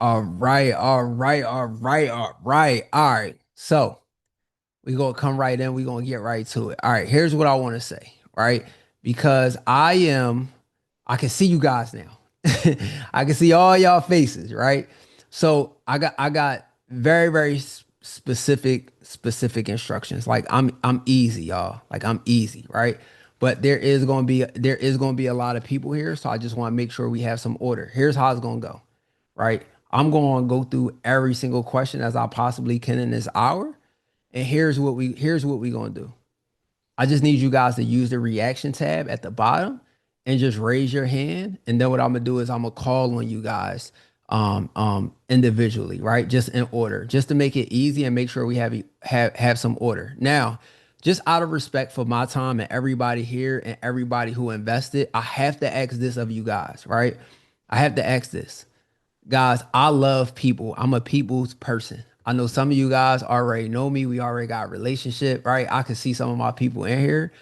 All right, all right, all right, all right, all right. So we gonna come right in. We gonna get right to it. All right, here's what I want to say, right? Because I can see you guys now. I can see all y'all faces, right? So I got very specific instructions. Like I'm easy, y'all. Like I'm easy, right? But there is gonna be a lot of people here, so I just want to make sure we have some order. Here's how it's gonna go, right? I'm going to go through every single question as I possibly can in this hour. And here's what we gonna do. I just need you guys to use the reaction tab at the bottom and just raise your hand. And then what I'm gonna do is I'm gonna call on you guys individually, right? Just in order, just to make it easy and make sure we have some order. Now, just out of respect for my time and everybody here and everybody who invested, I have to ask this of you guys, right? I have to ask this. Guys, I love people. I'm a people's person. I know some of you guys already know me. We already got a relationship, right? I can see some of my people in here.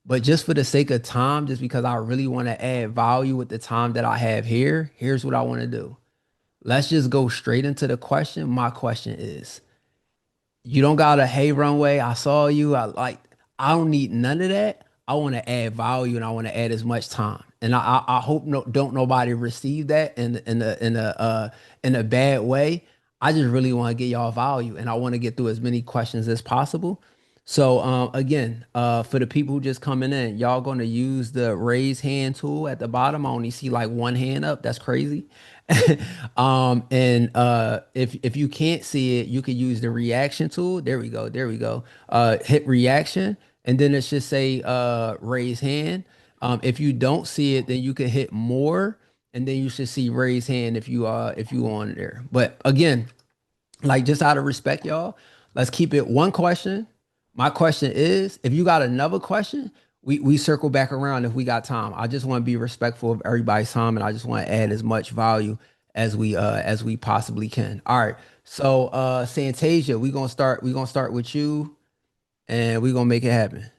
But just for the sake of time, just because I really want to add value with the time that I have here, here's what I want to do. Let's just go straight into the question. My question is, you don't got a hey runway. I saw you. I don't need none of that. I want to add value and I want to add as much time. And I hope don't nobody receive that in a bad way. I just really want to get y'all value and I want to get through as many questions as possible. So again, for the people who just coming in, y'all gonna use the raise hand tool at the bottom. I only see like one hand up. That's crazy. And if you can't see it, you can use the reaction tool. There we go. There we go. Hit reaction, and then it should say raise hand. If you don't see it, then you can hit more, and then you should see raise hand if you on there. But again, like just out of respect, y'all, let's keep it one question. My question is, if you got another question, we circle back around if we got time. I just want to be respectful of everybody's time, and I just want to add as much value as we possibly can. All right. So Santasia, we're gonna start with you and we're gonna make it happen.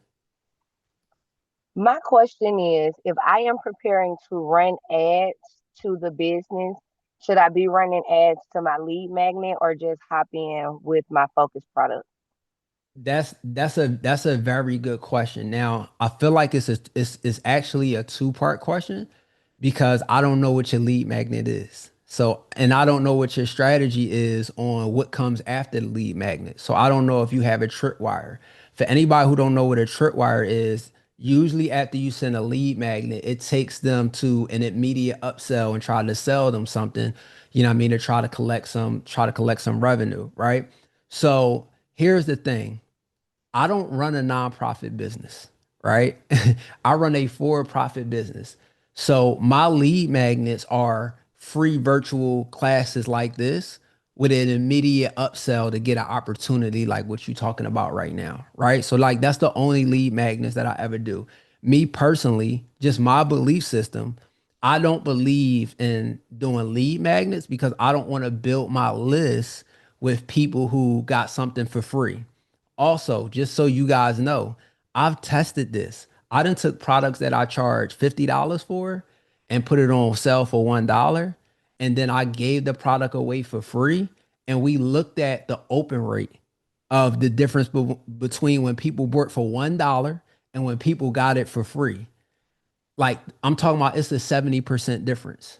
My question is, if I am preparing to run ads to the business, should I be running ads to my lead magnet or just hop in with my focus product? That's a very good question. Now, I feel like it's actually a two-part question because I don't know what your lead magnet is. So, and I don't know what your strategy is on what comes after the lead magnet. So, I don't know if you have a tripwire. For anybody who don't know what a tripwire is, usually after you send a lead magnet, it takes them to an immediate upsell and try to sell them something, you know what I mean, to try to collect some revenue, right? So, here's the thing. I don't run a nonprofit business, right? I run a for-profit business. So my lead magnets are free virtual classes like this with an immediate upsell to get an opportunity like what you're talking about right now, right? So like that's the only lead magnets that I ever do. Me personally, just my belief system, I don't believe in doing lead magnets because I don't want to build my list with people who got something for free. Also, just so you guys know, I've tested this. I done took products that I charged $50 for and put it on sale for $1. And then I gave the product away for free. And we looked at the open rate of the difference between when people bought for $1 and when people got it for free. Like I'm talking about it's a 70% difference.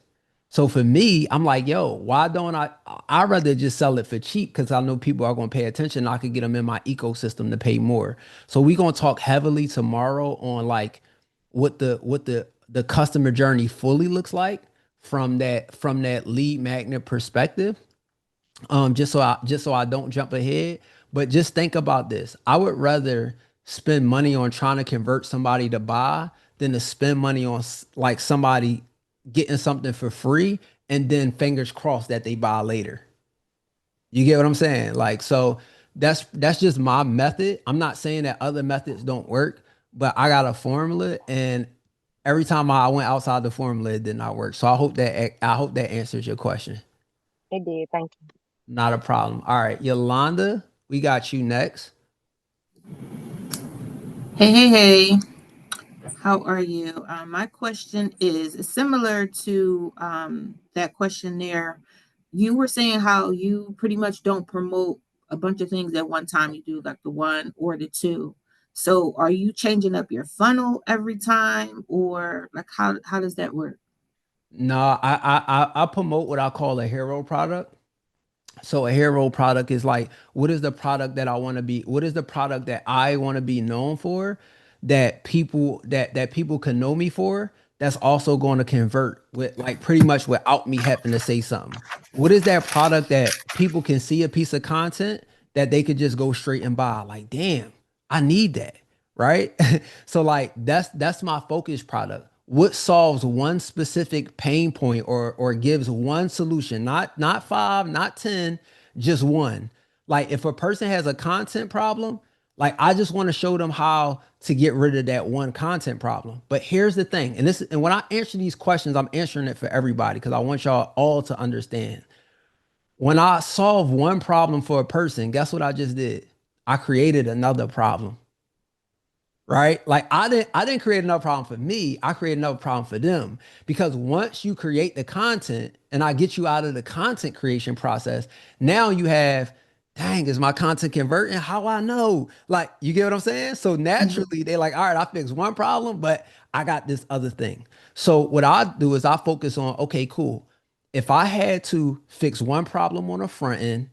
So for me, I'm like, yo, why don't I'd rather just sell it for cheap because I know people are going to pay attention. I could get them in my ecosystem to pay more. So we're going to talk heavily tomorrow on like what the customer journey fully looks like from that lead magnet perspective. Just so I don't jump ahead, but just think about this. I would rather spend money on trying to convert somebody to buy than to spend money on like somebody getting something for free and then fingers crossed that they buy later. You get what I'm saying? Like, so that's just my method. I'm not saying that other methods don't work, but I got a formula and every time I went outside the formula, it did not work. So I hope that answers your question. It did. Thank you. Not a problem. All right, Yolanda, we got you next. Hey, hey, hey. How are you? My question is similar to that question there. you were saying how you pretty much don't promote a bunch of things at one time. You do like the one or the two. So are you changing up your funnel every time, or like how does that work? No, I promote what I call a hero product. So a hero product is like, what is the product that I want to be? What is the product that I want to be known for? That people can know me for. That's also going to convert with like pretty much without me having to say something. What is that product that people can see a piece of content that they could just go straight and buy? Like, damn, I need that, right? So like that's my focus product. What solves one specific pain point or gives one solution, not five, not 10, just one. Like if a person has a content problem, like I just want to show them how to get rid of that one content problem. But here's the thing, and when I answer these questions, I'm answering it for everybody because I want y'all all to understand. When I solve one problem for a person, guess what I just did? I created another problem, right? Like I didn't create another problem for me. I created another problem for them because once you create the content and I get you out of the content creation process, now you have, dang, is my content converting? How I know? Like, you get what I'm saying? So Mhm. naturally they like, all right, I fixed one problem, but I got this other thing. So what I do is I focus on, okay, cool. If I had to fix one problem on the front end,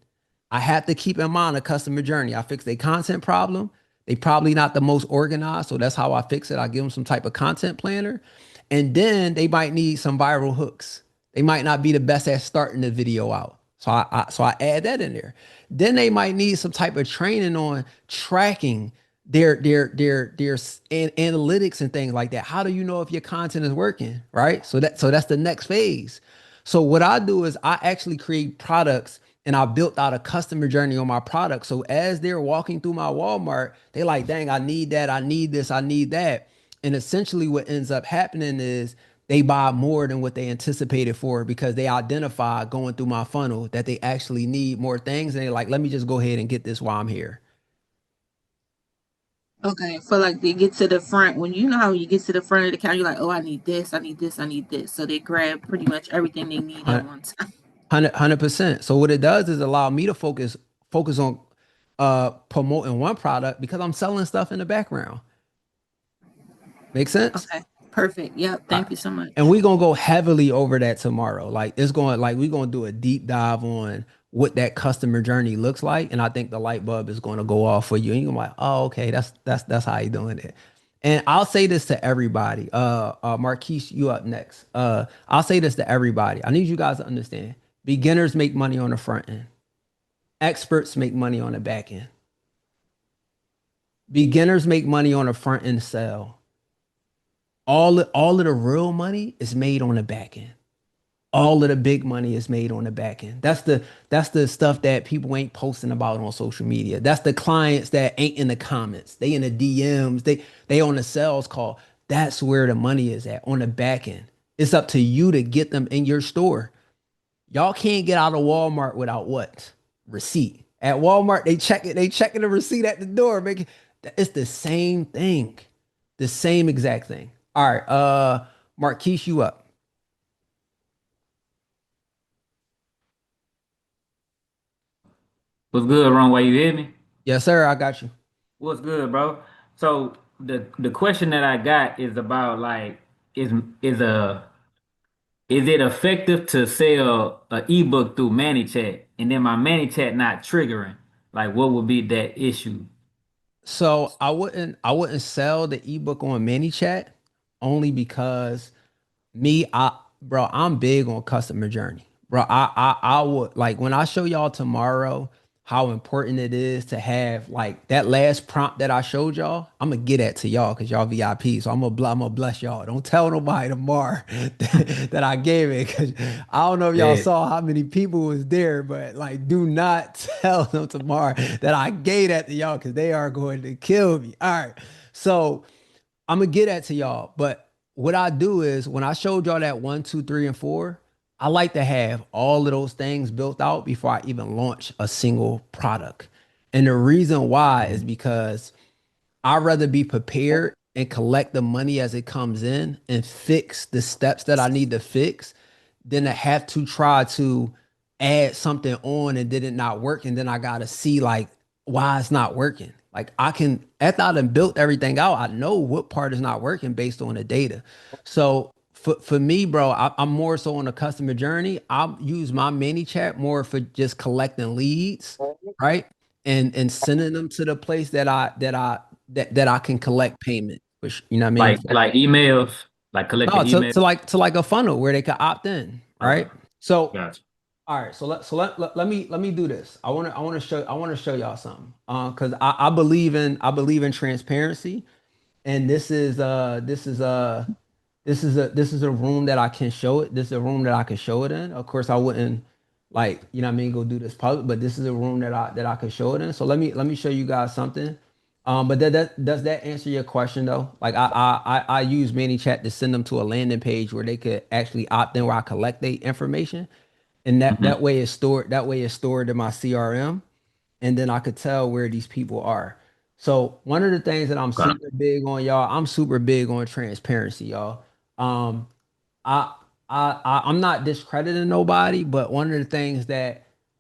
I have to keep in mind a customer journey. I fix a content problem. They probably not the most organized, so that's how I fix it. I give them some type of content planner, and then they might need some viral hooks. They might not be the best at starting the video out, so I add that in there. Then they might need some type of training on tracking their analytics and things like that. How do you know if your content is working, right? So that's the next phase. So what I do is I actually create products and I built out a customer journey on my product. So as they're walking through my Walmart, they like, dang, I need that, I need this, I need that. And essentially what ends up happening is they buy more than what they anticipated for because they identify going through my funnel that they actually need more things. And they're like, let me just go ahead and get this while I'm here. Okay, for like they get to the front, when you know how you get to the front of the counter, you're like, oh, I need this, I need this, I need this. So they grab pretty much everything they need at one time. 100%. So what it does is allow me to focus on promoting one product because I'm selling stuff in the background. Make sense? Okay, perfect. Yep. All Thank right. you so And much. we're gonna go heavily over that tomorrow. Like it's going like we're gonna do a deep dive on what that customer journey looks like. And I think the light bulb is gonna go off for you. And you're gonna be like, oh, okay, that's how you doing it. And I'll say this to everybody. Marquise, you up next. I'll say this to everybody. I need you guys to understand. Beginners make money on the front end. Experts make money on the back end. Beginners make money on the front end sell. All of the real money is made on the back end. All of the big money is made on the back end. That's the stuff that people ain't posting about on social media. That's the clients that ain't in the comments. They in the DMs. They on the sales call. That's where the money is at on the back end. It's up to you to get them in your store. Y'all can't get out of Walmart without what? Receipt. At Walmart, they check it. They checking the receipt at the door. It's the same thing. The same exact thing. All right. Marquise, you up. What's good, Ron? Why you hear me? Yes, sir. I got you. What's good, bro? So the question that I got is about like is is a is it effective to sell a ebook through ManyChat and then my ManyChat not triggering? Like what would be that issue? So I wouldn't sell the ebook on ManyChat only because I'm big on customer journey. Bro, I would like when I show y'all tomorrow how important it is to have like that last prompt that I showed y'all. I'm gonna get that to y'all because y'all VIP. So I'm gonna bless y'all. Don't tell nobody tomorrow that I gave it because I don't know if y'all Yeah. saw how many people was there, but like do not tell them tomorrow that I gave that to y'all because they are going to kill me. All right. So I'm gonna get that to y'all. But what I do is when I showed y'all that one, two, three, and four, I like to have all of those things built out before I even launch a single product. And the reason why is because I'd rather be prepared and collect the money as it comes in and fix the steps that I need to fix than to have to try to add something on and did it not work, and then I gotta see like why it's not working. Like I can, after I done built everything out, I know what part is not working based on the data. So for me, bro, I'm more so on the customer journey. I use my mini chat more for just collecting leads, right? And sending them to the place that I can collect payment, which you know what I mean? Like emails, like No, collecting emails. to like a funnel where they could opt in, Okay, right? So gotcha. all right, let me do this. I want to show y'all something. Because I believe in transparency, and this is a room that I can show it. This is a room that I can show it in. Of course, I wouldn't like, you know what I mean, go do this public, but this is a room that I can show it in. So let me show you guys something. But does that answer your question though? Like I use ManyChat to send them to a landing page where they could actually opt in, where I collect their information, and that Hmm. that way it's stored. That way it's stored in my CRM, and then I could tell where these people are. So one of the things that I'm Okay. super big on, y'all, I'm super big on transparency, y'all. Um, I I'm not discrediting nobody, but one of the things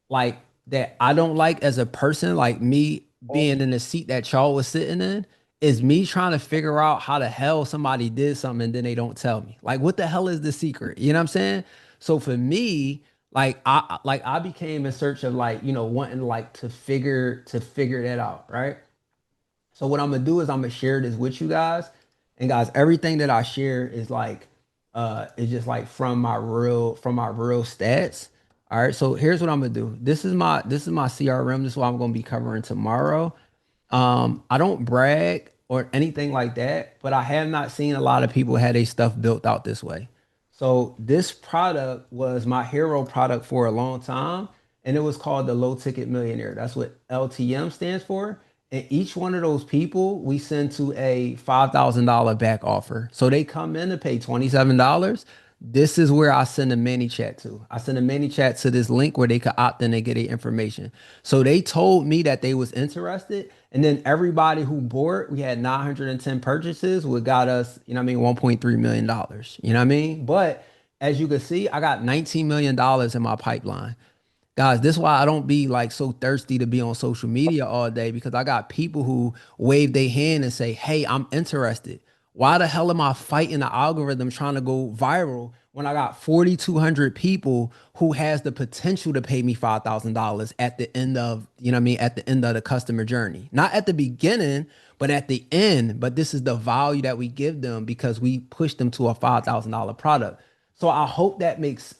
like that I don't like as a person, like me being in the seat that y'all was sitting in, is me trying to figure out how the hell somebody did something and then they don't tell me. Like, what the hell is the secret? You know what I'm saying? So for me, like I became in search of like, wanting like to figure that out, right? So what I'm gonna do is I'm gonna share this with you guys. And guys, everything that I share is just like from my real stats. All right. So here's what I'm gonna do. This is my CRM. This is what I'm gonna be covering tomorrow. I don't brag or anything like that, but I have not seen a lot of people have their stuff built out this way. So this product was my hero product for a long time, and it was called the Low Ticket Millionaire. That's what LTM stands for. And each one of those people we send to a $5,000 back offer. So they come in to pay $27. This is where I send a mini chat to. I send a mini chat to this link where they could opt in and get their information. So they told me that they was interested. And then everybody who bought, we had 910 purchases, what got us, you know what I mean, $1.3 million. You know what I mean? But as you can see, I got $19 million in my pipeline. Guys, this is why I don't be like so thirsty to be on social media all day, because I got people who wave their hand and say, "Hey, I'm interested." Why the hell am I fighting the algorithm trying to go viral when I got 4,200 people who has the potential to pay me $5,000 at the end of, you know what I mean, at the end of the customer journey? Not at the beginning, but at the end. But this is the value that we give them because we push them to a $5,000 product. So I hope that makes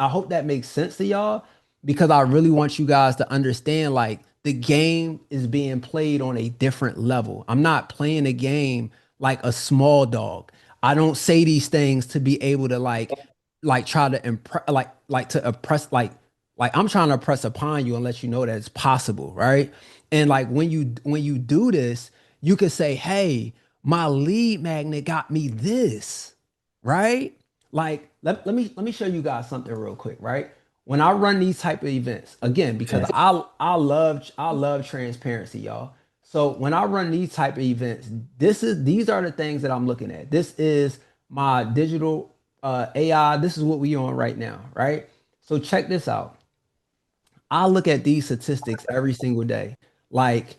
sense to y'all, because I really want you guys to understand like the game is being played on a different level. I'm not playing the game like a small dog. I don't say these things to be able to like try to impress like to oppress like I'm trying to impress upon you and let you know that it's possible, right? And like when you do this, you can say, "Hey, my lead magnet got me this." Right? Like let me show you guys something real quick, right? When I run these type of events, again, because I love transparency, y'all. So when I run these type of events, these are the things that I'm looking at. This is my digital AI. This is what we on right now, right? So check this out. I look at these statistics every single day. Like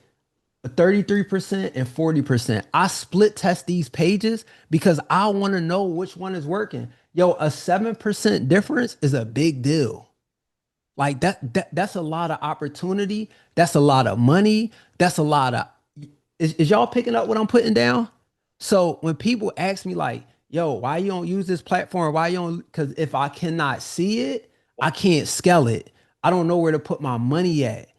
33% and 40%. I split test these pages because I want to know which one is working. Yo, a 7% difference is a big deal. Like that's a lot of opportunity. That's a lot of money. That's a lot of is y'all picking up what I'm putting down? So when people ask me like, yo, why you don't use this platform? Why you don't? Because if I cannot see it, I can't scale it. I don't know where to put my money at,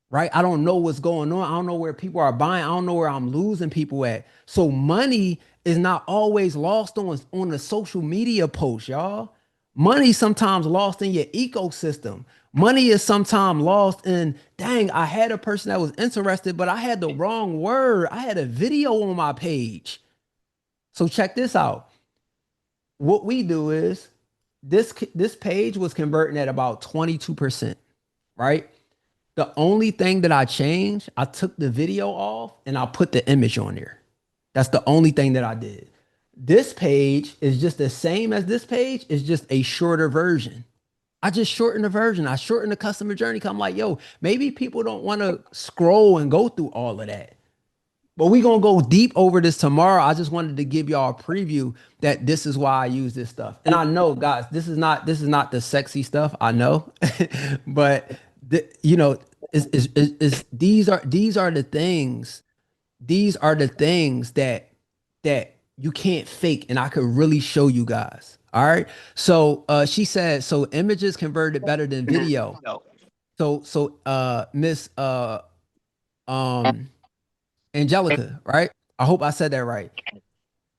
right? I don't know what's going on. I don't know where people are buying. I don't know where I'm losing people at. So money is not always lost on the social media post, y'all. Money sometimes lost in your ecosystem. Money is sometimes lost in, dang, I had a person that was interested, but I had the wrong word. I had a video on my page. So check this out. What we do is this page was converting at about 22%, right? The only thing that I changed, I took the video off and I put the image on there. That's the only thing that I did. This page is just the same as this page, it's just a shorter version. I just shorten the version. I shorten the customer journey. 'Cause I'm like, yo, maybe people don't want to scroll and go through all of that. But we gonna go deep over this tomorrow. I just wanted to give y'all a preview that this is why I use this stuff. And I know, guys, this is not the sexy stuff. I know, but you know, these are the things. These are the things that you can't fake, and I could really show you guys. All right. So she said, so images converted better than video. So Miss um Angelica, right? I hope I said that right.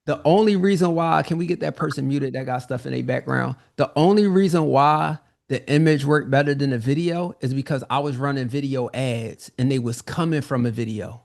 The only reason why, can we get that person muted that got stuff in their background? The only reason why the image worked better than the video is because I was running video ads and they was coming from a video.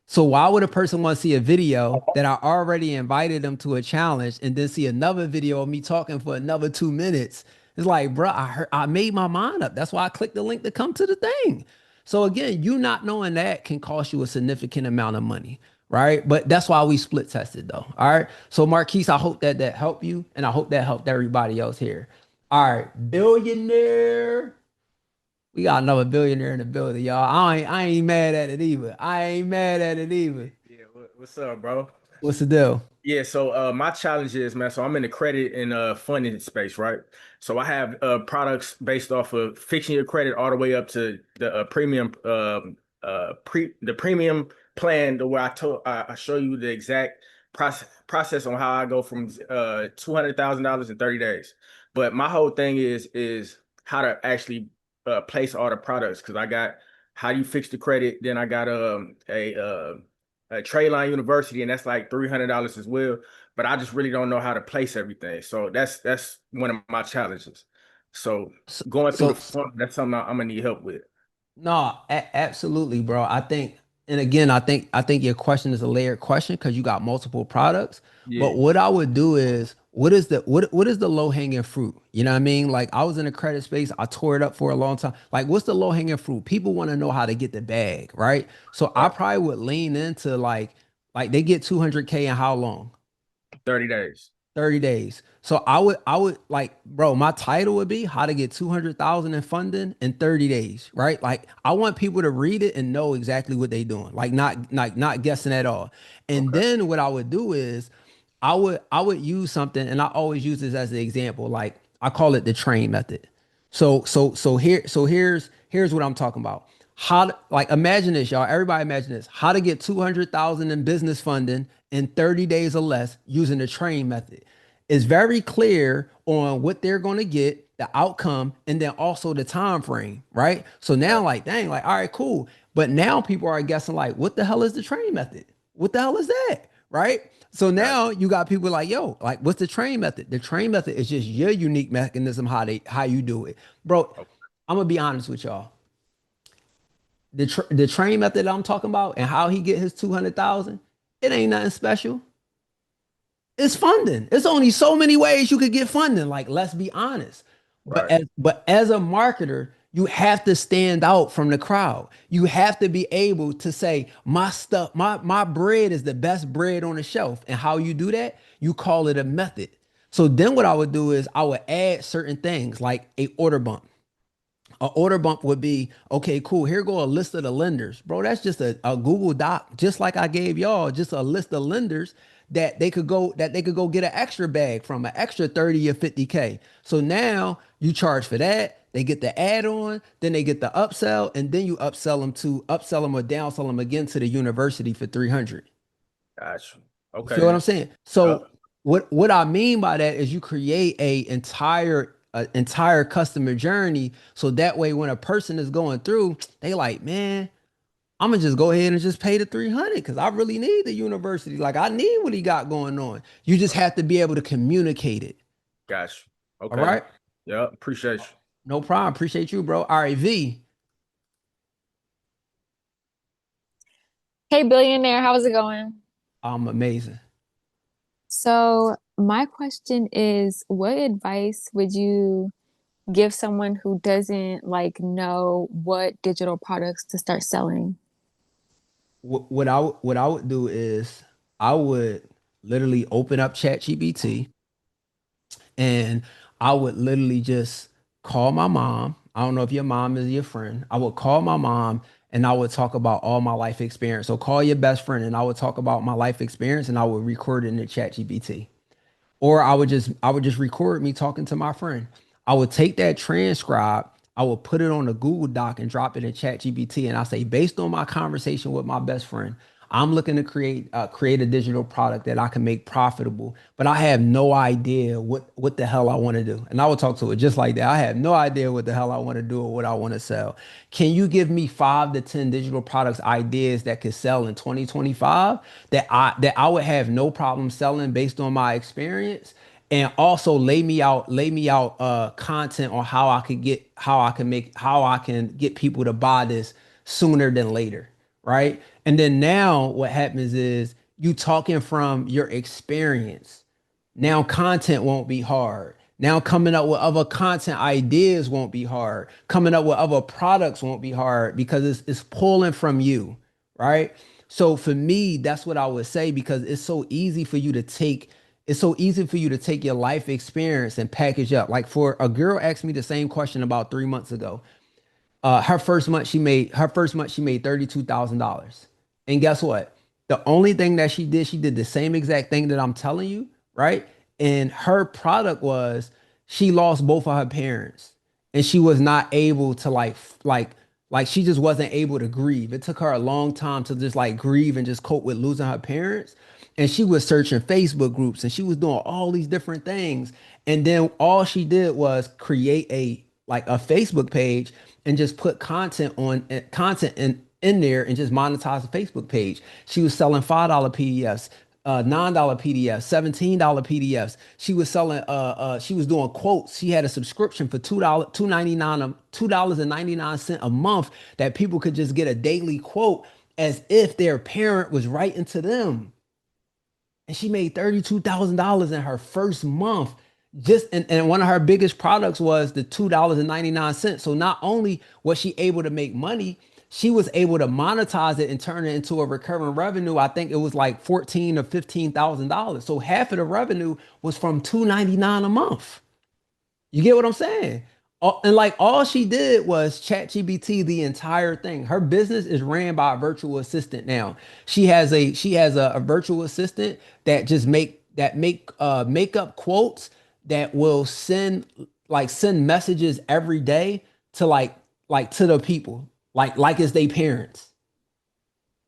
So why would a person want to see a video that I already invited them to a challenge and then see another video of me talking for another 2 minutes? It's like, bro, I made my mind up. That's why I clicked the link to come to the thing. So again, you not knowing that can cost you a significant amount of money, right? But that's why we split tested though. All right. So Marquise, I hope that helped you, and I hope that helped everybody else here. All right, billionaire. We got another billionaire in the building, y'all. I ain't mad at it either. I ain't mad at it either. Yeah, what's up, bro? What's the deal? Yeah, so my challenge is, man, so I'm in the credit and funding space, right? So I have products based off of fixing your credit all the way up to the premium the premium plan, to where I show you the exact process on how I go from $200,000 in 30 days. But my whole thing is how to actually place all the products, because I got how you fix the credit, then I got a Trade Line University, and that's like $300 as well. But I just really don't know how to place everything. So that's one of my challenges. So going through the fund, that's something I'm gonna need help with. No, absolutely, bro. I think, and again, I think your question is a layered question because you got multiple products. Yeah. But what I would do is, what is the low hanging fruit? You know what I mean? Like, I was in the credit space, I tore it up for a long time. Like, what's the low hanging fruit? People want to know how to get the bag, right? So I probably would lean into like they get 200K in how long? 30 days. 30 days. So I would like, bro, my title would be how to get 200,000 in funding in 30 days, right? Like, I want people to read it and know exactly what they doing, like not guessing at all. And then what I would do is I would use something, and I always use this as an example. Like, I call it the train method. Here's what I'm talking about. Like, imagine this, y'all. Everybody imagine this. How to get 200,000 in business funding in 30 days or less using the train method. It's very clear on what they're going to get, the outcome, and then also the time frame, right? So now, like, dang, like, all right, cool. But now people are guessing, like, what the hell is the train method? What the hell is that? Right? So now you got people like, yo, like, what's the train method? The train method is just your unique mechanism, how you do it. Bro, I'm gonna be honest with y'all. The train method I'm talking about and how he get his 200,000, it ain't nothing special. It's funding. It's only so many ways you could get funding. Like, let's be honest. Right. But as a marketer, you have to stand out from the crowd. You have to be able to say, my stuff, my bread is the best bread on the shelf. And how you do that, you call it a method. So then what I would do is I would add certain things like a order bump. An order bump would be, okay, cool. Here go a list of the lenders. Bro, that's just a Google Doc, just like I gave y'all, just a list of lenders that they could go get an extra bag from, an extra 30 or 50K. So now you charge for that. They get the add-on, then they get the upsell, and then you upsell them or downsell them again to the university for 300. Gotcha. You Okay. feel what I'm saying? So what I mean by that is you create a entire customer journey. So that way, when a person is going through, they like, man, I'm gonna just go ahead and just pay the 300 because I really need the university. Like, I need what he got going on. You just have to be able to communicate it. Gotcha. Okay. All right. Yeah, appreciate you. No problem. Appreciate you, bro. All right, V. Hey, billionaire, how's it going? I'm amazing. So, my question is, what advice would you give someone who doesn't like know what digital products to start selling? What I would do is I would literally open up ChatGPT, and I would literally just call my mom. I don't know if your mom is your friend. I would call my mom and I would talk about all my life experience. So call your best friend and I would talk about my life experience and I would record it in the chat GPT. Or I would just record me talking to my friend. I would take that transcribe, I would put it on a Google Doc and drop it in ChatGPT. And I say, based on my conversation with my best friend, I'm looking to create a digital product that I can make profitable, but I have no idea what the hell I want to do. And I would talk to it just like that. I have no idea what the hell I want to do or what I want to sell. Can you give me 5 to 10 digital products ideas that could sell in 2025 that I would have no problem selling based on my experience? And also lay me out content on how I can get people to buy this sooner than later, right? And then now what happens is you talking from your experience. Now content won't be hard. Now coming up with other content ideas won't be hard. Coming up with other products won't be hard because it's pulling from you, right? So for me, that's what I would say because it's so easy for you to take your life experience and package up. Like for a girl asked me the same question about 3 months ago. Her first month she made $32,000. And guess what? The only thing that she did the same exact thing that I'm telling you, right? And her product was she lost both of her parents and she was not able to like she just wasn't able to grieve. It took her a long time to just like grieve and just cope with losing her parents. And she was searching Facebook groups and she was doing all these different things. And then all she did was create a Facebook page and just put content in there and just monetize the Facebook page. She was selling $5 PDFs, $9 PDFs, $17 PDFs. She was selling she was doing quotes. She had a subscription for $2.99 a month that people could just get a daily quote as if their parent was writing to them. And she made $32,000 in her first month. And one of her biggest products was the $2.99. So not only was she able to make money, she was able to monetize it and turn it into a recurring revenue. I think it was like $14,000 or $15,000. So half of the revenue was from $2.99 a month. You get what I'm saying? And like all she did was chat GBT the entire thing. Her business is ran by a virtual assistant now. She has a virtual assistant that just make up quotes that will send messages every day to to the people, like it's their parents.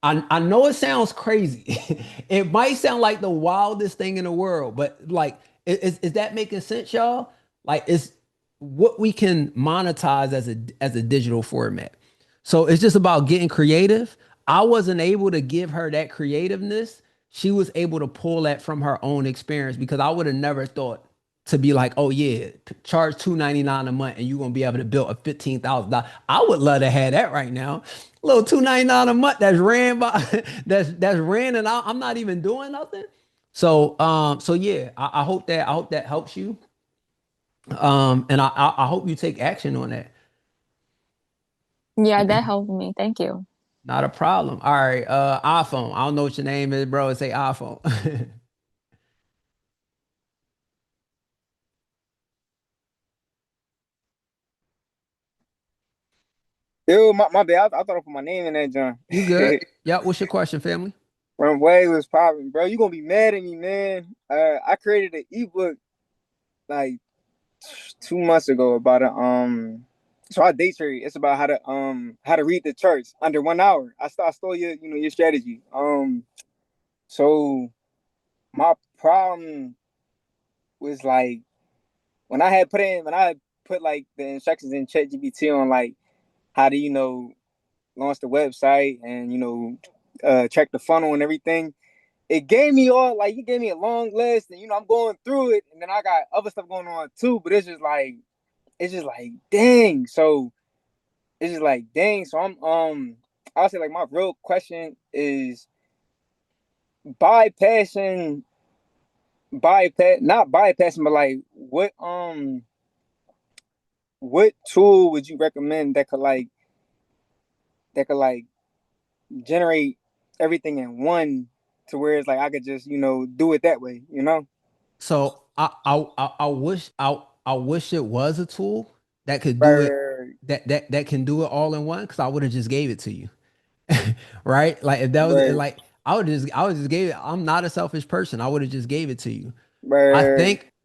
I know it sounds crazy. It might sound like the wildest thing in the world, but like, is that making sense, y'all? Like, it's what we can monetize as a digital format. So it's just about getting creative. I wasn't able to give her that creativeness. She was able to pull that from her own experience because I would have never thought to be like, oh yeah, charge $2.99 a month and you're gonna be able to build a $15,000. I would love to have that right now. A little $2.99 a month that's ran by that's ran and I'm not even doing nothing. So yeah, I hope that helps you. And I hope you take action on that. Yeah, that helped me. Thank you. Not a problem. All right, iPhone. I don't know what your name is, bro. Say iPhone. Yo, my bad. I thought I put my name in that John. You good? Yep. What's your question, family? Runway was popping, bro. You gonna be mad at me, man. I created an ebook like 2 months ago about so I day trade. It's about how to read the charts under 1 hour. I stole your strategy. So my problem was like when I put like the instructions in ChatGPT on like how to launch the website and check the funnel and everything. It gave me a long list, and I'm going through it, and then I got other stuff going on too. But it's just like dang. So it's just like dang. So I'll say like my real question is bypassing not bypassing, but like what tool would you recommend that could generate everything in one to where it's like I could just do it that way. So I wish it was a tool that could do it, Word. that can do it all in one, because I would have just gave it to you. Right? Like if that was Word. like I would just gave it. I'm not a selfish person. I would have just gave it to you. Word.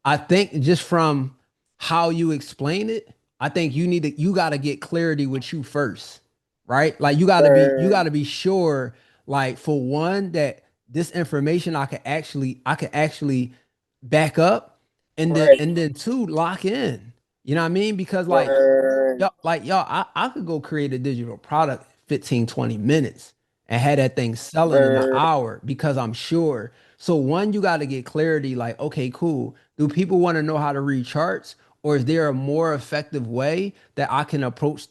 I think just from how you explain it, I think you got to get clarity with you first, right? Like you got Word. to be sure, like for one, that this information I could actually back up, and then Right. two, lock in. You know what I mean? Because Word. y'all, I could go create a digital product 15, 20 minutes and had that thing selling in an Word. hour, because I'm sure. So one, you got to get clarity, like, okay, cool. Do people want to know how to read charts? Or is there a more effective way that I can approach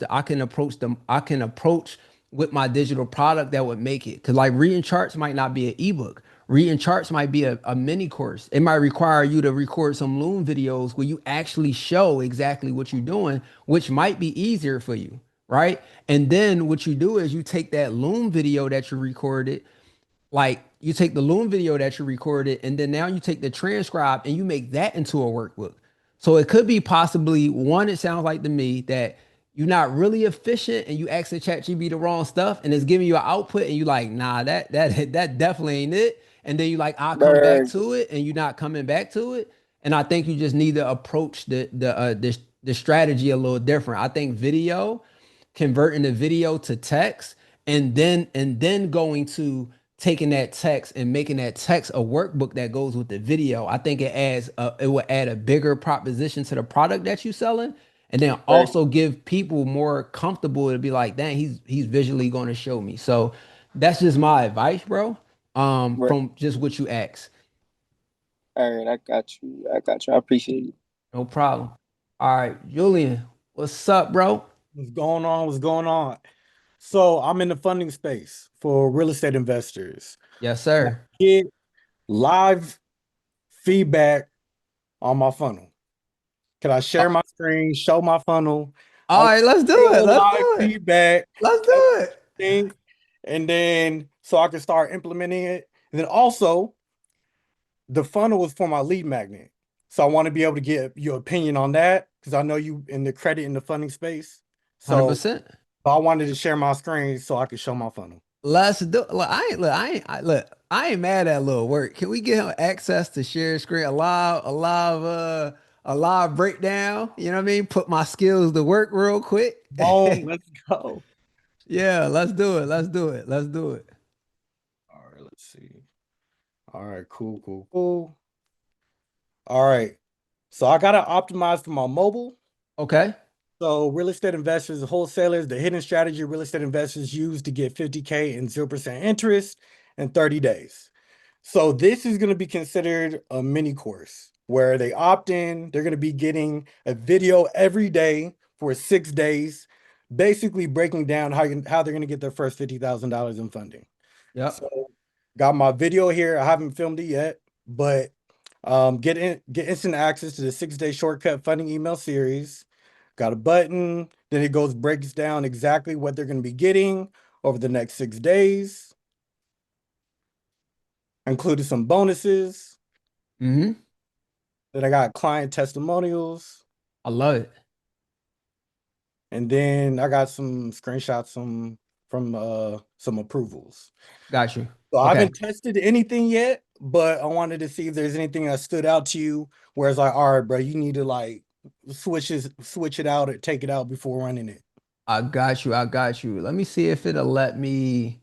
with my digital product that would make it? Because like reading charts might not be an ebook. Reading charts might be a mini course. It might require you to record some Loom videos where you actually show exactly what you're doing, which might be easier for you, right? And then what you do is you take that Loom video that you recorded, like you take the Loom video that you recorded, and then now you take the transcribe and you make that into a workbook. So it could be possibly one, it sounds like to me that you're not really efficient and you ask the chat GB the wrong stuff and it's giving you an output and you like, nah, that definitely ain't it. And then you like, I'll come back Word. to it, and you're not coming back to it. And I think you just need to approach the strategy a little different. I think converting the video to text, and then going to taking that text and making that text a workbook that goes with the video. I think it will add a bigger proposition to the product that you're selling, and then Right. also give people more comfortable to be like, dang, he's visually going to show me. So that's just my advice, bro. Right. From just what you asked. All right. I got you. I got you. I appreciate it. No problem. All right, Julian, what's up, bro? What's going on? What's going on? So I'm in the funding space for real estate investors. Yes, sir. Get live feedback on my funnel. Can I share my screen, show my funnel? All right, let's do it. Let's Live do it. feedback, Let's do it. thing, and then so I can start implementing it. And then also, the funnel is for my lead magnet. So I want to be able to get your opinion on that because I know you in the credit and the funding space. So 100%. I wanted to share my screen so I could show my funnel. Let's do. I ain't mad at a little work. Can we get him access to share screen, a live breakdown? You know what I mean? Put my skills to work real quick. Boom, let's go. Yeah, let's do it. Let's do it. Let's do it. All right, let's see. All right, cool. All right. So I gotta optimize for my mobile. Okay. So real estate investors, wholesalers, the hidden strategy real estate investors use to get 50K and 0% interest in 30 days. So this is going to be considered a mini course where they opt in. They're going to be getting a video every day for 6 days, basically breaking down how they're going to get their first $50,000 in funding. Yep. So got my video here. I haven't filmed it yet, but get instant access to the 6-day shortcut funding email series. Got a button, then it breaks down exactly what they're going to be getting over the next 6 days. Included some bonuses. Mm-hmm. Then I got client testimonials. I love it. And then I got some screenshots from some approvals. Got you. So I Okay. haven't tested anything yet, but I wanted to see if there's anything that stood out to you where it's like, all right, bro, you need to like switch it out or take it out before running it. I got you. Let me see if it'll let me.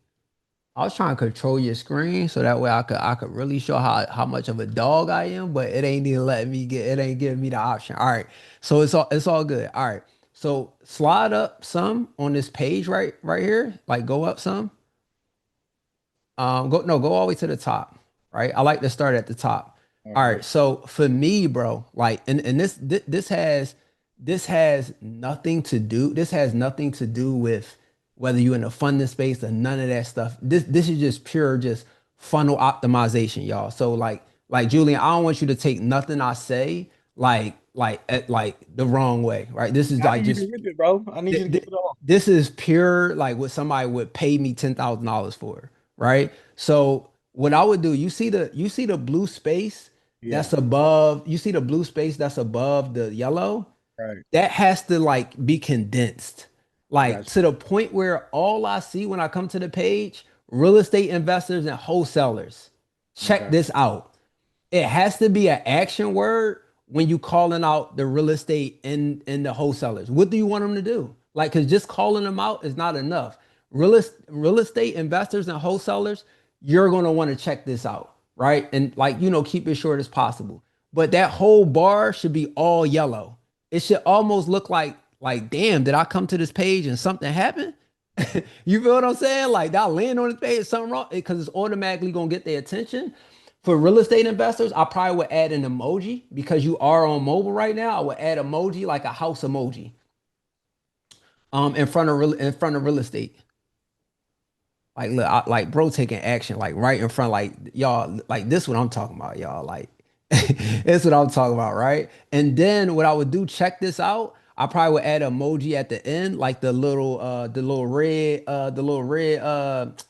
I was trying to control your screen so that way I could really show how much of a dog I am, but it ain't even letting me it ain't giving me the option. All right. So it's all good. All right. So slide up some on this page right here. Like go up some. Go all the way to the top. Right. I like to start at the top. All right. So for me, bro, like and this has nothing to do. This has nothing to do with whether you're in the funding space or none of that stuff. This is just pure funnel optimization, y'all. So like Julian, I don't want you to take nothing I say like the wrong way, right? This is like just it, bro. I need you to get it off. This is pure like what somebody would pay me $10,000 for, right? So what I would do, you see the blue space that's above, you see the blue space that's above the yellow? Right. That has to like be condensed, like Gotcha. to the point where all I see when I come to the page, real estate investors and wholesalers. Check Okay. this out. It has to be an action word when you calling out the real estate and the wholesalers. What do you want them to do? Like, cause just calling them out is not enough. Real estate investors and wholesalers, you're gonna want to check this out, right? And like, keep it short as possible. But that whole bar should be all yellow. It should almost look like, damn, did I come to this page and something happened? You feel what I'm saying? Like, did I land on this page, something wrong? Because it's automatically gonna get their attention. For real estate investors, I probably would add an emoji because you are on mobile right now. I would add emoji like a house emoji in front of real estate. Like, look, like bro taking action like right in front, like y'all, like this what I'm talking about, y'all. Like this what I'm talking about, right? And then what I would do, check this out. I probably would add emoji at the end, like the little red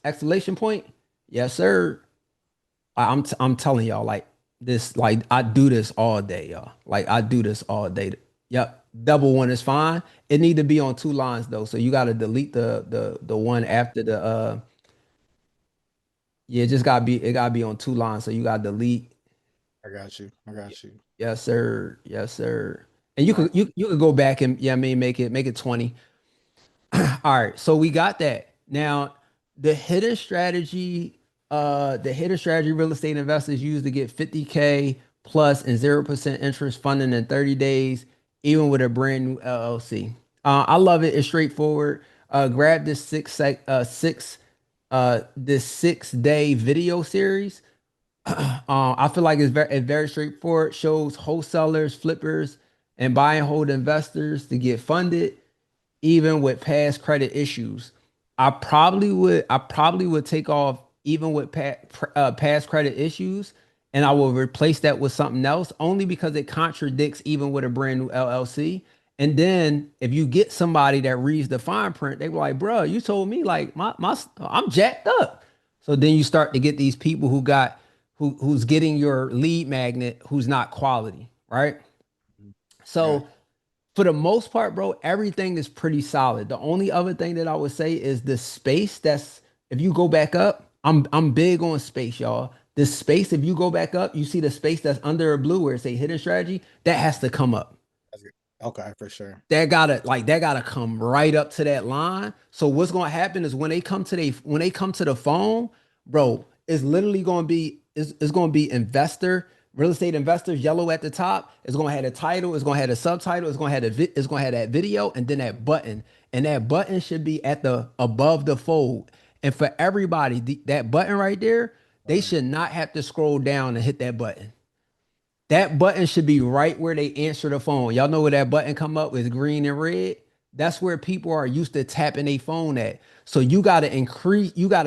exclamation point. Yes, sir. I'm telling y'all, like this, like I do this all day, y'all. Like I do this all day. Yep, double one is fine. It need to be on two lines though, so you got to delete the one after the yeah, it gotta be on two lines, so you got to delete. I got you. I got you. Yes, sir. Yes, sir. And you All right. could you could go back and yeah, I mean make it 20. All right, so we got that. Now, the hidden strategy real estate investors use to get 50K plus and 0% interest funding in 30 days, even with a brand new LLC. I love it. It's straightforward. Grab this 6-day video series. I feel like it's very straightforward. Shows wholesalers, flippers, and buy and hold investors to get funded even with past credit issues. I probably would take off even with past credit issues, and I will replace that with something else only because it contradicts even with a brand new LLC. And then if you get somebody that reads the fine print, they were like, "Bro, you told me like I'm jacked up." So then you start to get these people who's getting your lead magnet who's not quality, right? Yeah. So for the most part, bro, everything is pretty solid. The only other thing that I would say is the space. That's if you go back up, I'm big on space, y'all. The space, if you go back up, you see the space that's under a blue where it say hidden strategy, that has to come up. That's good. Okay, for sure. That gotta come right up to that line. So what's gonna happen is when they come to the phone, bro, it's literally gonna be investor, real estate investors, yellow at the top. It's gonna have a title, it's gonna have a subtitle, it's gonna have that video, and then that button. And that button should be at the above the fold. And for everybody, that button right there, they should not have to scroll down and hit that button. That button should be right where they answer the phone. Y'all know where that button come up with green and red? That's where people are used to tapping their phone at. So you gotta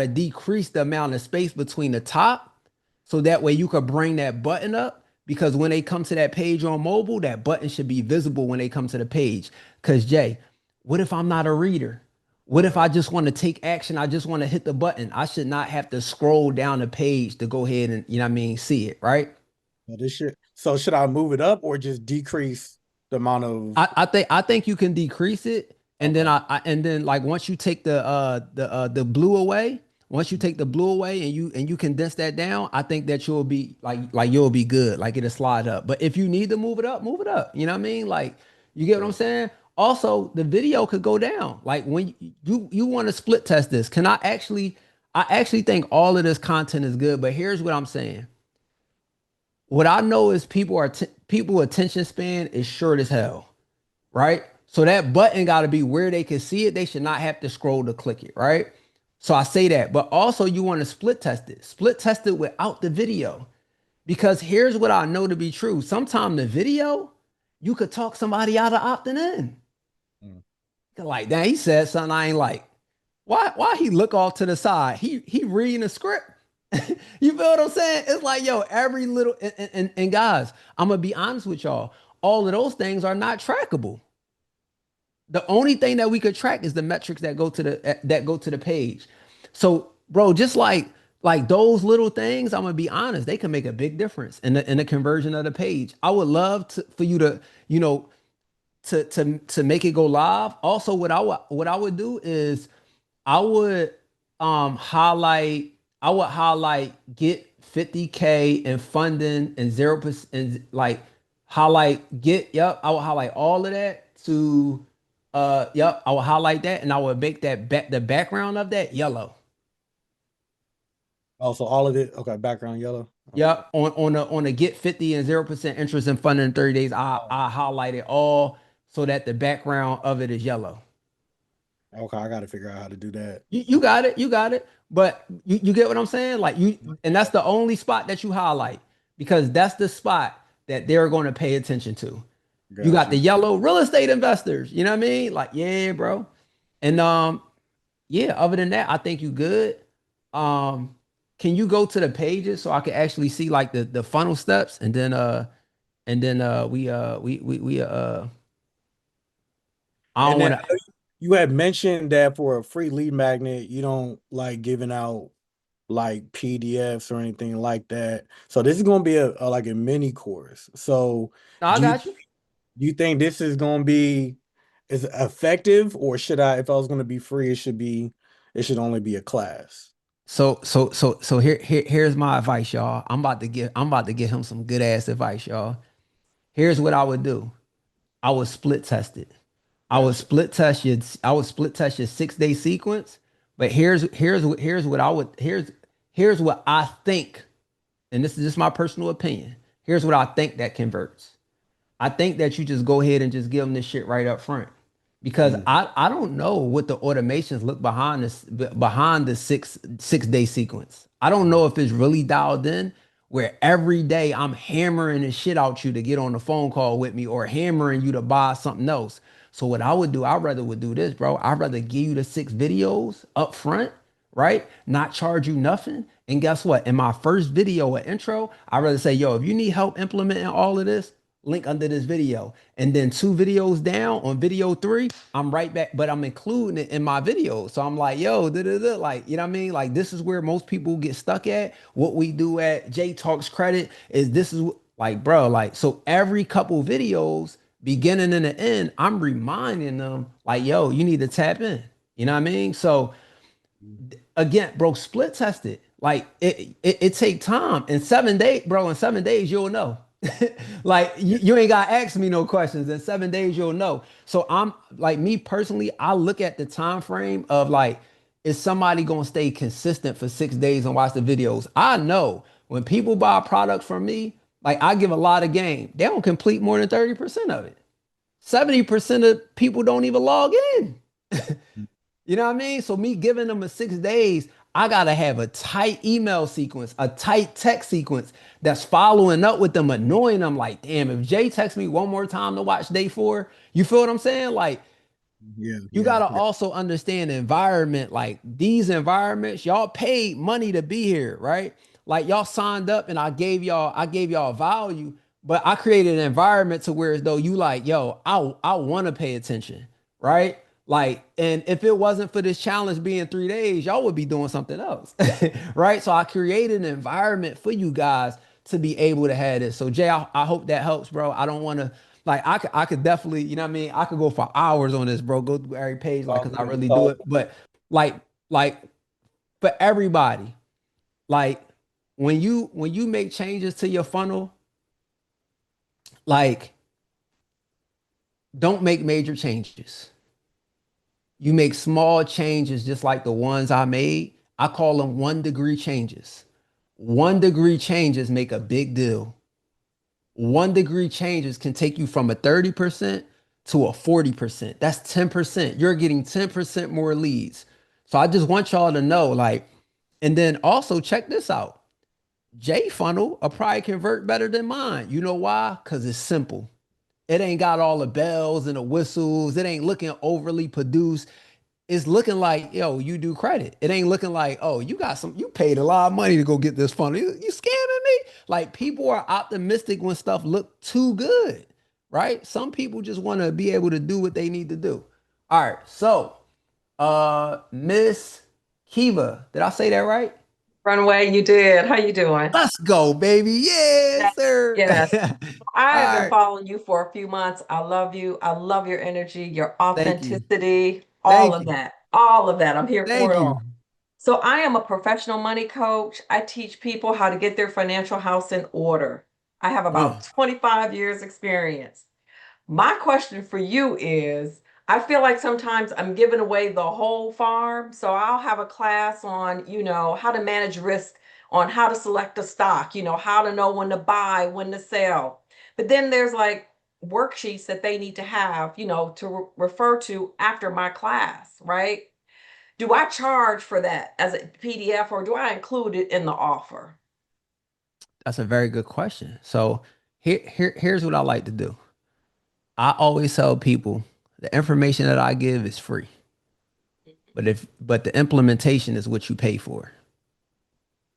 decrease the amount of space between the top so that way you could bring that button up because when they come to that page on mobile, that button should be visible when they come to the page. Because Jay, what if I'm not a reader? What if I just want to take action? I just want to hit the button. I should not have to scroll down the page to go ahead and, see it, right? Well, this shit. So should I move it up or just decrease the amount of? I think you can decrease it, and then and then like once you take the blue away, and you condense that down, I think that you'll be like you'll be good, like it'll slide up. But if you need to move it up, move it up. You know what I mean? Like you get what I'm saying? Also, the video could go down. Like when you want to split test this, I actually think all of this content is good, but here's what I'm saying. What I know is people attention span is short as hell, right? So that button got to be where they can see it. They should not have to scroll to click it, right? So I say that, but also you want to split test it. Split test it without the video. Because here's what I know to be true. Sometimes the video, you could talk somebody out of opting in. Mm. Like, damn, he said something I ain't like. Why he look off to the side? He reading the script. You feel what I'm saying? It's like, yo, every little and guys, I'm gonna be honest with y'all. All of those things are not trackable. The only thing that we could track is the metrics that go to the page. So, bro, just like those little things, I'm gonna be honest, they can make a big difference in the conversion of the page. I would love for you to, to make it go live. Also, what I would do is I would highlight get 50K in funding and 0% and like highlight get I would highlight all of that to I would highlight that and I would make that the background of that yellow. Also, all of it. Okay, background yellow. Okay. Yep, on a get 50 and 0% interest in funding in 30 days, I highlight it all so that the background of it is yellow. Okay, I got to figure out how to do that. You got it. But you get what I'm saying? Like and that's the only spot that you highlight because that's the spot that they're going to pay attention to. You got the yellow real estate investors. You know what I mean? Like, yeah, bro. And yeah, other than that, I think you good. Can you go to the pages so I can actually see like the funnel steps and then we I don't want to. You had mentioned that for a free lead magnet, you don't like giving out like PDFs or anything like that. So this is going to be a like a mini course. So I got you. Do you think this is going to be is effective, or should I? If I was going to be free, it should only be a class. So here's my advice, y'all. I'm about to give him some good ass advice, y'all. Here's what I would do. I would split test it. I would split test your 6-day sequence. But here's what I think, and this is just my personal opinion. Here's what I think that converts. I think that you just go ahead and just give them this shit right up front. Because I don't know what the automations look behind the 6-day sequence. I don't know if it's really dialed in where every day I'm hammering the shit out you to get on the phone call with me or hammering you to buy something else. So what I would do, I'd rather do this, bro. I'd rather give you the 6 videos up front, right? Not charge you nothing. And guess what? In my first video or intro, I'd rather say, yo, if you need help implementing all of this, link under this video. And then 2 videos down on video 3, I'm right back, but I'm including it in my video. So I'm like, yo, like, you know what I mean? Like, this is where most people get stuck at. What we do at J Talks Credit is this is like, bro, like, so every couple videos, beginning and the end, I'm reminding them like, yo, you need to tap in. You know what I mean? So again, bro, split test it. Like it take time. In 7 days, bro, in 7 days, you'll know. Like you ain't gotta ask me no questions. In 7 days, you'll know. So I'm like me personally, I look at the time frame of like, is somebody gonna stay consistent for 6 days and watch the videos? I know when people buy a product from me, like I give a lot of game. They don't complete more than 30% of it. 70% of people don't even log in. You know what I mean? So me giving them a 6 days, I gotta have a tight email sequence, a tight text sequence that's following up with them, annoying them. Like, damn, if Jay texts me one more time to watch day 4, you feel what I'm saying? Like, you gotta also understand the environment. Like these environments, y'all paid money to be here, right? Like y'all signed up and I gave y'all value, but I created an environment to where as though you like, yo, I want to pay attention, right? Like, and if it wasn't for this challenge being 3 days, y'all would be doing something else, right? So I created an environment for you guys to be able to have this. So Jay, I hope that helps, bro. I don't want to, like, I could definitely, you know what I mean? I could go for hours on this, bro. Go through every page, like, cause I really do it. But like for everybody, like when you make changes to your funnel, like don't make major changes. You make small changes just like the ones I made. I call them 1 degree changes. 1 degree changes make a big deal. 1 degree changes can take you from a 30% to a 40%. That's 10%. You're getting 10% more leads. So I just want y'all to know, like, and then also check this out. J funnel will probably convert better than mine. You know why? Because it's simple. It ain't got all the bells and the whistles. It ain't looking overly produced. It's looking like, yo, you do credit. It ain't looking like, oh, you paid a lot of money to go get this funnel. You scamming me? Like people are optimistic when stuff look too good, right? Some people just want to be able to do what they need to do. All right. So, Miss Kiva, did I say that right? Runway, you did. How you doing? Let's go, baby. Yes, Yes, sir. yes. I All have been right. following you for a few months. I love you. I love your energy, your Thank you. authenticity, all Thank of you. that. All of that. I'm here for Thank it you. all. So I am a professional money coach. I teach people how to get their financial house in order. I have about 25 years experience. My question for you is, I feel like sometimes I'm giving away the whole farm. So I'll have a class on, how to manage risk, on how to select a stock, how to know when to buy, when to sell. But then there's like worksheets that they need to have, to refer to after my class, right? Do I charge for that as a PDF or do I include it in the offer? That's a very good question. So here's what I like to do. I always tell people the information that I give is free. But the implementation is what you pay for.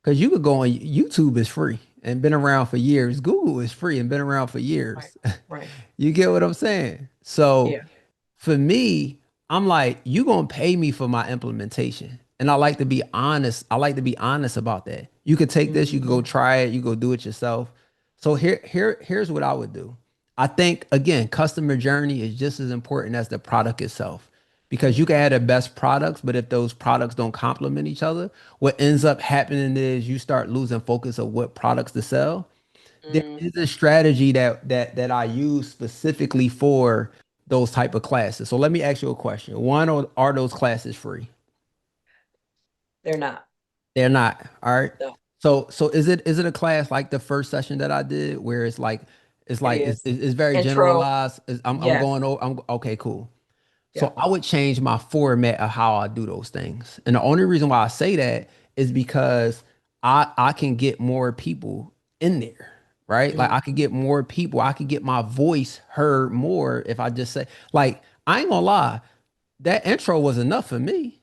Because you could go on YouTube is free and been around for years. Google is free and been around for years. Right. You get what I'm saying? So Yeah. for me, I'm like, you gonna pay me for my implementation. And I like to be honest. I like to be honest about that. You could take this, you could go try it, you go do it yourself. So here's what I would do. I think again, customer journey is just as important as the product itself. Because you can have the best products, but if those products don't complement each other, what ends up happening is you start losing focus of what products to sell. There Mm, is a strategy that I use specifically for those type of classes. So let me ask you a question. One, are those classes free? they're not. They're not. All right. No, So is it a class like the first session that I did where it's like it is. it's very Intro. generalized. I'm Yes. going over. I'm okay. Cool. Yeah. So I would change my format of how I do those things. And the only reason why I say that is because I can get more people in there, right? Like Mm, I could get more people. I could get my voice heard more if I just say, like, I ain't gonna lie, that intro was enough for me.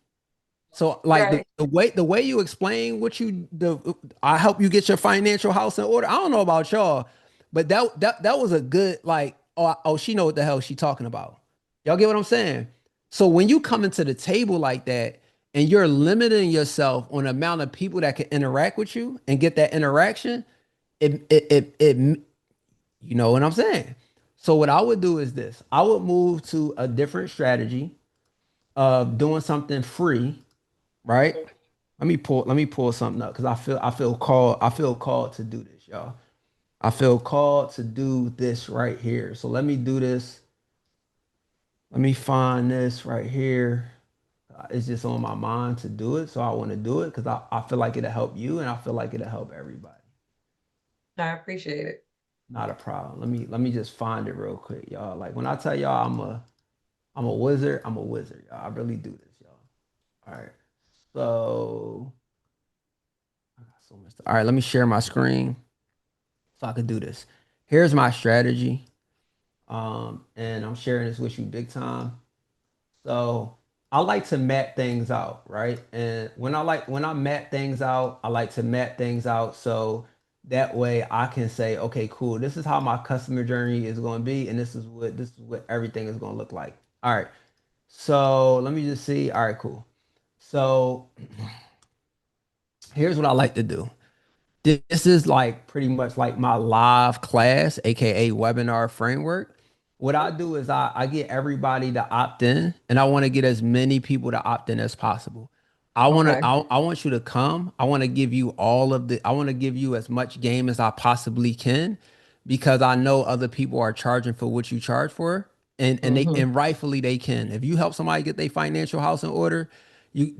So like right. the way you explain I help you get your financial house in order. I don't know about y'all, but that was a good like she know what the hell she talking about. Y'all get what I'm saying? So when you come into the table like that and you're limiting yourself on the amount of people that can interact with you and get that interaction, it you know what I'm saying? So what I would do is this. I would move to a different strategy of doing something free, right? Let me pull something up because I feel called to do this, y'all. I feel called to do this right here. So let me do this. Let me find this right here. It's just on my mind to do it. So I want to do it because I feel like it'll help you and I feel like it'll help everybody. I appreciate it. Not a problem. Let me just find it real quick, y'all. Like when I tell y'all I'm a wizard, I'm a wizard, y'all. I really do this, y'all. All right. So I got so much. All right, let me share my screen so I can do this. Here's my strategy. And I'm sharing this with you big time. So I like to map things out, right? And when I map things out, I like to map things out so that way I can say, okay, cool, this is how my customer journey is going to be, and this is what everything is going to look like. All right. So let me just see. All right, cool. So here's what I like to do. This is like pretty much like my live class, aka webinar framework. What I do is I get everybody to opt in, and I want to get as many people to opt in as possible. Okay. I want you to come. I want to give you I want to give you as much game as I possibly can because I know other people are charging for what you charge for. Hmm. And rightfully they can. If you help somebody get their financial house in order, you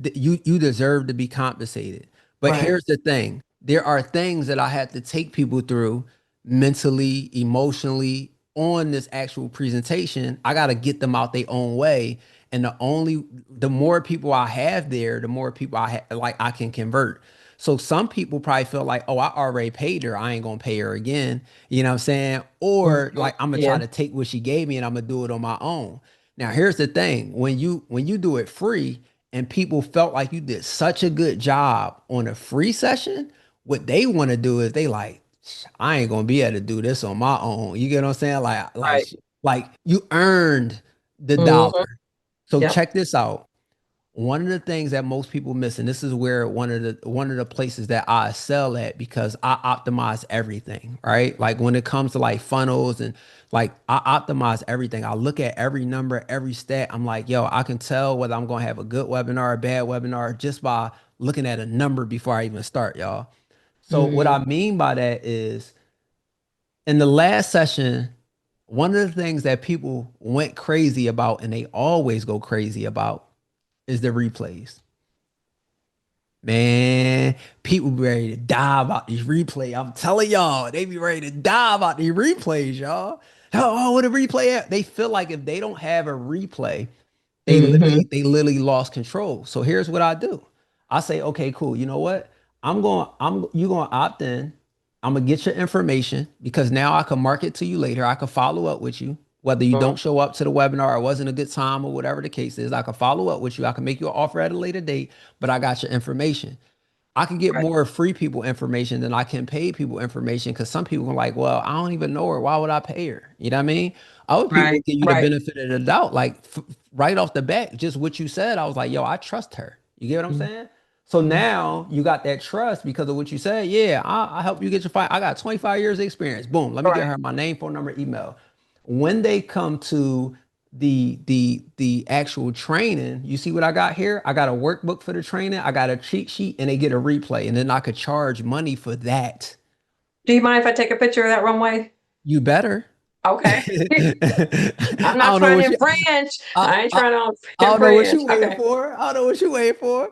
deserve to be compensated. But Right. here's the thing. There are things that I have to take people through mentally, emotionally on this actual presentation. I got to get them out their own way. And the more people I have there, the more people I can convert. So some people probably feel like, oh, I already paid her. I ain't gonna pay her again. You know what I'm saying? Or Mhm. like I'm gonna try Yeah. to take what she gave me and I'm gonna do it on my own. Now here's the thing: when you do it free and people felt like you did such a good job on a free session, what they want to do is they like, I ain't gonna be able to do this on my own. You get what I'm saying? Right. Like you earned the Hmm. dollar. So Yep. check this out. one of the things that most people miss, and this is where one of the places that I excel at, because I optimize everything, right? Like when it comes to like funnels and like I optimize everything. I look at every number, every stat. I'm like, yo, I can tell whether I'm going to have a good webinar, a bad webinar, just by looking at a number before I even start, y'all. So what I mean by that is, in the last session, one of the things that people went crazy about, and they always go crazy about, is the replays. Man, people be ready to die about these replays. I'm telling y'all, they be ready to die about these replays, y'all. Oh, what a replay at? They feel like if they don't have a replay, they literally lost control. So here's what I do. I say, okay, cool. You know what? You gonna opt in. I'm gonna get your information, because now I can market to you later. I can follow up with you. Whether you don't show up to the webinar, or it wasn't a good time, or whatever the case is, I can follow up with you. I can make you an offer at a later date, but I got your information. I can get more free people information than I can pay people information, because some people are like, well, I don't even know her. Why would I pay her? You know what I mean? Other people give you the benefit of the doubt. Like right off the bat, just what you said, I was like, yo, I trust her. You get what I'm saying? So now you got that trust because of what you said. Yeah, I help you get your I got 25 years of experience. Boom. Let me get her my name, phone number, email. When they come to the actual training, you see what I got here? I got a workbook for the training. I got a cheat sheet, and they get a replay, and then I could charge money for that. Do you mind if I take a picture of that runway? You better. Okay. I'm not trying to infringe. I ain't trying to infringe. I don't know what you waiting for. I don't know what you waiting for.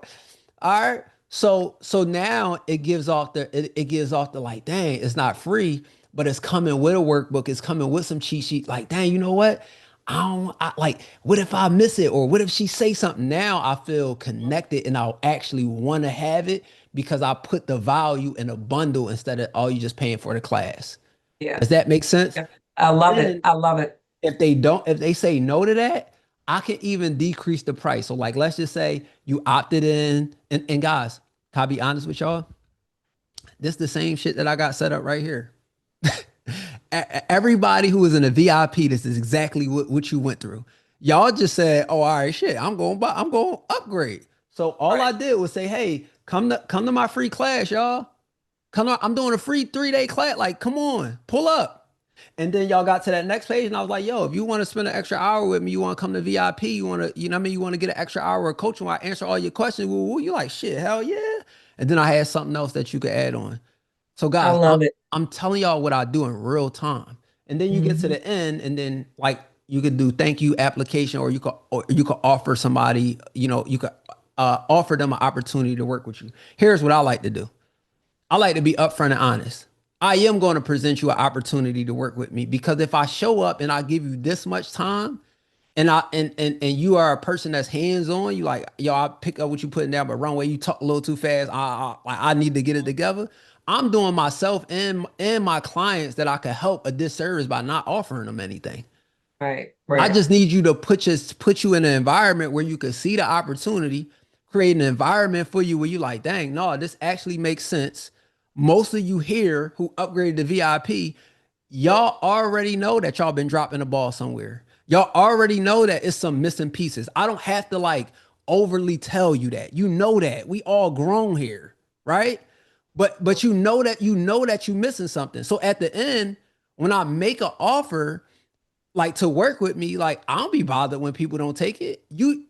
All right. So now it gives off the like, dang, it's not free, but it's coming with a workbook. It's coming with some cheat sheet. Like, dang, you know what? What if I miss it? Or what if she say something? Now I feel connected, and I'll actually want to have it because I put the value in a bundle instead of all you just paying for the class. Yeah. Does that make sense? Yeah. I love it. I love it. If they say no to that, I can even decrease the price. So like, let's just say you opted in, and guys, can I be honest with y'all? This is the same shit that I got set up right here. Everybody who is in a VIP, this is exactly what you went through. Y'all just said, oh, all right, shit, I'm going to upgrade. So all I did was say, hey, come to my free class, y'all. I'm doing a free 3-day class. Like, come on, pull up. And then y'all got to that next page, and I was like, yo, if you want to spend an extra hour with me, you want to come to VIP, you want to, you know what I mean? You want to get an extra hour of coaching while I answer all your questions. Well, you like, shit, hell yeah. And then I had something else that you could add on. So guys, I love it. I'm telling y'all what I do in real time. And then you get to the end, and then like you could do thank you application, or you could offer somebody, you could offer them an opportunity to work with you. Here's what I like to do. I like to be upfront and honest. I am going to present you an opportunity to work with me, because if I show up and I give you this much time, and you are a person that's hands-on, you like, yo, I pick up what you putting down, but runway, you talk a little too fast. I need to get it together. I'm doing myself and my clients that I could help a disservice by not offering them anything. Right. I just need you to put you in an environment where you can see the opportunity, create an environment for you where you like, dang, no, this actually makes sense. Most of you here who upgraded to VIP, y'all already know that y'all been dropping the ball somewhere. Y'all already know that it's some missing pieces. I don't have to like overly tell you that. You know that. We all grown here, right? But you know that you're missing something. So at the end, when I make an offer, like to work with me, like I don't be bothered when people don't take it.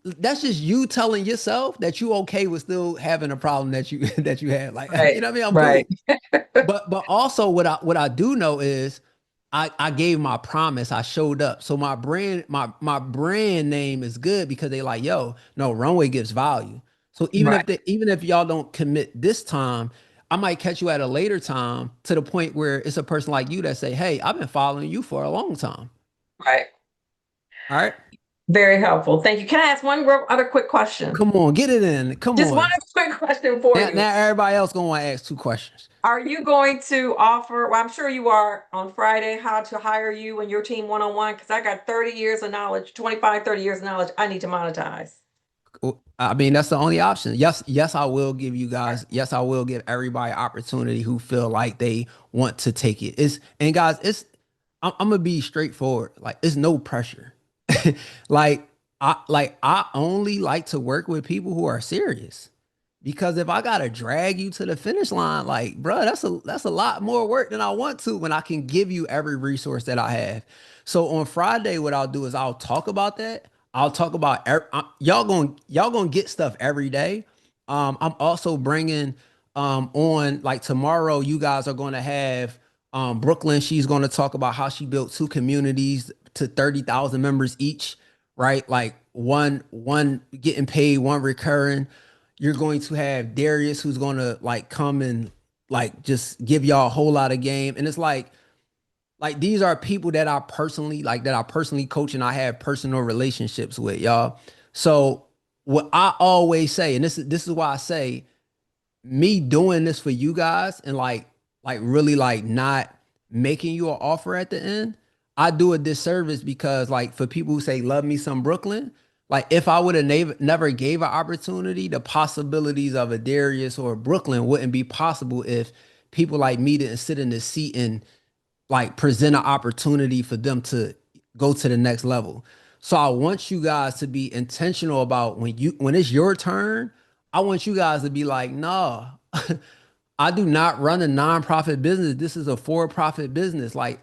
That's just you telling yourself that you okay with still having a problem that you had. Like, you know what I mean? I'm cool. But also what I do know is I gave my promise. I showed up. So my brand name is good, because they like, yo, no, Runway gives value. So even if y'all don't commit this time, I might catch you at a later time, to the point where it's a person like you that say, hey, I've been following you for a long time. Right. All right. Very helpful. Thank you. Can I ask one other quick question? Come on, get it in. Just one quick question for you. Now everybody else gonna want to ask 2 questions. Are you going to offer, well, I'm sure you are, on Friday, how to hire you and your team one-on-one? Because I got 30 years of knowledge, 25, 30 years of knowledge I need to monetize. I mean, that's the only option. Yes, I will give you guys. Yes, I will give everybody opportunity who feel like they want to take it. I'm gonna be straightforward. Like, it's no pressure. Like, I only like to work with people who are serious. Because if I gotta drag you to the finish line, like, bro, that's a lot more work than I want to when I can give you every resource that I have. So on Friday, what I'll do is I'll talk about that. I'll talk about y'all gonna get stuff every day. I'm also bringing on like tomorrow. You guys are going to have Brooklyn. She's going to talk about how she built 2 communities to 30,000 members each. Right, like one getting paid, one recurring. You're going to have Darius who's going to like come and like just give y'all a whole lot of game. And it's like these are people that I personally coach and I have personal relationships with, y'all. So what I always say, and this is why I say me doing this for you guys and like really like not making you an offer at the end, I do a disservice because like for people who say love me some Brooklyn, like if I would have never gave an opportunity, the possibilities of a Darius or a Brooklyn wouldn't be possible if people like me didn't sit in the seat and like present an opportunity for them to go to the next level. So I want you guys to be intentional about when it's your turn, I want you guys to be like, nah, I do not run a nonprofit business. This is a for-profit business. Like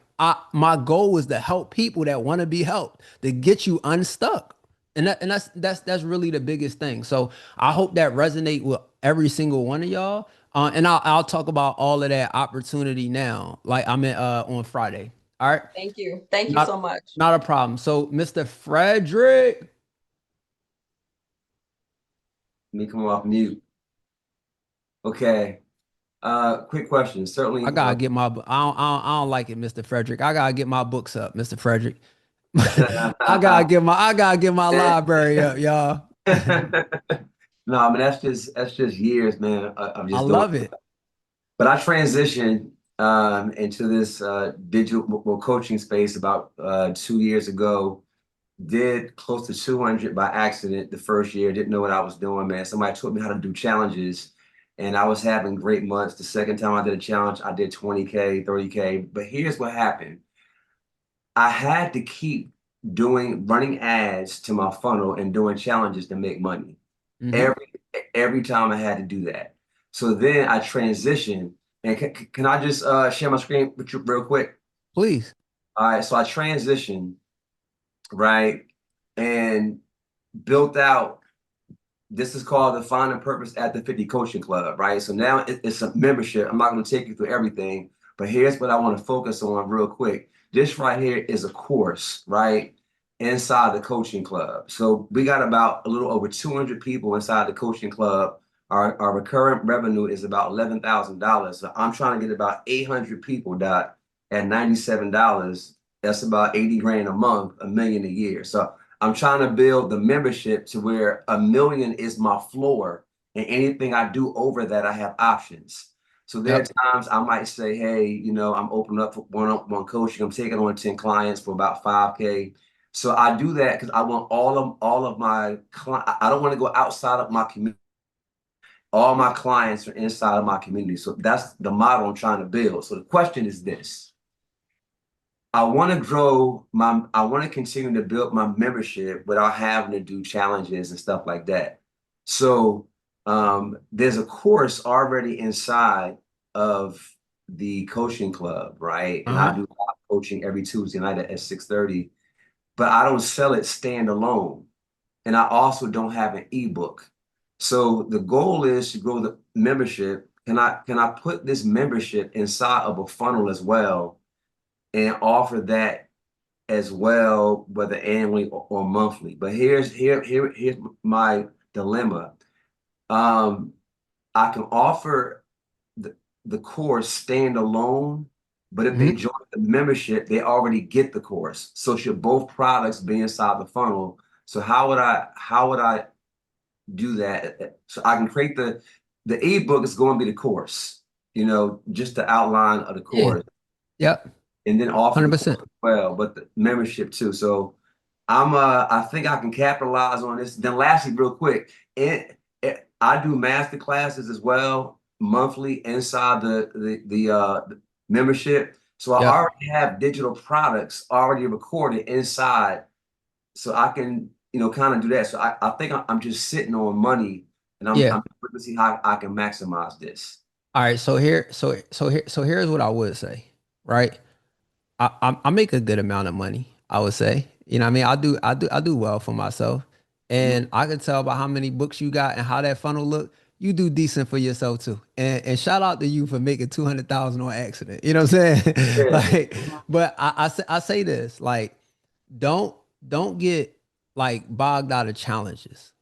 my goal is to help people that want to be helped, to get you unstuck. And that's really the biggest thing. So I hope that resonate with every single one of y'all. And I'll talk about all of that opportunity now. Like I'm on Friday. All right. Thank you. Thank you Not, so much. not a problem. So Mr. Frederick. Let me come off mute. Okay. Quick question. Certainly, I gotta get my. I don't like it, Mr. Frederick. I gotta get my books up, Mr. Frederick. I gotta get my library up, y'all. No, I mean that's just years, man. I'm just I love it. But I transitioned into this digital coaching space about 2 years ago. Did close to 200 by accident the first year. Didn't know what I was doing, man. Somebody taught me how to do challenges, and I was having great months. The second time I did a challenge, I did 20K, 30K. But here's what happened. I had to keep running ads to my funnel and doing challenges to make money. Mhm. Every time I had to do that. So then I transitioned, and can I just share my screen with you real quick? Please. All right, so I transitioned, right, and built out. This is called the Find a Purpose at the 50 Coaching Club, right? So now it's a membership. I'm not going to take you through everything, but here's what I want to focus on real quick. This right here is a course, right, inside the coaching club. So we got about a little over 200 people inside the coaching club. Our recurrent revenue is about $11,000. So I'm trying to get about 800 people at $97. That's about 80 grand a month, $1 million a year. So I'm trying to build the membership to where $1 million is my floor, and anything I do over that, I have options. So there are times I might say, hey, I'm opening up for one-on-one coaching. I'm taking on 10 clients for about 5K. So I do that because I want all of my clients. I don't want to go outside of my community. All my clients are inside of my community. So that's the model I'm trying to build. So the question is this. I want to continue to build my membership without having to do challenges and stuff like that. So there's a course already inside of the coaching club, right? And I do live coaching every Tuesday night at 6:30, but I don't sell it standalone. And I also don't have an ebook. So the goal is to grow the membership. Can I put this membership inside of a funnel as well and offer that as well, whether annually or monthly? But here's my dilemma. I can offer the course standalone, but if they join the membership, they already get the course. So should both products be inside the funnel? So how would I do that? So I can create the ebook is going to be the course, just the outline of the course. Yep. And then offer 100%. well, but the membership too. So I think I can capitalize on this. Then lastly, real quick, I do master classes as well monthly inside the membership. So I already have digital products already recorded inside. So I can kind of do that. So I think I'm just sitting on money, and I'm Yeah. looking to see how I can maximize this. All right. So here's what I would say, right? I make a good amount of money, I would say. You know what I mean? I do well for myself. And I can tell by how many books you got and how that funnel look, you do decent for yourself too. And shout out to you for making 200,000 on accident. You know what I'm saying? Yeah. Like, but I say this, like, don't get like bogged out of challenges.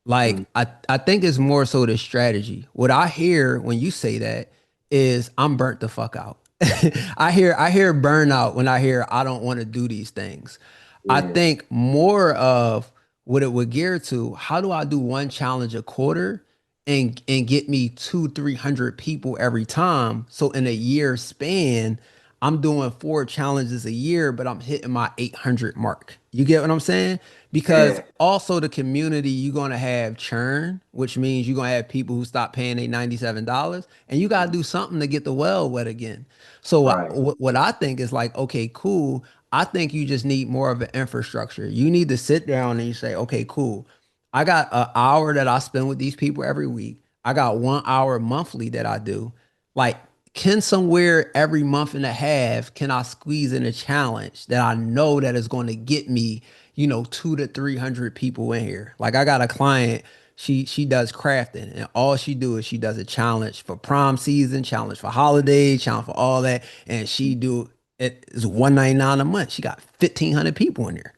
Like I think it's more so the strategy. What I hear when you say that is I'm burnt the fuck out. I hear burnout when I hear I don't want to do these things. I Yeah. think more of what it would gear to, how do I do one challenge a quarter and get me 200-300 people every time? So in a year span, I'm doing 4 challenges a year, but I'm hitting my 800 mark. You get what I'm saying? Because Yeah. also the community, you're going to have churn, which means you're going to have people who stop paying their $97, and you got to do something to get the well wet again. So Right. what I think is like, okay, cool. I think you just need more of an infrastructure. You need to sit down and you say, okay, cool. I got an hour that I spend with these people every week. I got 1 hour monthly that I do. Like, can somewhere every month and a half, can I squeeze in a challenge that I know that is going to get me, 200 to 300 people in here? Like, I got a client, she does crafting, and all she do is she does a challenge for prom season, challenge for holiday, challenge for all that, and she do it is $199 a month. She got 1,500 people in there.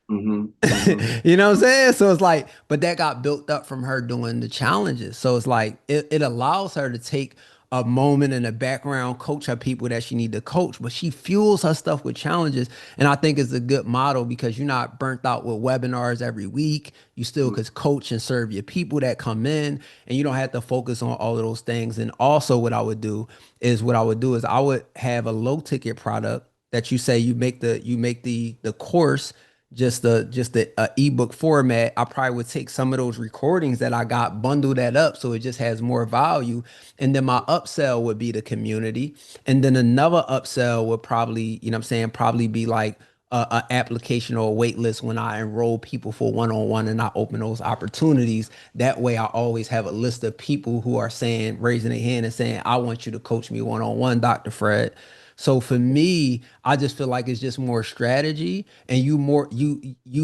You know what I'm saying? So it's like, but that got built up from her doing the challenges. So it's like it allows her to take a moment in the background, coach her people that she need to coach, but she fuels her stuff with challenges. And I think it's a good model because you're not burnt out with webinars every week. You still could coach and serve your people that come in, and you don't have to focus on all of those things. And also what I would do is I would have a low ticket product that you say you make the course just the ebook format. I probably would take some of those recordings that I got, bundle that up so it just has more value. And then my upsell would be the community. And then another upsell would probably, you know what I'm saying, probably be like a application or a wait list when I enroll people for one-on-one and I open those opportunities. That way I always have a list of people who are saying, raising their hand and saying, I want you to coach me one-on-one, Dr. Fred. So for me, I just feel like it's just more strategy, and you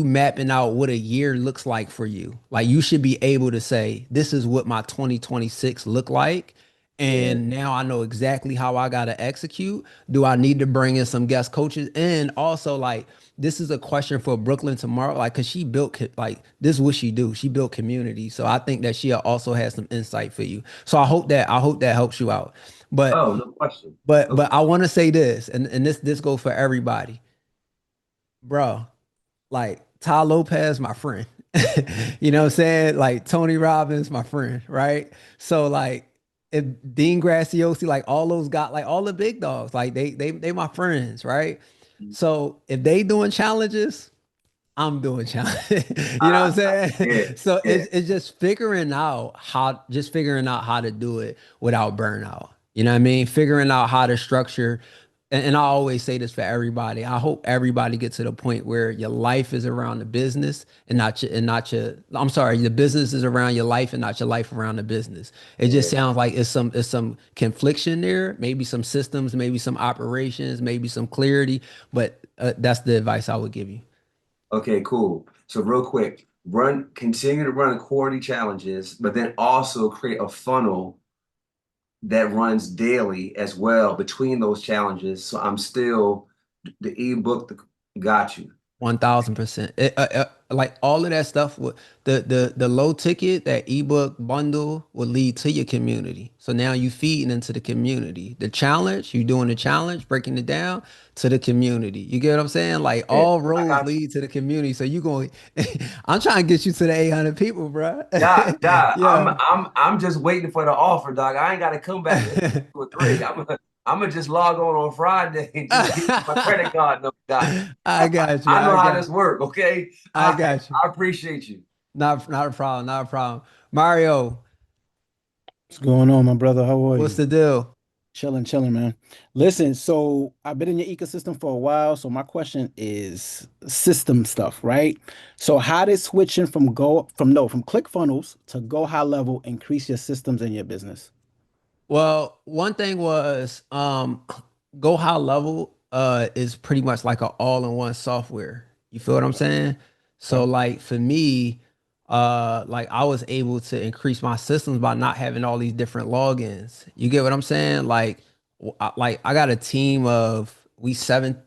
mapping out what a year looks like for you. Like, you should be able to say, this is what my 2026 look like. And now I know exactly how I got to execute. Do I need to bring in some guest coaches? And also, like, this is a question for Brooklyn tomorrow. Like, cause she built, like, this is what she do. She built community. So I think that she also has some insight for you. So I hope that helps you out. But Oh, no question. but I want to say this, and this goes for everybody, bro. Like, Ty Lopez, my friend. You know what I'm saying? Like, Tony Robbins, my friend, right? So like, if Dean Graziosi, like, all those guys, like all the big dogs, like they my friends, right? So if they doing challenges, I'm doing challenges. You know what I'm saying? Yeah, So yeah. it's just figuring out how to do it without burnout. You know what I mean? Figuring out how to structure. And I always say this for everybody. I hope everybody gets to the point where your life is around the business and not your, I'm sorry, the business is around your life and not your life around the business. It just sounds like it's some confliction there, maybe some systems, maybe some operations, maybe some clarity, but that's the advice I would give you. Okay, cool. So real quick, continue to run quarterly challenges, but then also create a funnel that runs daily as well between those challenges. So I'm still the ebook got you. 1,000%. Like, all of that stuff would the low ticket, that ebook bundle will lead to your community. So now you feeding into the community. The challenge, you doing the challenge, breaking it down to the community. You get what I'm saying? Like, Yeah, all I roads got you. lead to the community. So you going, I'm trying to get you to the 800 people, bro. Doc, Yeah. I'm just waiting for the offer, Doc. I ain't got to come back to 2 or 3. I'm gonna just log on Friday and just give you my credit card number, Doc. I got you. I know I how got this work, okay? I got you. I appreciate you. Not a problem. Not a problem. Mario, What's going on, my brother? How are what's you? the deal? Chilling, man. Listen, so I've been in your ecosystem for a while. So my question is system stuff, right? So how did switching from ClickFunnels to Go High Level increase your systems in your business? Well, one thing was Go High Level is pretty much like an all-in-one software. You feel what I'm saying? So Okay. like for me, like I was able to increase my systems by not having all these different logins. You get what I'm saying? Like like I got a team of we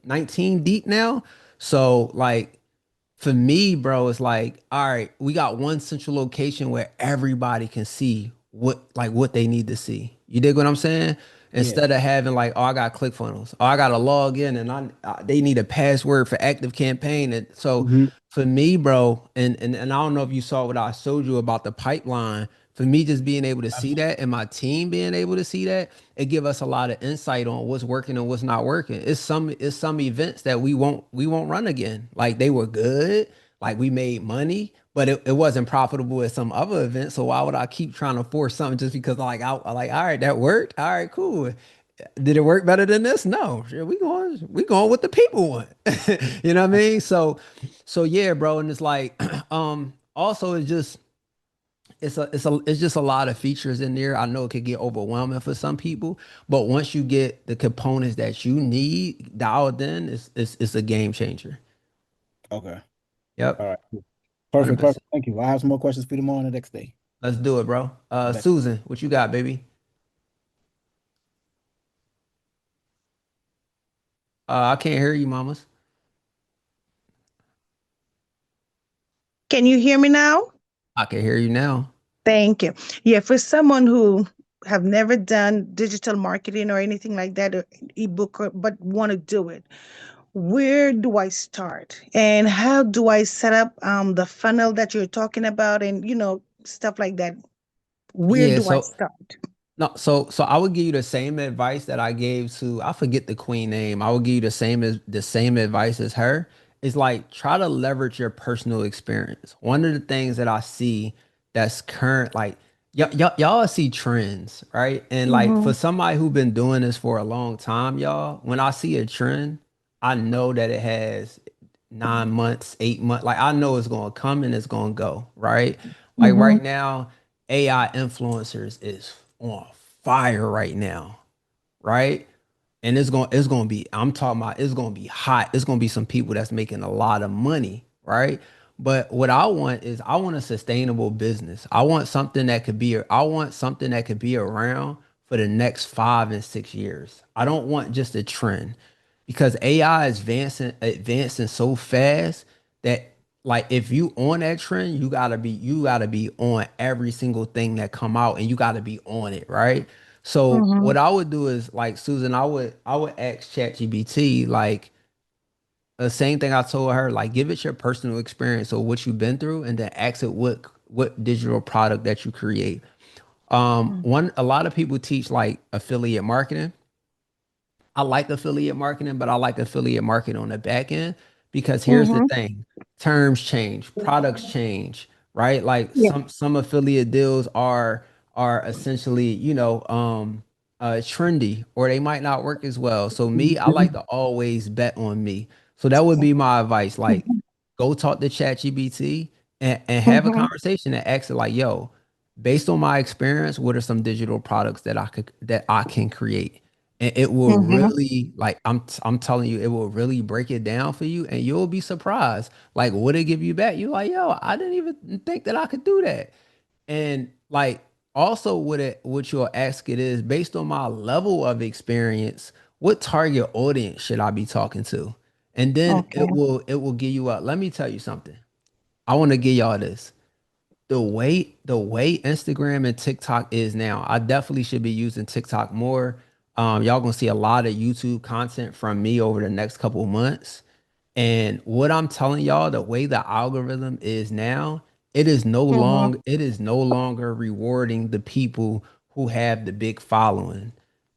19 deep now. So like for me, bro, it's like, all right, we got one central location where everybody can see what they need to see. You dig what I'm saying? Yeah. Instead of having like, oh, I got ClickFunnels, oh, I got to log in, and they need a password for Active Campaign, and so Mhm. for me, bro, and I don't know if you saw what I showed you about the pipeline. For me, just being able to see that, and my team being able to see that, it give us a lot of insight on what's working and what's not working. It's some events that we won't run again. Like they were good, like we made money, but it wasn't profitable at some other events. So why would I keep trying to force something just because I like, all right, that worked. All right, cool. Did it work better than this? No. Sure, we going what the people want. You know what I mean? So yeah, bro. And it's like, also it's just a lot of features in there. I know it could get overwhelming for some people, but once you get the components that you need dialed in, it's a game changer. Okay. Yep. All right. Cool. Perfect. 100%. Thank you. I have some more questions for you tomorrow and the next day. Let's do it, bro. Bet. Susan, what you got, baby? I can't hear you, mamas. Can you hear me now? I can hear you now. Thank you. Yeah, for someone who have never done digital marketing or anything like that, or ebook, but want to do it, where do I start? And how do I set up the funnel that you're talking about and stuff like that? Where Yeah, do I so start? no, so I would give you the same advice that I gave to I forget the queen name. I would give you the same advice as her. It's like try to leverage your personal experience. One of the things that I see that's current, like y'all see trends, right? And like Mm-hmm. for somebody who been doing this for a long time, y'all, when I see a trend, I know that it has 9 months, 8 months. Like I know it's gonna come and it's gonna go, right? Like Mm-hmm. right now, AI influencers is on fire right now, right? And it's gonna be, I'm talking about it's gonna be hot. It's gonna be some people that's making a lot of money, right? But what I want is I want a sustainable business. I want something that could be around for the next 5 and 6 years. I don't want just a trend because AI is advancing so fast that like if you on that trend, you gotta be on every single thing that come out and you gotta be on it, right? So Mm-hmm. what I would do is like Susan, I would ask ChatGPT like the same thing I told her, like give it your personal experience or what you've been through, and then ask it what digital product that you create. One a lot of people teach like affiliate marketing. I like affiliate marketing, but I like affiliate marketing on the back end because here's the Mm-hmm. thing. Terms change, products change, right? Like Yeah. some affiliate deals are essentially, trendy or they might not work as well. So me, I like to always bet on me. So that would be my advice. Like go talk to ChatGPT and have a Mm-hmm. conversation and ask it like, yo, based on my experience, what are some digital products that I can create? And it will Mm-hmm. really like I'm telling you, it will really break it down for you, and you'll be surprised. Like, what it give you back? You like, yo, I didn't even think that I could do that. And like, also, what you'll ask it is based on my level of experience, what target audience should I be talking to? And then Okay. it will give you up. Let me tell you something. I want to give y'all this the way Instagram and TikTok is now, I definitely should be using TikTok more. Y'all gonna see a lot of YouTube content from me over the next couple of months. And what I'm telling y'all, the way the algorithm is now, Mm-hmm. it is no longer rewarding the people who have the big following.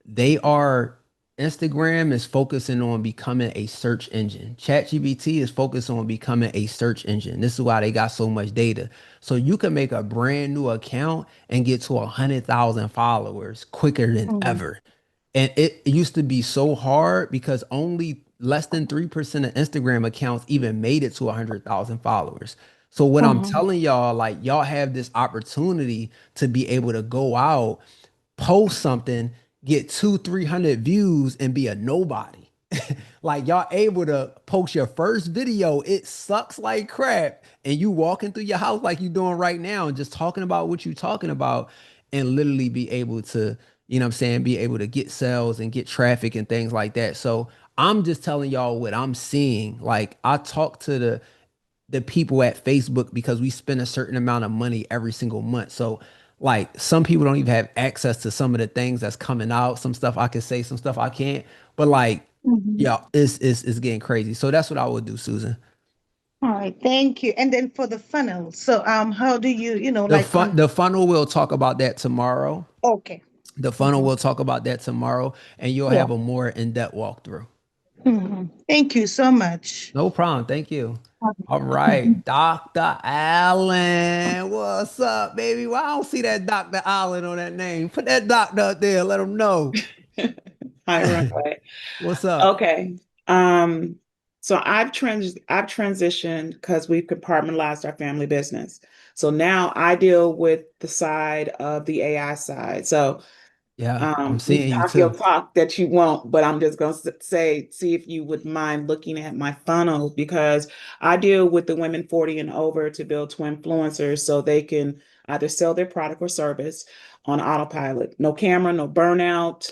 They are Instagram is focusing on becoming a search engine. ChatGPT is focused on becoming a search engine. This is why they got so much data. So you can make a brand new account and get to 100,000 followers quicker than Mm-hmm. ever. And it used to be so hard because only less than 3% of Instagram accounts even made it to 100,000 followers. So what I'm telling y'all, like y'all have this opportunity to be able to go out, post something, get 200-300 views and be a nobody. Like y'all able to post your first video, it sucks like crap, and you walking through your house like you doing right now and just talking about what you talking about, and literally be able to, you know what I'm saying, be able to get sales and get traffic and things like that. So I'm just telling y'all what I'm seeing. Like I talk to the people at Facebook because we spend a certain amount of money every single month. So like some people don't even have access to some of the things that's coming out. Some stuff I can say, some stuff I can't. But like, yeah, it's getting crazy. So that's what I would do, Susan. All right, thank you. And then for the funnel, so how do you, The funnel, we'll talk about that tomorrow. okay. The funnel, we'll talk about that tomorrow, and you'll Yeah. have a more in-depth walkthrough. Thank you so much. No problem. Thank you. All right, Dr. Allen, what's up, baby? Well, I don't see that Dr. Allen on that name. Put that doctor up there. Let them know. Hi, Runway. What's up? Okay. So I've transitioned because we've compartmentalized our family business. So now I deal with the side of the AI side. So Yeah, I'm you seeing you talk your too. talk that you won't, but I'm just going to see if you would mind looking at my funnel, because I deal with the women 40 and over to build to influencers so they can either sell their product or service on autopilot. No camera, no burnout,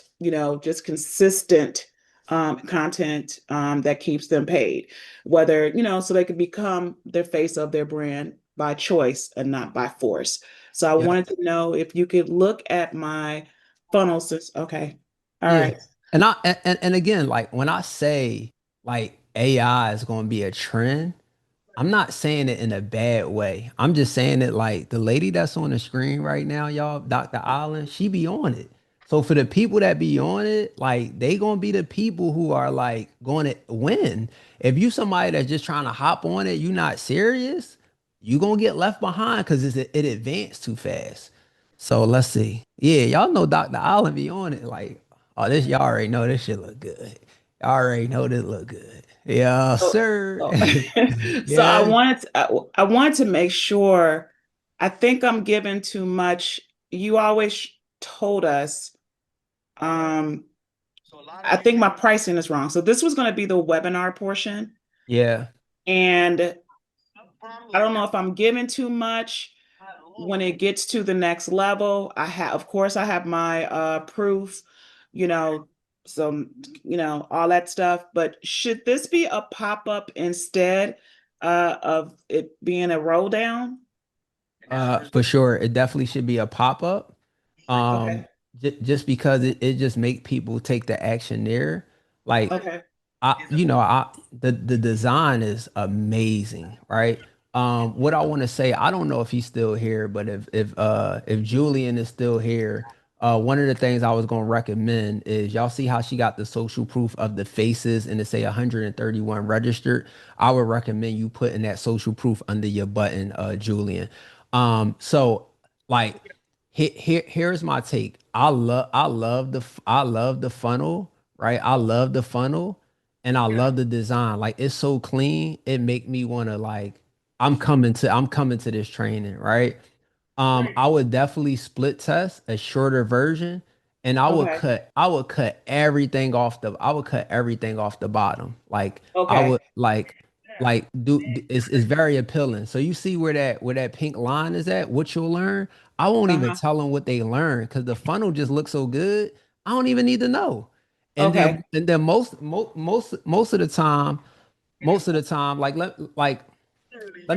just consistent content that keeps them paid, whether, so they can become the face of their brand by choice and not by force. So I Yeah. wanted to know if you could look at my funnels. Okay. All Yeah. right. And again, like when I say like AI is going to be a trend, I'm not saying it in a bad way. I'm just saying it like the lady that's on the screen right now, y'all, Dr. Allen, she be on it. So for the people that be on it, like they gonna be the people who are like going to win. If you somebody that's just trying to hop on it, you not serious, you gonna get left behind because it advanced too fast. So let's see. Yeah, y'all know Dr. Allen be on it. Like, oh, this y'all already know this shit look good. Y'all already know this look good. Yeah, sir. So Yeah. I wanted to make sure. I think I'm giving too much. You always told us. I think my pricing is wrong. So this was going to be the webinar portion, Yeah. and I don't know if I'm giving too much. When it gets to the next level, of course, I have my proof, some, all that stuff. But should this be a pop-up instead of it being a roll down? For sure. It definitely should be a pop-up. Okay. Just because it just make people take the action there. Like Okay. the design is amazing, right? What I want to say, I don't know if he's still here, but if Julian is still here, one of the things I was gonna recommend is y'all see how she got the social proof of the faces and it say 131 registered. I would recommend you putting that social proof under your button, Julian. So like here's my take. I love the funnel, right? I love the funnel. And I love the design. Like it's so clean. It make me want to like, I'm coming to this training, right? I would definitely split test a shorter version, and I would Okay. cut everything off the bottom. Like I Okay. would it's very appealing. So you see where that pink line is at, what you'll learn. I won't even Uh-huh. tell them what they learn because the funnel just looks so good. I don't even need to know. Okay. And then most of the time, like let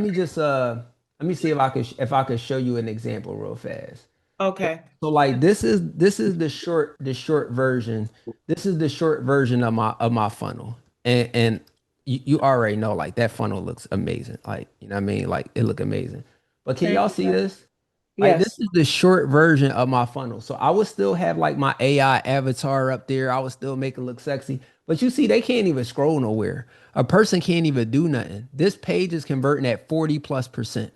me just let me see if I could show you an example real fast. Okay. So like this is the short version. This is the short version of my funnel. And you already know like that funnel looks amazing. Like, you know what I mean? Like it look amazing. But can y'all Thank see you. this? Like this Yes. is the short version of my funnel. So I would still have like my AI avatar up there. I would still make it look sexy. But you see, they can't even scroll nowhere. A person can't even do nothing. This page is converting at 40+%,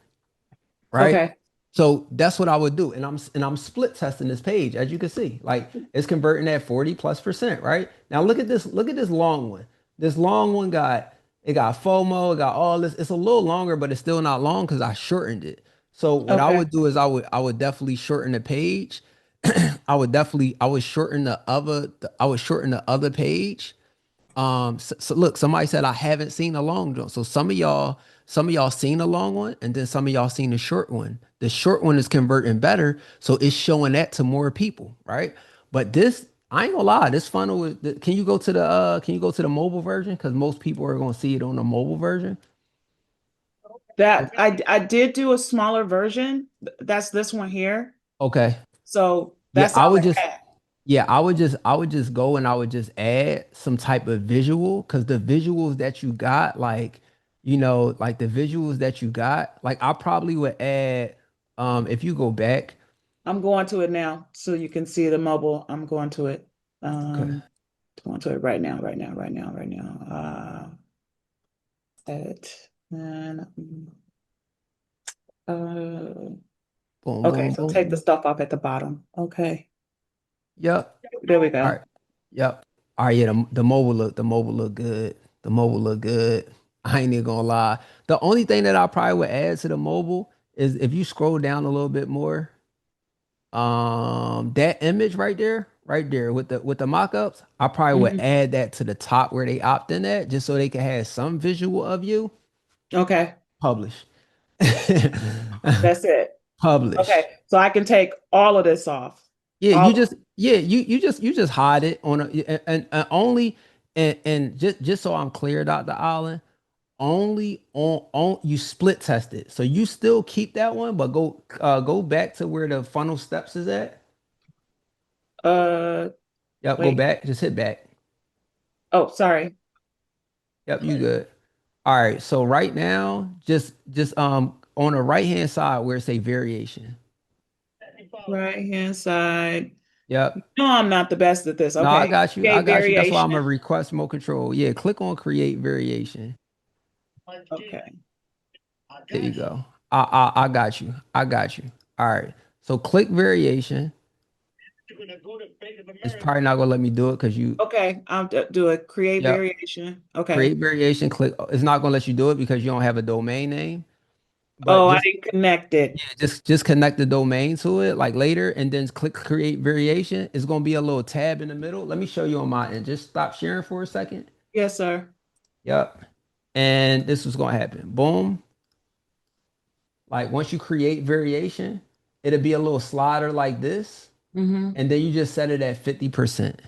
right? Okay. So that's what I would do. And I'm split testing this page, as you can see. Like it's converting at 40+%, right? Now look at this long one. This long one got FOMO, it got all this. It's a little longer, but it's still not long because I shortened it. So what I Okay. would do is I would definitely shorten the page. I would shorten the other page. So look, somebody said I haven't seen a long one. So some of y'all seen a long one, and then some of y'all seen the short one. The short one is converting better, so it's showing that to more people, right? But this, I ain't gonna lie, this funnel is. Can you go to the mobile version? Because most people are gonna see it on the mobile version. That I did do a smaller version. That's this one here. Okay. So Yeah, that's all it had. I would just go and I would just add some type of visual because the visuals that you got, like, like the visuals that you got, like I probably would add, if you go back. I'm going to it now so you can see the mobile. I'm going to it. Okay. Going to it right now. Edit and Boom, okay, boom, so take the boom. stuff off at the bottom. Okay, Yep. there we All go. right. Yep. All right. Yeah. The mobile look good. The mobile look good. I ain't even gonna lie. The only thing that I probably would add to the mobile is if you scroll down a little bit more. That image right there with the mock-ups, I probably would Mhm. add that to the top where they opt in at, just so they can have some visual of you. Okay, Publish. that's it. Publish. Okay, so I can take all of this off. Yeah, All you just hide it on and only and just so I'm clear, Dr. Allen, only on you split test it. So you still keep that one, but go back to where the funnel steps is at. Yep, go wait. back, just hit back. Oh, sorry. Yep, you good. All right, so right now, just on the right hand side where it say variation. Right hand side. Yep. No, I'm not the best at this. No, I Okay, got you. I create got you. That's why I'm variation. gonna request more control. Yeah, click on create variation. Okay. There you go. I got you. I got you. All right. So click variation. It's probably not gonna let me do it because you. Okay, I'll do it. Create Yep. variation. Okay. Create variation. Click. It's not gonna let you do it because you don't have a domain name. But Oh, I just didn't connect it. yeah, just connect the domain to it like later, and then click create variation. It's gonna be a little tab in the middle. Let me show you on my end. Just stop sharing for a second. Yes, sir. Yep. And this is gonna happen. Boom. Like once you create variation, it'll be a little slider like this, Mm-hmm. and then you just set it at 50%.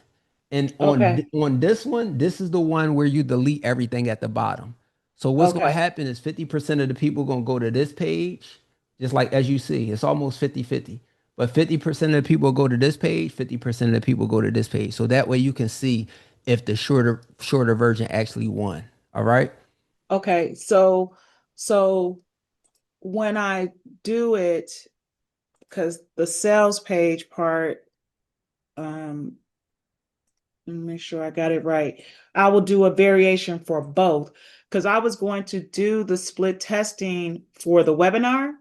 And Okay. on this one, this is the one where you delete everything at the bottom. So what's gonna Okay. happen is 50% of the people gonna go to this page, just like as you see, it's almost 50-50. But 50% of the people go to this page, 50% of the people go to this page. So that way you can see if the shorter version actually won. All right. Okay. So when I do it, because the sales page part, let me make sure I got it right. I will do a variation for both because I was going to do the split testing for the webinar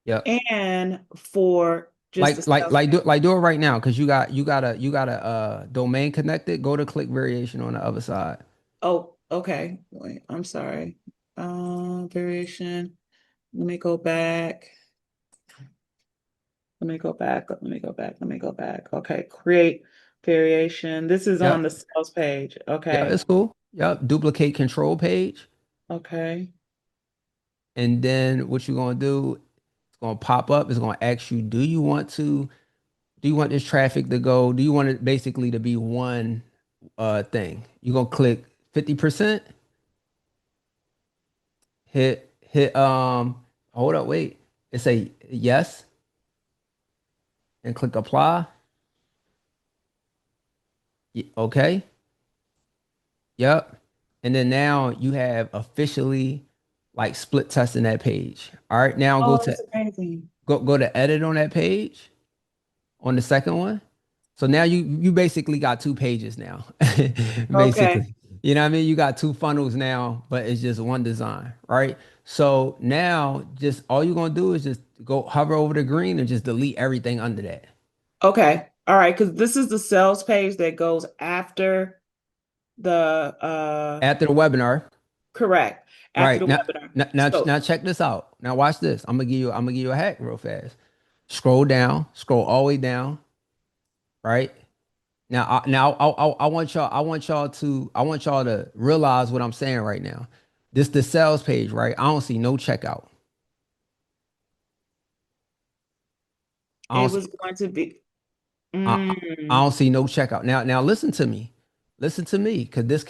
Yep. and for just the sales page. Do it right now because you got a domain connected. Go to click variation on the other side. Oh, okay. Wait, I'm sorry. Variation. Let me go back. Let me go back. Okay, create variation. This is on Yep. the sales page. Yeah, Okay. it's cool. Yep. Duplicate control page. Okay. And then what you're gonna do, it's gonna pop up, it's gonna ask you, do you want this traffic to go? Do you want it basically to be one thing? You're gonna click 50%, hit hold up, wait. It say yes, and click apply. Okay. Yep. And then now you have officially like split testing that page. All right, now Oh, that's amazing. go to edit on that page on the second one. So now you basically got two pages now. Okay. Basically. You know what I mean? You got two funnels now, but it's just one design, right? So now just all you're gonna do is just go hover over the green and just delete everything under that. Okay. All right. Because this is the sales page that goes after the After the webinar. correct. After Right. the Now, webinar. now check this out. Now watch this. I'm gonna give you a hack real fast. Scroll down, scroll all the way down. Right. Now, I want y'all to realize what I'm saying right now. This the sales page, right? I don't see no checkout. It was going to be. I don't see no checkout. Now listen to me. Listen to me, because this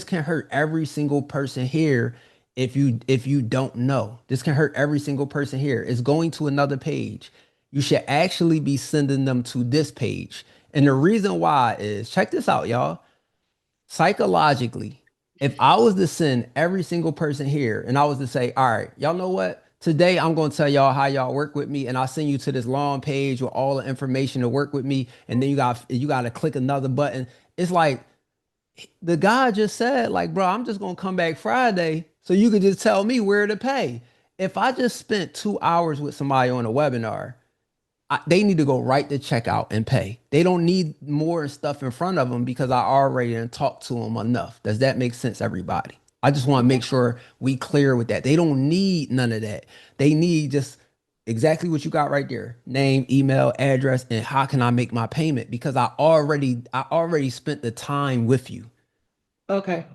can hurt every single person here if you don't know. This can hurt every single person here. It's going to another page. You should actually be sending them to this page. And the reason why is, check this out, y'all. Psychologically, if I was to send every single person here and I was to say, all right, y'all know what? Today, I'm going to tell y'all how y'all work with me, and I'll send you to this long page with all the information to work with me, and then you got to click another button. It's like the guy just said, like, bro, I'm just going to come back Friday so you could just tell me where to pay. If I just spent 2 hours with somebody on a webinar, they need to go right to checkout and pay. They don't need more stuff in front of them because I already done talked to them enough. Does that make sense, everybody? I just want to make sure we clear with that. They don't need none of that. They need just exactly what you got right there: name, email, address, and how can I make my payment? Because I already spent the time with you. Okay.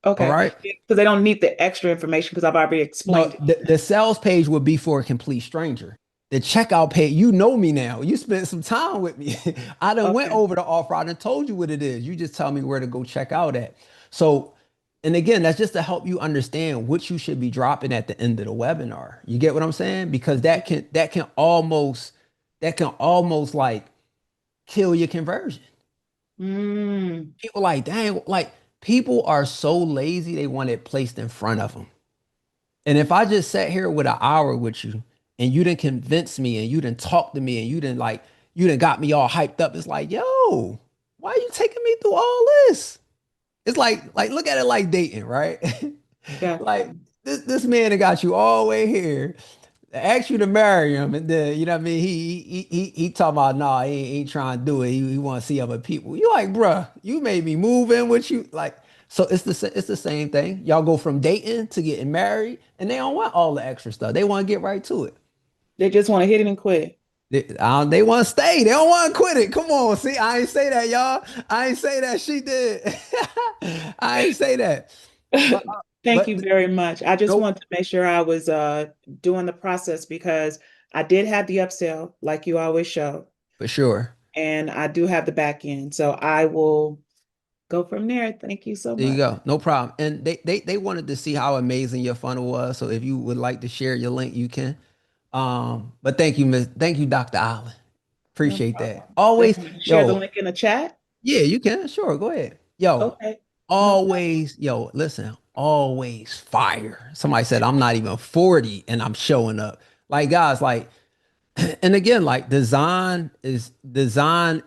All Okay. right. Because they don't need the extra information because I've already No, explained it. the sales page would be for a complete stranger. The checkout page, you know me now. You spent some time with me. I done went Okay. over the offer. I done told you what it is. You just tell me where to go check out at. So, and again, that's just to help you understand what you should be dropping at the end of the webinar. You get what I'm saying? Because that can almost like kill your conversion. Mm. People like, dang, like people are so lazy, they want it placed in front of them. And if I just sat here with an hour with you and you didn't convince me and you didn't talk to me and you didn't got me all hyped up, it's like, yo, why are you taking me through all this? It's like look at it like dating, right? Yeah. Like this man that got you all the way here, asked you to marry him, and then you know what I mean. He talking about nah, he ain't trying to do it. He want to see other people. You like, bruh, you made me move in with you, like. So it's the same thing. Y'all go from dating to getting married, and they don't want all the extra stuff. They want to get right to it. They just want to hit it and quit. They want to stay. They don't want to quit it. Come on, see, I ain't say that, y'all. I ain't say that. She did. I ain't say that. Thank you very much. I just Nope. wanted to make sure I was doing the process because I did have the upsell, like you always show, For sure. and I do have the back end. So I will go from there. Thank you so There you much. go. No problem. And they wanted to see how amazing your funnel was. So if you would like to share your link, you can. But thank you, Dr. Allen. No Appreciate problem. that. Always, Definitely. Share the yo, link in the chat. yeah, you can. Sure, go ahead. Yo, Okay. No always, yo, listen, always fire. Somebody said I'm not even 40 and I'm showing up. Like guys, like, and again, like design is an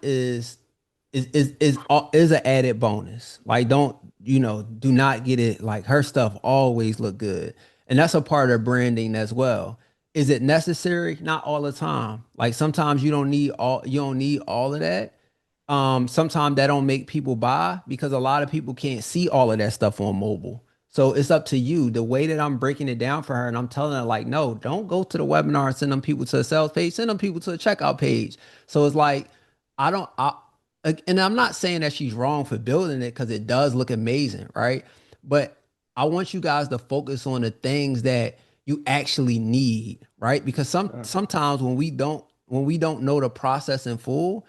added bonus. Like do not get it, like her stuff always look good. And that's a part of branding as well. Is it necessary? Not all the time. Like sometimes you don't need all of that. Sometimes that don't make people buy because a lot of people can't see all of that stuff on mobile. So it's up to you. The way that I'm breaking it down for her and I'm telling her, like, no, don't go to the webinar and send them people to a sales page, send them people to a checkout page. So it's like, and I'm not saying that she's wrong for building it because it does look amazing, right? But I want you guys to focus on the things that you actually need, right? Because sometimes when we don't know the process in full,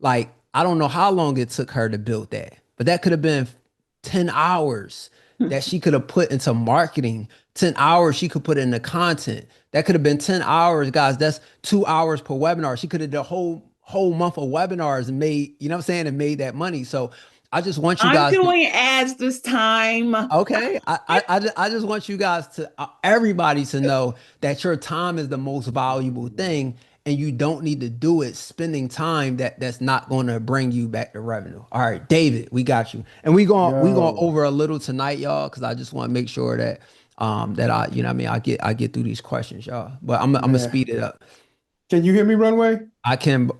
like I don't know how long it took her to build that, but that could have been 10 hours that she could have put into marketing, 10 hours she could put into content. That could have been 10 hours, guys. That's 2 hours per webinar. She could have done a whole month of webinars and made, you know what I'm saying, and made that money. So I just want you I'm guys doing ads this time. okay. I just want you guys to everybody to know that your time is the most valuable thing, and you don't need to do it spending time that's not going to bring you back the revenue. All right, David, we got you, and we going Yo, over a little tonight, y'all, because I just want to make sure that that I, you know what I mean, I get through these questions, y'all. But I'm gonna Man, speed it up. can you hear me, Runway? I can,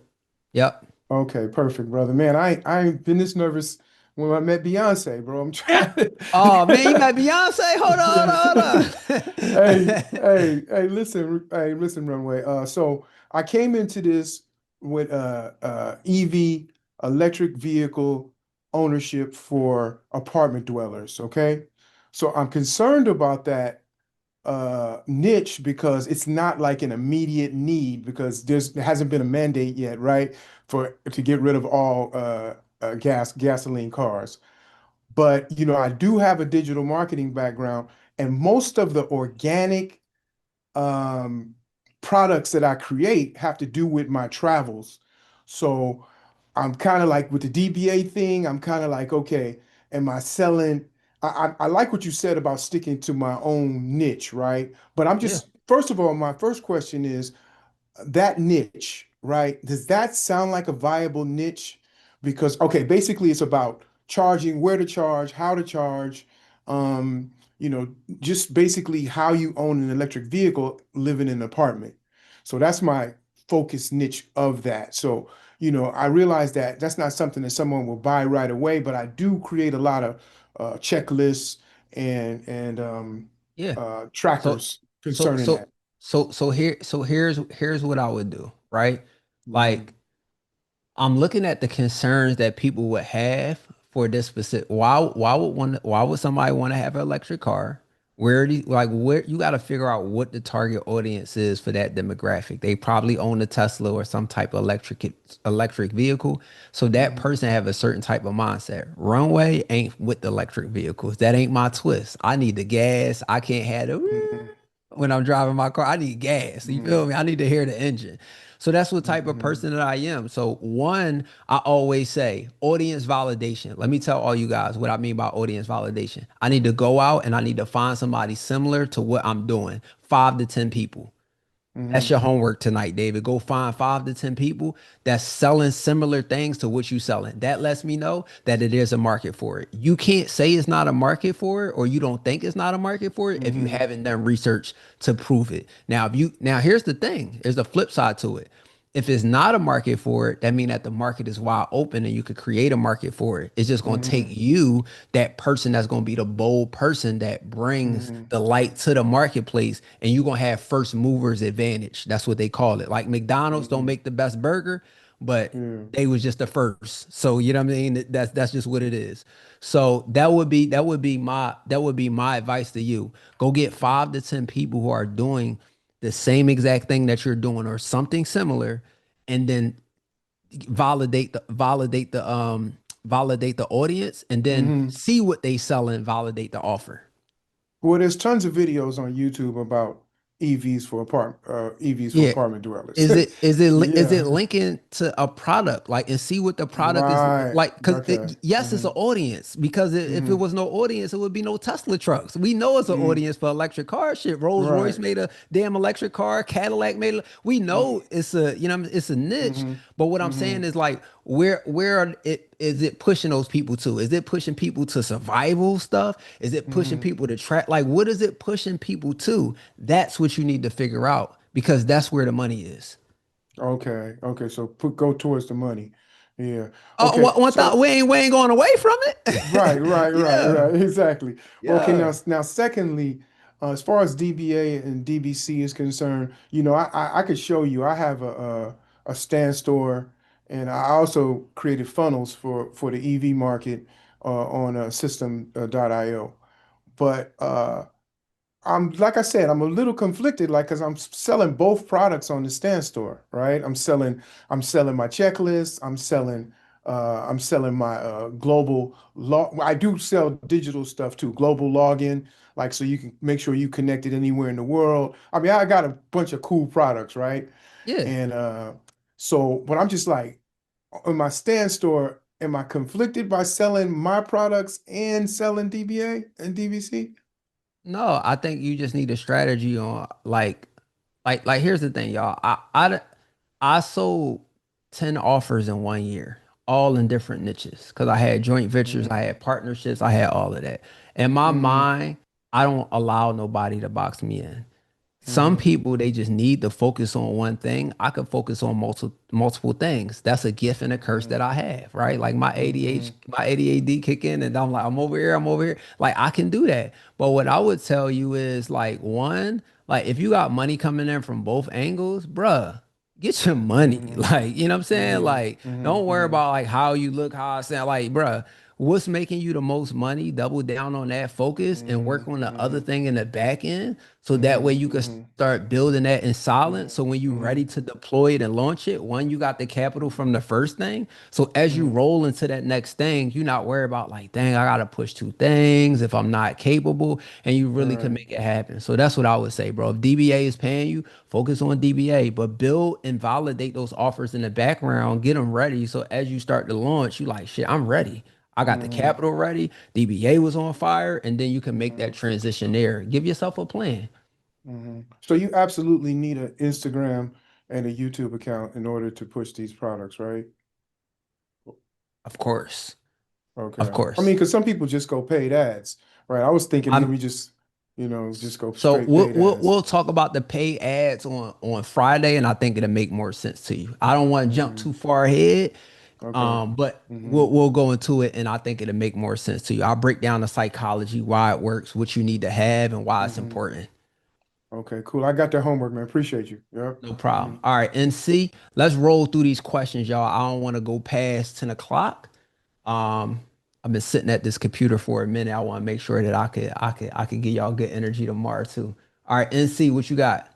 yep. Okay, perfect, brother. Man, I ain't been this nervous when I met Beyonce, bro. I'm trying to Oh man, you met Beyonce? Hold on, hold on, Hey, hold on. hey, listen, Runway. So I came into this with EV, electric vehicle ownership for apartment dwellers, okay? So I'm concerned about that niche because it's not like an immediate need because there hasn't been a mandate yet, right? To get rid of all gasoline cars. But I do have a digital marketing background, and most of the organic um, products that I create have to do with my travels. So I'm kind of like with the DBA thing, I'm kind of like, okay, am I selling? I like what you said about sticking to my own niche, right? But I'm Yeah. just, first of all, my first question is that niche, right? Does that sound like a viable niche? Because, okay, basically it's about charging, where to charge, how to charge, um, you know, just basically how you own an electric vehicle living in an apartment. So that's my focus niche of that. So, I realize that that's not something that someone will buy right away, but I do create a lot of checklists and Yeah. So trackers so concerning so that. here's what I would do, right? Mhm. Like I'm looking at the concerns that people would have for this specific. Why would somebody want to have an electric car? Where you got to figure out what the target audience is for that demographic. They probably own a Tesla or some type of electric vehicle. So that Mhm. person have a certain type of mindset. Runway ain't with the electric vehicles. That ain't my twist. I need the gas. I can't have the Mhm. when I'm driving my car. I need gas. You feel Mhm. me? I need to hear the engine. So that's what type of Mhm. person that I am. So one, I always say audience validation. Let me tell all you guys what I mean by audience validation. I need to go out and I need to find somebody similar to what I'm doing. 5 to 10 people. That's Mhm. your homework tonight, David. Go find 5 to 10 people that's selling similar things to what you selling. That lets me know that it is a market for it. You can't say it's not a market for it, or you don't think it's not a market for it if you Mhm. haven't done research to prove it. Now here's the thing. There's a flip side to it. If it's not a market for it, that means that the market is wide open and you could create a market for it. It's just going to take Mhm. you, that person that's going to be the bold person that brings Mhm. the light to the marketplace, and you're going to have first movers advantage. That's what they call it. Like McDonald's don't Mhm. make the best burger, but Yeah. they was just the first. So you know what I mean? That's just what it is. So that would be my advice to you. Go get 5 to 10 people who are doing the same exact thing that you're doing or something similar, and then validate the audience, and then Mhm. see what they sell and validate the offer. Well, there's tons of videos on YouTube about EVs for Yeah. apartment dwellers. Is it Yeah. linking to a product, like, and see what the product is Right. like? Because Okay. yes, it's an Mhm. audience. Because if it Mhm. was no audience, it would be no Tesla trucks. We know it's an Mhm. audience for electric cars. Shit, Rolls Royce Right. made a damn electric car. Cadillac made. We know it's a it's a niche. Mhm. But what I'm saying Mhm. is, like, is it pushing those people to? Is it pushing people to survival stuff? Is it pushing Mhm. people to track? Like, what is it pushing people to? That's what you need to figure out, because that's where the money is. Okay. Okay. So go towards the money. Yeah. Oh, Okay. one thought, So we ain't going away from right, it. right, right, Yeah, right. Exactly. Okay, yeah. now, secondly, as far as DBA and DBC is concerned, I could show you. I have a stand store, and I also created funnels for the EV market on system.io. But I'm like I said, I'm a little conflicted, like because I'm selling both products on the stand store, right? I'm selling my checklist. I'm selling my global log. I do sell digital stuff too, global login, like so you can make sure you connected anywhere in the world. I mean, I got a bunch of cool products, right? Yeah. And but I'm just like, in my stand store, am I conflicted by selling my products and selling DBA and DVC? No, I think you just need a strategy on, like here's the thing, y'all. I sold 10 offers in 1 year, all in different niches. Because I had joint ventures, I Mhm. had partnerships, I had all of that. In my Mhm. mind, I don't allow nobody to box me in. Some people, they just need to focus on one thing. I could focus on multiple things. That's a gift and a curse that I have, right? Like my ADHD kick in and I'm like, I'm over here. Like I can do that. But what I would tell you is like one, like if you got money coming in from both angles, bruh, get your money. Like, you know what I'm saying? Like, don't worry about like how you look, how I sound. Like, bruh, what's making you the most money? Double down on that focus and work on the other thing in the back end. So that way you can start building that in silence. So when you're ready to deploy it and launch it, one, you got the capital from the first thing. So as you roll into that next thing, you're not worried about like, dang, I got to push two things if I'm not capable, and you really can make it happen. So that's what I would say, bro. If DBA is paying you, focus on DBA, but build and validate those offers in the background, get them ready. So as you start to launch, you like, shit, I'm ready. I got the capital ready. DBA was on fire, and then you can make that transition there. Give yourself a plan. So you absolutely need an Instagram and a YouTube account in order to push these products, right? Of course. Okay. Of course. I mean, because some people just go paid ads, right? I was thinking I'm- maybe just, just go So straight we'll paid we'll, ads. we'll talk about the pay ads on Friday, and I think it'll make more sense to you. I don't want to jump too far ahead. Okay. But we'll go into it, and I think it'll make more sense to you. I'll break down the psychology, why it works, what you need to have, and why it's important. Okay, cool. I got that homework, man. Appreciate you. Yep. No problem. All right, NC, let's roll through these questions, y'all. I don't want to go past 10 o'clock. I've been sitting at this computer for a minute. I want to make sure that I could give y'all good energy tomorrow too. All right, NC, what you got?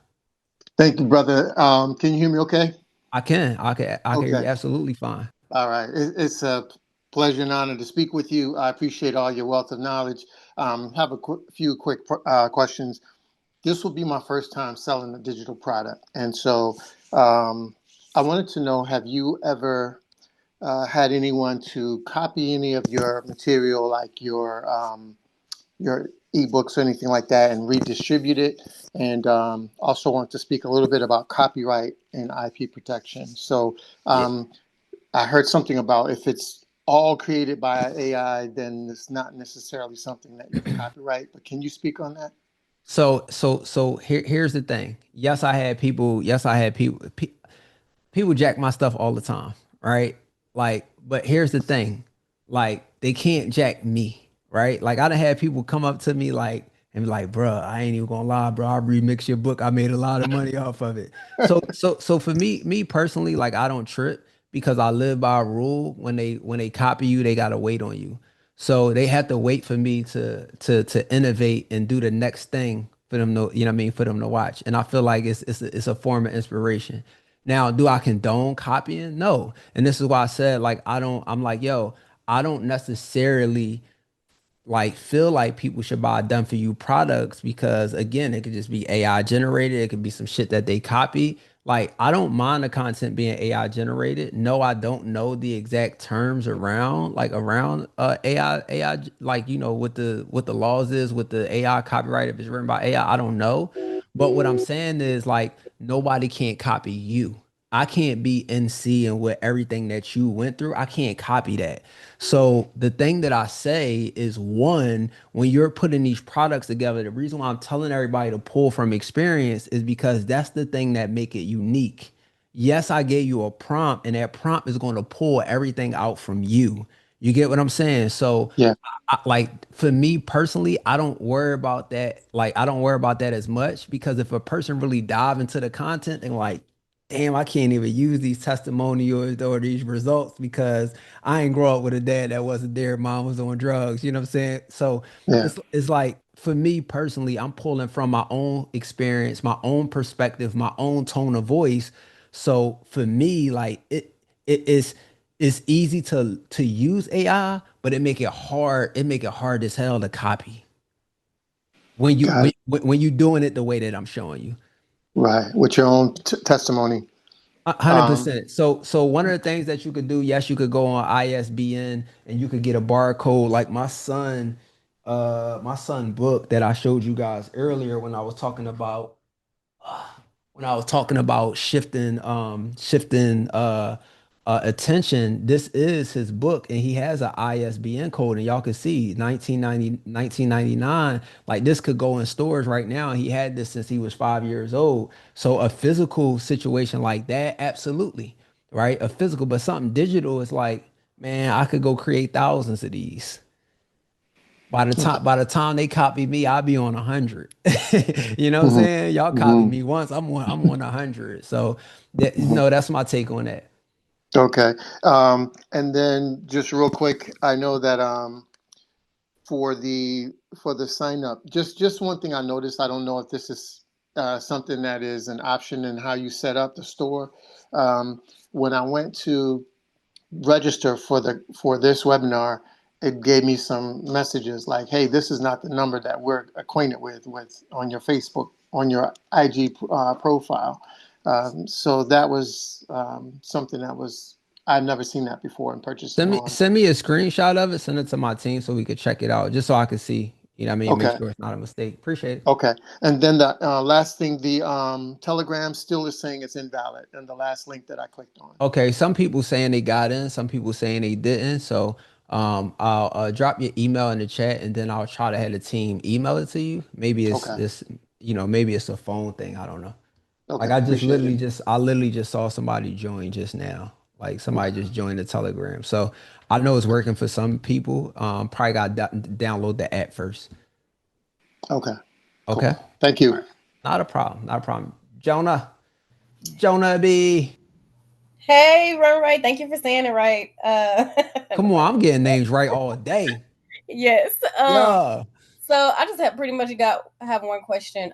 Thank you, brother. Can you hear me okay? I can hear you Okay. absolutely fine. All right. It's a pleasure and honor to speak with you. I appreciate all your wealth of knowledge. Have a few quick questions. This will be my first time selling a digital product. And so I wanted to know, have you ever had anyone to copy any of your material, like your ebooks or anything like that, and redistribute it? And also want to speak a little bit about copyright and IP protection. So I heard something about if it's all created by AI, then it's not necessarily something that you can copyright. But can you speak on that? So here's the thing. Yes, I had people people jack my stuff all the time, right? Like, but here's the thing. Like, they can't jack me, right? Like, I done had people come up to me like and be like, bruh, I ain't even gonna lie, bro. I remixed your book. I made a lot of money off of it. So for me personally, like I don't trip because I live by a rule. When they copy you, they gotta wait on you. So they have to wait for me to innovate and do the next thing for them to, you know what I mean, for them to watch. And I feel like it's a form of inspiration. Now, do I condone copying? No. And this is why I said like I'm like, yo, I don't necessarily like feel like people should buy done for you products because again, it could just be AI generated. It could be some shit that they copy. Like I don't mind the content being AI generated. No, I don't know the exact terms around AI like what the laws is with the AI copyright if it's written by AI. I don't know. But what I'm saying is like nobody can't copy you. I can't be NC and with everything that you went through. I can't copy that. So the thing that I say is one, when you're putting these products together, the reason why I'm telling everybody to pull from experience is because that's the thing that make it unique. Yes, I gave you a prompt and that prompt is going to pull everything out from you. You get what I'm saying? So Yeah. like for me personally, I don't worry about that. Like I don't worry about that as much because if a person really dive into the content and like, damn, I can't even use these testimonials or these results because I ain't grow up with a dad that wasn't there. Mom was on drugs. You know what I'm saying? So Yeah. it's like for me personally, I'm pulling from my own experience, my own perspective, my own tone of voice. So for me, like it's easy to use AI, but it make it hard. It make it hard as hell to copy when you Got it. when you doing it the way that I'm showing you. Right. With your own testimony. 100%. So one of the things that you could do, yes, you could go on ISBN and you could get a barcode. Like my son book that I showed you guys earlier when I was talking about shifting attention, this is his book, and he has an ISBN code, and y'all can see 1999. Like this could go in stores right now. He had this since he was 5 years old. So a physical situation like that, absolutely, right? A physical, but something digital is like, man, I could go create thousands of these. By the time they copy me, I'll be on 100. You know what I'm Mhm. saying? Y'all copy Mhm. me once, I'm on 100. So that, Mhm. that's my take on that. Okay. And then just real quick, I know that for the sign up, just one thing I noticed. I don't know if this is something that is an option in how you set up the store. When I went to register for this webinar, it gave me some messages like, "Hey, this is not the number that we're acquainted with on your Facebook, on your IG profile." So that was something that was I've never seen that before in purchasing Send me on. send me a screenshot of it, send it to my team so we could check it out, just so I can see, you know what I mean, make Okay, sure it's not a mistake. Appreciate it. okay. And then the last thing, the Telegram still is saying it's invalid, and the last link that I clicked on. Okay, some people saying they got in, some people saying they didn't. So I'll drop your email in the chat, and then I'll try to have the team email it to you. Maybe Okay, maybe it's a phone thing. I don't know. Like okay. Appreciate it. I literally just saw somebody join just now. Like somebody just joined the Telegram. So I know it's working for some people. Probably got to download the app first. Okay, Okay. cool. Thank you. Not a problem. Not a problem. Jonah B. Hey, Run Right. Thank you for saying it right. Come on, I'm getting names right all day. Yes. Yeah. So I just have one question.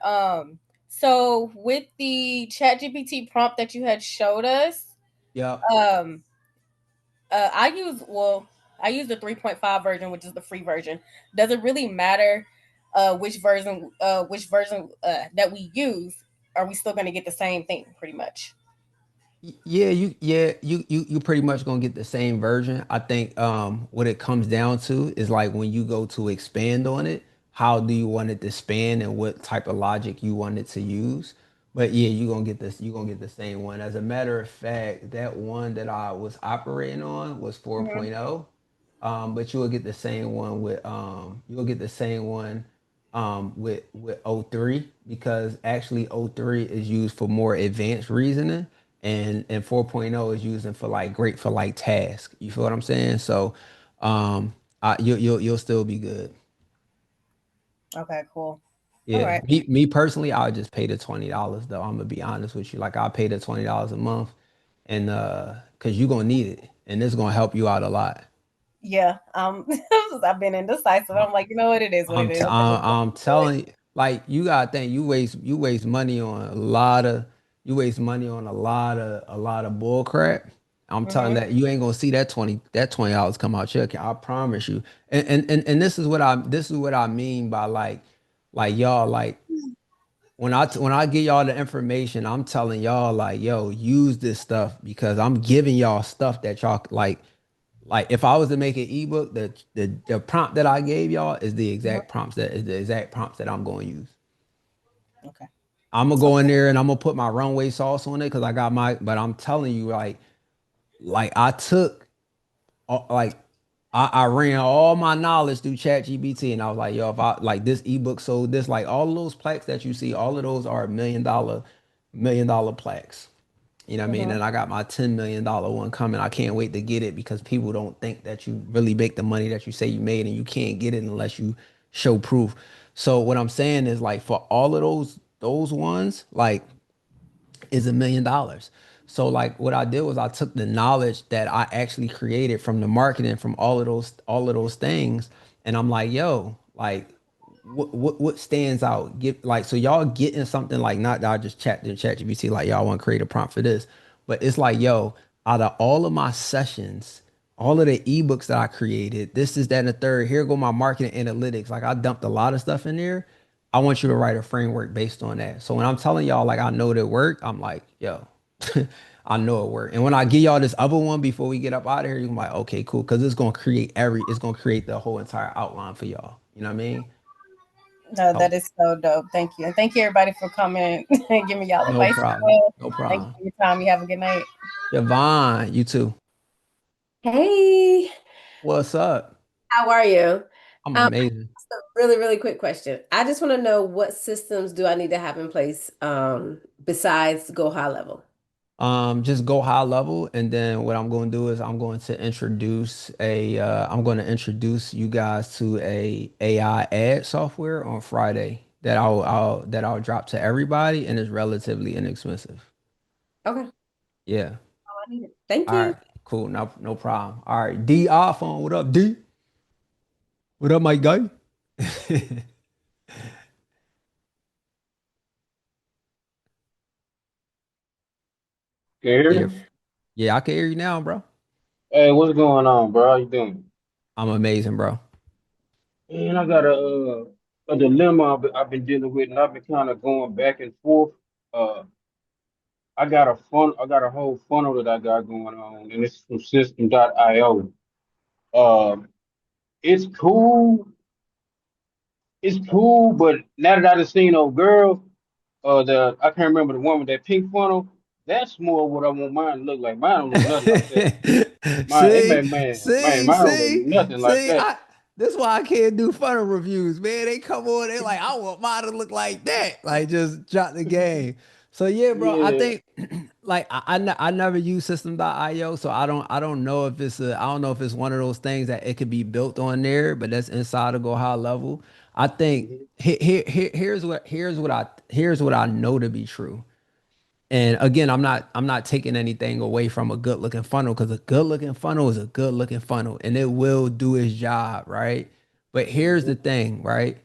So with the ChatGPT prompt that you had showed us, Yeah. I use the 3.5 version, which is the free version. Does it really matter which version that we use? Are we still going to get the same thing pretty much? You pretty much gonna get the same version. I think what it comes down to is like when you go to expand on it, how do you want it to span and what type of logic you want it to use. But yeah, you're gonna get the same one. As a matter of fact, that one that I was operating on was Mhm. 4.0. But you'll get the same one with O3, because actually O3 is used for more advanced reasoning, and 4.0 is using for like great for like task. You feel what I'm saying? So you'll still be good. Okay, cool. All Yeah. right. Me personally, I'll just pay the $20 though. I'm gonna be honest with you. Like I'll pay the $20 a month, and because you're gonna need it and it's gonna help you out a lot. Yeah. I've been indecisive. I'm like, you know what? It is what it is. I'm telling you, like you gotta think you waste money on a lot of a lot of bull crap. I'm telling Mhm. that you ain't gonna see that $20 come out your account. I promise you. And this is what I mean by like y'all like when I give y'all the information, I'm telling y'all like, yo, use this stuff because I'm giving y'all stuff that y'all like if I was to make an ebook, the prompt that I gave y'all is the Mhm. exact prompts that I'm going to use. Okay. I'm gonna go in there and I'm gonna put my runway sauce on it because I got but I'm telling you, like I took, like I ran all my knowledge through ChatGPT, and I was like, yo, if I like this ebook sold this, like all of those plaques that you see, all of those are $1 million plaques. You know what I mean? Mhm. And I got my $10 million one coming. I can't wait to get it because people don't think that you really make the money that you say you made, and you can't get it unless you show proof. So what I'm saying is like for all of those ones, like is $1 million. So like what I did was I took the knowledge that I actually created from the marketing from all of those things, and I'm like, yo, like what stands out? Get like so y'all getting something like not that I just chat GPT like y'all want to create a prompt for this, but it's like, yo, out of all of my sessions, all of the ebooks that I created, this is that and the third. Here go my marketing analytics. Like I dumped a lot of stuff in there. I want you to write a framework based on that. So when I'm telling y'all like I know that work, I'm like, yo, I know it work. And when I give y'all this other one before we get up out of here, you're like, okay, cool, because it's gonna create the whole entire outline for y'all. You know what I mean? No, Oh, that is so dope. Thank you. And thank you everybody for coming and giving y'all no advice. problem. No Thank you problem. for your time. You have a good night. Javon, you too. Hey, What's up? how are you? I'm Um, amazing. just a really quick question. I just want to know what systems do I need to have in place besides Go High Level? Just go high level, and then what I'm going to do is I'm going to introduce you guys to a AI ad software on Friday that I'll drop to everybody, and it's relatively inexpensive. Okay. Yeah. All I needed. Thank All you. right. Cool. No problem. All right. D iPhone. What up, D? What up, my guy? Can you hear Yeah. me? Yeah, I can hear you now, bro. Hey, what's going on, bro? How you doing? I'm amazing, bro. Man, I got a dilemma I've been dealing with, and I've been kind of going back and forth. Uh, I got a whole funnel that I got going on, and it's from System.io. Um, it's cool, it's cool, but now that I done seen old girl, I can't remember the one with that pink funnel. That's more what I want mine to look like. Mine don't look nothing like that. Mine, it see, mine don't look nothing like that. I that's why I can't do funnel reviews, man. They come on, they like, I want mine to look like that. Like just drop the game. So yeah, bro, I Yeah. think like I never use system.io, so I don't know if I don't know if it's one of those things that it could be built on there, but that's inside of Go High Level. I think here's what I know to be true. And again, I'm not taking anything away from a good looking funnel, because a good looking funnel is a good looking funnel and it will do its job, right? But here's the thing, right?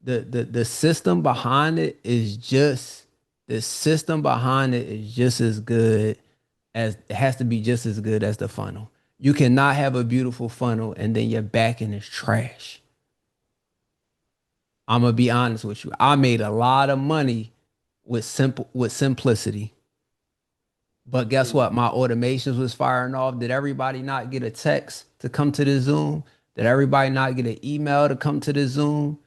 The system behind it is just as good as it has to be just as good as the funnel. You cannot have a beautiful funnel and then your back end is trash. I'm gonna be honest with you. I made a lot of money with simplicity. But guess what? My automations was firing off. Did everybody not get a text to come to the Zoom? Did everybody not get an email to come to the Zoom?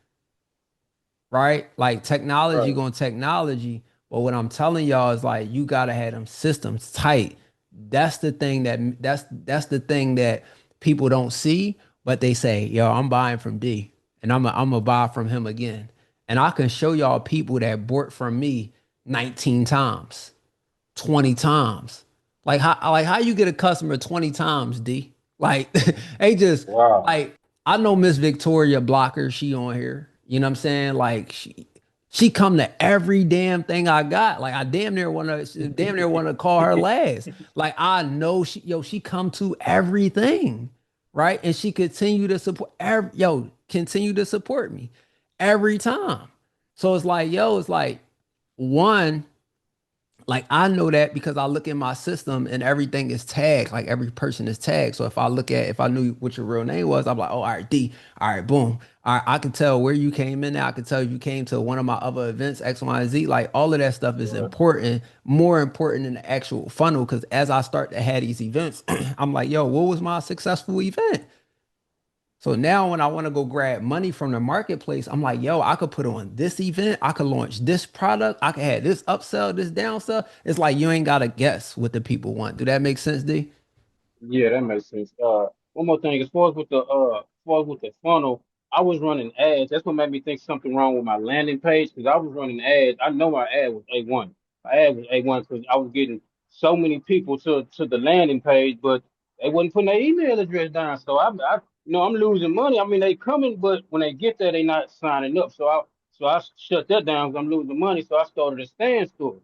Right? Like technology Right. going technology. But what I'm telling y'all is like you gotta have them systems tight. That's the thing that's the thing that people don't see, but they say, yo, I'm buying from D and I'm gonna buy from him again. And I can show y'all people that bought from me 19 times. 20 times. Like how you get a customer 20 times, D? Like they just Wow. like I know Miss Victoria Blocker, she on here. You know what I'm saying? Like she come to every damn thing I got. Like I damn near want to call her last. Like I know she come to everything, right? And she continue to continue to support me every time. So it's like, it's like one, like I know that because I look in my system and everything is tagged, like every person is tagged. So if I knew what your real name was, I'm like, oh, all right, D, all right, boom. All right, I can tell where you came in now. I can tell you came to one of my other events, X, Y, and Z. Like all of that stuff is important, more important than the actual funnel. Cause as I start to have these events, I'm like, yo, what was my successful event? So now when I want to go grab money from the marketplace, I'm like, yo, I could put on this event. I could launch this product. I could have this upsell, this downsell. It's like you ain't got to guess what the people want. Do that make sense, D? Yeah, that makes sense. One more thing, as far as with the funnel, I was running ads. That's what made me think something wrong with my landing page because I was running ads. I know my ad was A1. My ad was A1 because I was getting so many people to the landing page, but they wasn't putting their email address down. So I'm losing money. I mean, they coming, but when they get there, they not signing up. So I shut that down because I'm losing money. So I started a standstill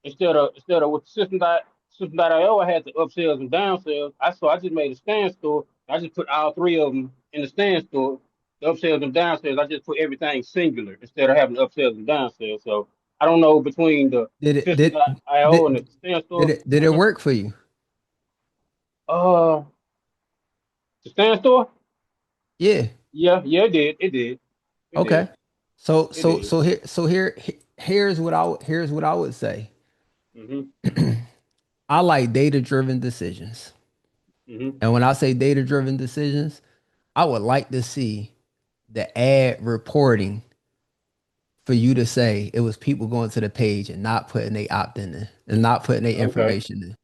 instead of with System.io, I had the upsells and downsells. I just made a standstill. I just put all three of them in the standstill. The upsells and downsells, I just put everything singular instead of having upsells and downsells. So I don't know between the Did it System.io and the standstill. did it work for you? Uh, the standstill? Yeah. Yeah, it did. It Okay. did. So It so did. so here so here here's what I would say. Mm-hmm. I like data driven decisions. Mm-hmm. And when I say data driven decisions, I would like to see the ad reporting for you to say it was people going to the page and not putting their opt-in in and not putting their Okay. information in.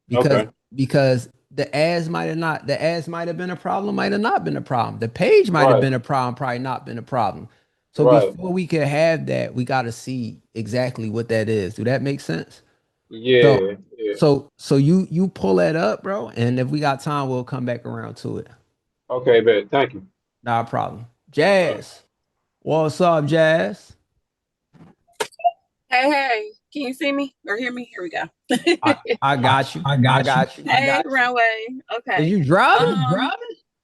Because Okay. because the ads might have been a problem, might have not been a problem. The page might have Right. been a problem, probably not been a problem. So Right. before we can have that, we got to see exactly what that is. Do that make sense? So Yeah. Yeah. so you pull that up, bro, and if we got time, we'll come back around to it. Okay, bet. Thank you. Not a problem. Jazz, what's up, Jazz? Hey, can you see me or hear me? Here we go. I got you. I got you. Hey, Runway. Is Okay. you driving?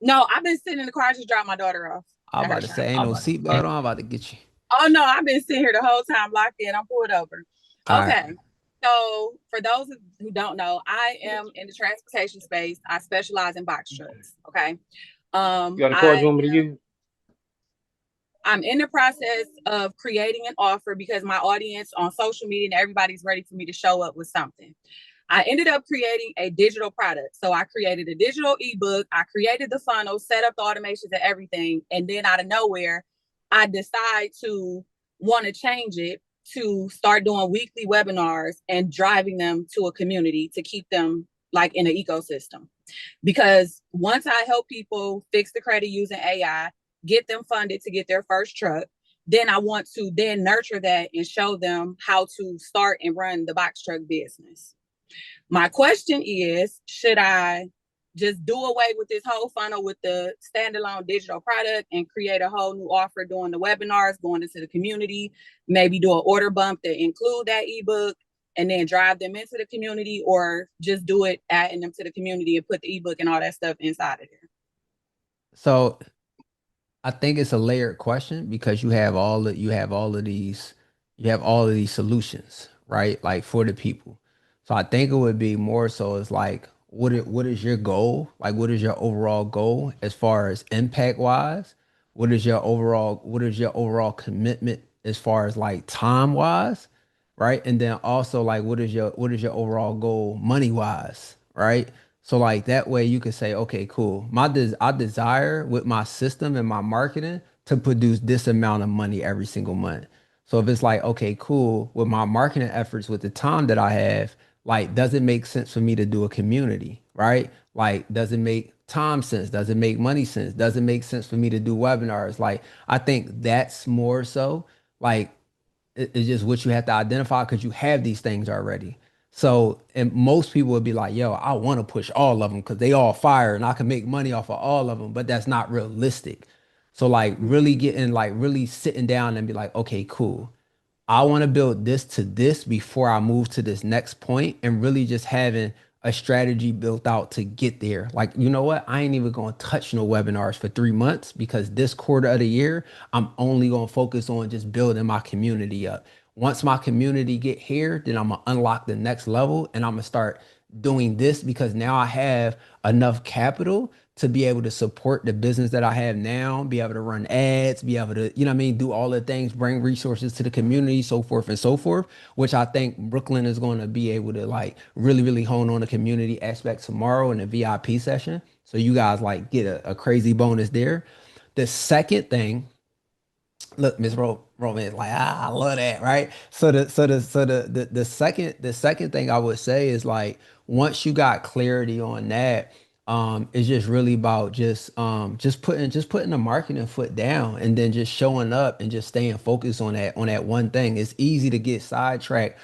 No, I've been sitting in the car. I just dropped my daughter off I'm at her about to shop. say, ain't no seatbelt on. I'm about to get you. Oh no, I've been sitting here the whole time locked in. I'm pulled over. All right. Okay. So for those who don't know, I am in the transportation space. I specialize in box trucks. Okay. You got a card you want me to use? I'm in the process of creating an offer because my audience on social media and everybody's ready for me to show up with something. I ended up creating a digital product. So I created a digital ebook. I created the funnel, set up the automations and everything. And then out of nowhere, I decide to want to change it to start doing weekly webinars and driving them to a community to keep them like in an ecosystem. Because once I help people fix the credit using AI, get them funded to get their first truck, then I want to then nurture that and show them how to start and run the box truck business. My question is, should I just do away with this whole funnel with the standalone digital product and create a whole new offer doing the webinars, going into the community, maybe do an order bump to include that ebook and then drive them into the community, or just do it adding them to the community and put the ebook and all that stuff inside of there? So I think it's a layered question because you have all of these solutions, right? Like for the people. So I think it would be more so it's like what is your goal? Like what is your overall goal as far as impact wise? What is your overall commitment as far as like time wise? Right? And then also like what is your overall goal money wise, right? So like that way you could say, okay, cool. I desire with my system and my marketing to produce this amount of money every single month. So if it's like, okay, cool, with my marketing efforts, with the time that I have, like, does it make sense for me to do a community, right? Like, does it make time sense? Does it make money sense? Does it make sense for me to do webinars? Like, I think that's more so like it's just what you have to identify because you have these things already. So, and most people would be like, yo, I want to push all of them because they all fire and I can make money off of all of them, but that's not realistic. So like really sitting down and be like, okay, cool. I want to build this to this before I move to this next point and really just having a strategy built out to get there. Like, you know what? I ain't even going to touch no webinars for 3 months because this quarter of the year, I'm only going to focus on just building my community up. Once my community get here, then I'm going to unlock the next level and I'm going to start doing this because now I have enough capital to be able to support the business that I have now, be able to run ads, be able to, you know what I mean, do all the things, bring resources to the community, so forth and so forth, which I think Brooklyn is going to be able to like really, really hone on the community aspect tomorrow in the VIP session. So you guys like get a crazy bonus there. The second thing, look, Miss Roman is like, I love that, right? So the second thing I would say is like once you got clarity on that, it's just really about just putting the marketing foot down and then just showing up and just staying focused on that one thing. It's easy to get sidetracked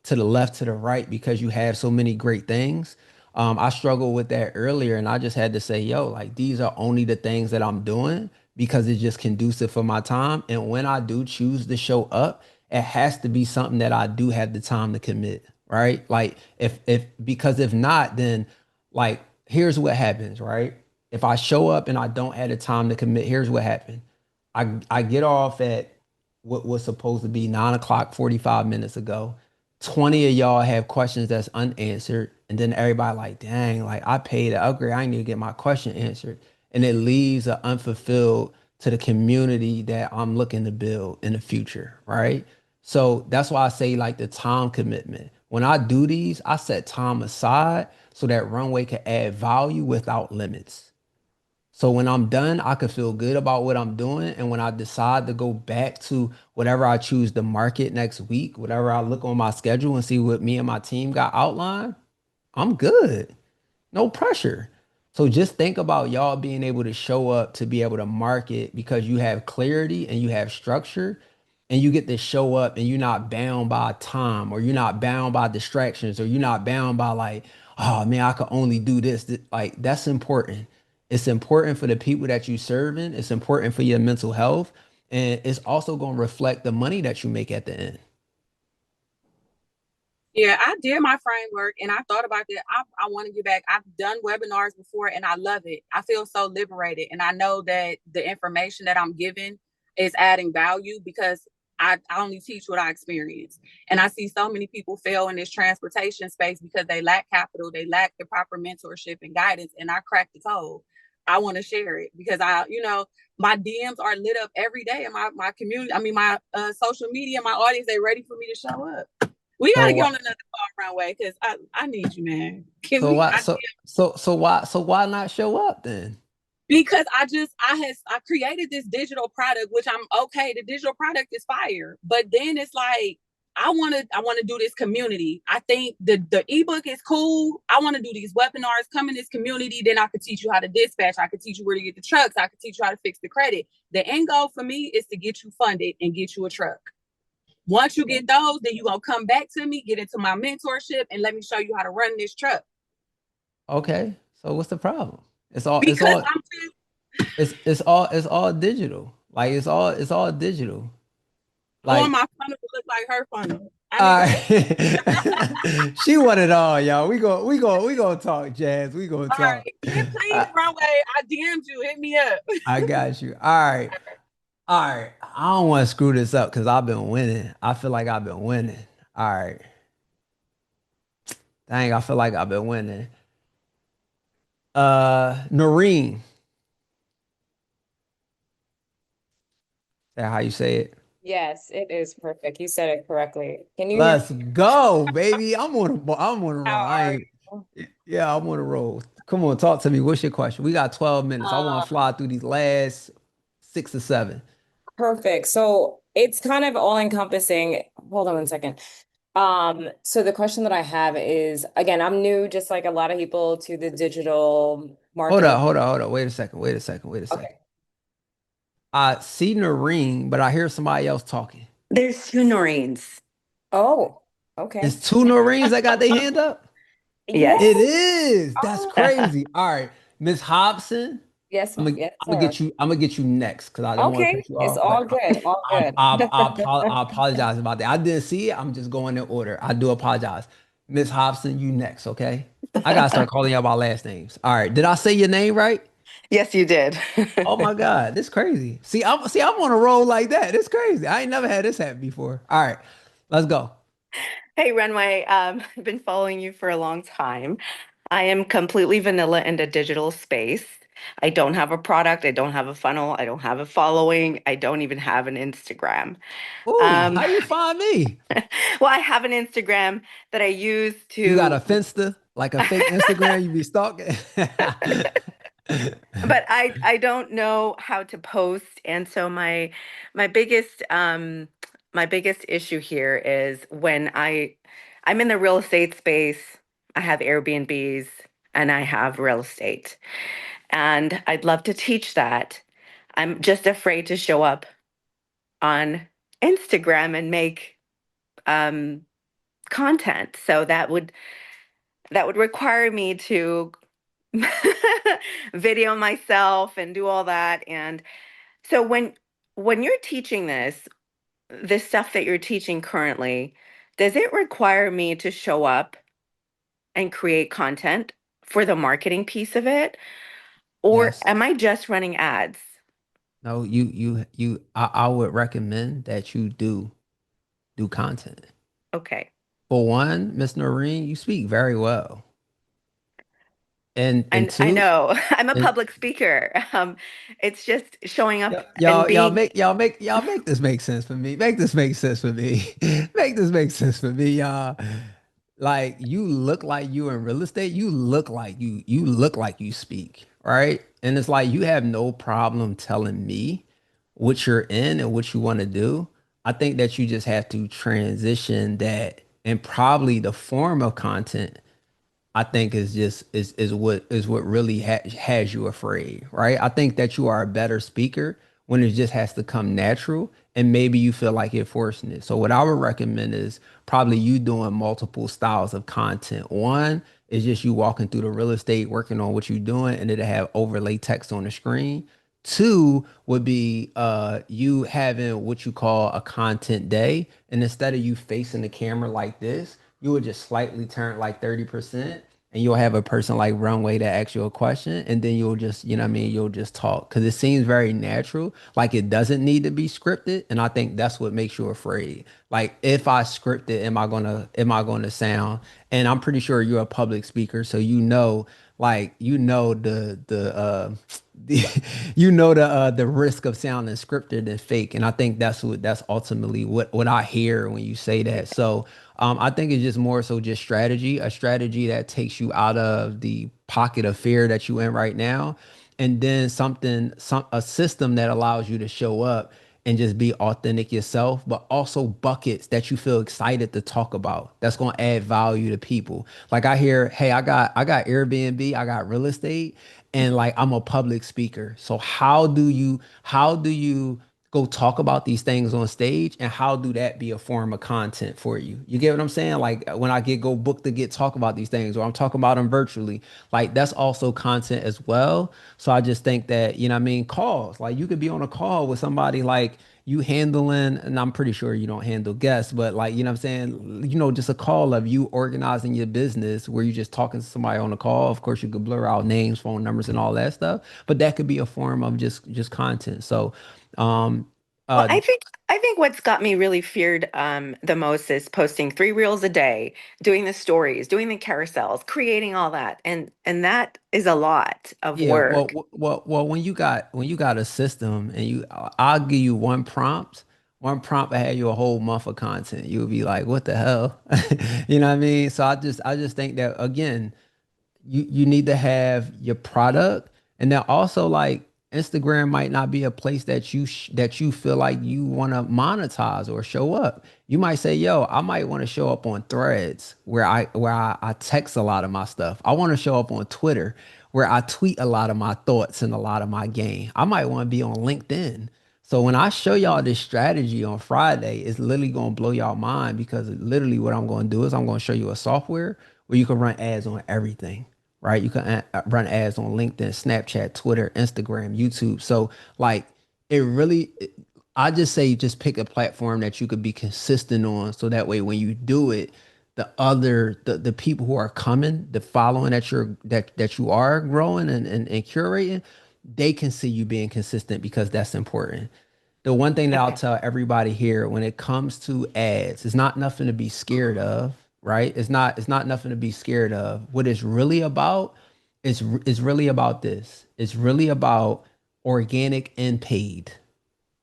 to the left, to the right because you have so many great things. I struggled with that earlier and I just had to say, yo, like these are only the things that I'm doing because it's just conducive for my time. And when I do choose to show up, it has to be something that I do have the time to commit, right? Like because if not, then like here's what happens, right? If I show up and I don't have the time to commit, here's what happened. I get off at what was supposed to be 9 o'clock 45 minutes ago. 20 of y'all have questions that's unanswered. And then everybody like, dang, like I paid to upgrade. I need to get my question answered. And it leaves an unfulfilled to the community that I'm looking to build in the future, right? So that's why I say like the time commitment. When I do these, I set time aside so that Runway can add value without limits. So when I'm done, I can feel good about what I'm doing. And when I decide to go back to whatever I choose to market next week, whatever I look on my schedule and see what me and my team got outlined, I'm good. No pressure. So just think about y'all being able to show up to be able to market because you have clarity and you have structure and you get to show up and you're not bound by time or you're not bound by distractions or you're not bound by like, oh man, I could only do this. Like that's important. It's important for the people that you serving. It's important for your mental health. And it's also going to reflect the money that you make at the end. Yeah, I did my framework and I thought about that. I want to get back. I've done webinars before and I love it. I feel so liberated. And I know that the information that I'm giving is adding value because I only teach what I experience. And I see so many people fail in this transportation space because they lack capital, they lack the proper mentorship and guidance. And I cracked the code. I want to share it because my DMs are lit up every day in my community. I mean, my social media, my audience, they ready for me to show up. We gotta get on another call, Runway, because I need you, man. So why not show up then? Because I created this digital product, which I'm okay. The digital product is fire, but then it's like I want to do this community. I think the ebook is cool. I want to do these webinars. Come in this community, then I could teach you how to dispatch. I could teach you where to get the trucks. I could teach you how to fix the credit. The end goal for me is to get you funded and get you a truck. Once you get those, then you're going to come back to me, get into my mentorship, and let me show you how to run this truck. Okay. So what's the problem? It's all digital. Like it's all digital. I want my funnel to look like her funnel. She want it all, y'all. We gonna talk, Jazz. We gonna talk. All right. Please, Runway. I DM'd you. Hit me up. I got you. All right. I don't want to screw this up because I've been winning. I feel like I've been winning. All right. Dang, I feel like I've been winning. Noreen. Is that how you say it? Yes, it is perfect. You said it correctly. Can you hear Let's me? go, baby. I'm on a roll. How are you? Yeah, I'm on a roll. Come on, talk to me. What's your question? We got 12 minutes. I want to fly through these last 6 or 7. Perfect. So it's kind of all encompassing. Hold on one second. So the question that I have is, again, I'm new, just like a lot of people, to the digital marketing. Hold on. Wait a second. Okay. I see Noreen, but I hear somebody else talking. There's 2 Noreens. Oh, okay. It's 2 Noreens that got their hand up? Yes. It is. That's crazy. All right. Miss Hobson. Yes, I'm gonna get you next because I don't want to Okay, cut you it's off. all good, all good. I apologize about that. I didn't see it. I'm just going in order. I do apologize. Miss Hobson, you next, okay? I gotta start calling y'all by last names. All right. Did I say your name right? Yes, you did. Oh my God, this crazy. See, I'm on a roll like that. It's crazy. I ain't never had this happen before. All right, let's go. Hey, Runway. I've been following you for a long time. I am completely vanilla in the digital space. I don't have a product. I don't have a funnel. I don't have a following. I don't even have an Instagram. Ooh, how you find me? Well, I have an Instagram that I use to. You got a Finsta, like a fake Instagram you be stalking? But I don't know how to post, and so my biggest issue here is when I'm in the real estate space. I have Airbnbs and I have real estate, and I'd love to teach that. I'm just afraid to show up on Instagram and make content. So that would require me to video myself and do all that. And so when you're teaching this stuff that you're teaching currently, does it require me to show up and create content for the marketing piece of it? Or Yes. am I just running ads? No, I would recommend that you do content. Okay. For one, Miss Noreen, you speak very well. And I two, know I'm a and public speaker. It's just showing up and y'all being. make this make sense for me. Make this make sense for me. Make this make sense for me, y'all. Like you look like you in real estate. You look like you speak, right? And it's like you have no problem telling me what you're in and what you want to do. I think that you just have to transition that, and probably the form of content I think is just is what really has you afraid, right? I think that you are a better speaker when it just has to come natural, and maybe you feel like you're forcing it. So what I would recommend is probably you doing multiple styles of content. One is just you walking through the real estate, working on what you're doing, and it'll have overlay text on the screen. Two would be you having what you call a content day, and instead of you facing the camera like this, you would just slightly turn like 30%, and you'll have a person like Runway that asks you a question, and then you'll just, you know what I mean, you'll just talk because it seems very natural, like it doesn't need to be scripted. And I think that's what makes you afraid. Like, if I script it, am I gonna sound? And I'm pretty sure you're a public speaker, so like the the risk of sounding scripted and fake. And I think that's ultimately what I hear when you say that. So I think it's just more so just a strategy that takes you out of the pocket of fear that you in right now, and then a system that allows you to show up and just be authentic yourself, but also buckets that you feel excited to talk about. That's gonna add value to people. Like, I hear, hey, I got Airbnb, I got real estate, and like I'm a public speaker. So how do you go talk about these things on stage, and how do that be a form of content for you? You get what I'm saying? Like, when I go booked to talk about these things, or I'm talking about them virtually, like that's also content as well. So I just think that, you know what I mean, calls, like you could be on a call with somebody like you handling, and I'm pretty sure you don't handle guests, but like, you know what I'm saying, just a call of you organizing your business where you're just talking to somebody on the call. Of course, you could blur out names, phone numbers, and all that stuff, but that could be a form of just content. So um Well, uh I think what's got me really feared the most is posting 3 reels a day, doing the stories, doing the carousels, creating all that, and that is a lot of Yeah, well, work. when you got a system, and I'll give you one prompt, I had you a whole month of content. You'll be like, what the hell? You know what I mean? So I just think that, again, you need to have your product, and then also, like, Instagram might not be a place that you feel like you want to monetize or show up. You might say, yo, I might want to show up on Threads, where I text a lot of my stuff. I want to show up on Twitter, where I tweet a lot of my thoughts and a lot of my game. I might want to be on LinkedIn. So when I show y'all this strategy on Friday, it's literally gonna blow y'all mind, because literally what I'm gonna do is I'm gonna show you a software where you can run ads on everything, right? You can run ads on LinkedIn, Snapchat, Twitter, Instagram, YouTube. So, like, I just say, just pick a platform that you could be consistent on, so that way when you do it, the people who are coming, the following that you are growing and curating, they can see you being consistent, because that's important. The one thing that I'll Okay. tell everybody here when it comes to ads, it's not nothing to be scared of, right? It's not nothing to be scared of. What it's really about is really about this. It's really about organic and paid.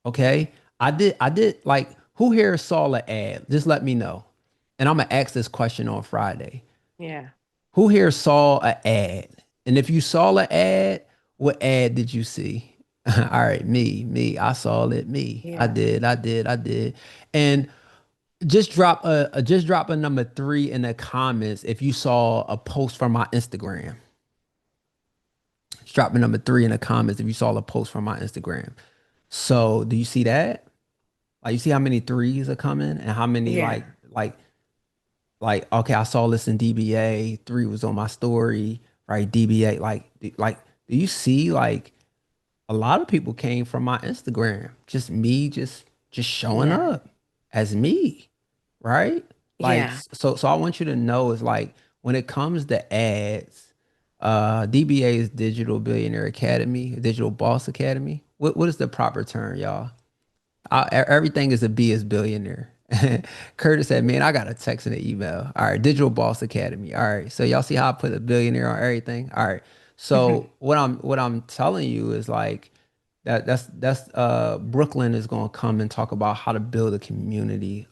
Okay? I did like, who here saw an ad? Just let me know. And I'm gonna ask this question on Friday. Yeah. Who here saw an ad? And if you saw an ad, what ad did you see? All right, me. I saw it. Me. I Yeah. did. I did. And just drop a number 3 in the comments if you saw a post from my Instagram. Just drop a number 3 in the comments if you saw a post from my Instagram. So, do you see that? Like, you see how many threes are coming, and how many, Yeah. okay, I saw this in DBA. 3 was on my story, right? DBA, do you see, like, a lot of people came from my Instagram? Just me, just showing Yeah. up as me, right? Like, Yeah. so I want you to know, is like, when it comes to ads, DBA is Digital Billionaire Academy, Digital Boss Academy. What is the proper term, y'all? Everything is a B is billionaire. Curtis said, man, I got a text and an email. All right, Digital Boss Academy. All right. So y'all see how I put a billionaire on everything? All right. So what I'm telling you is, like, that's Brooklyn is gonna come and talk about how to build a community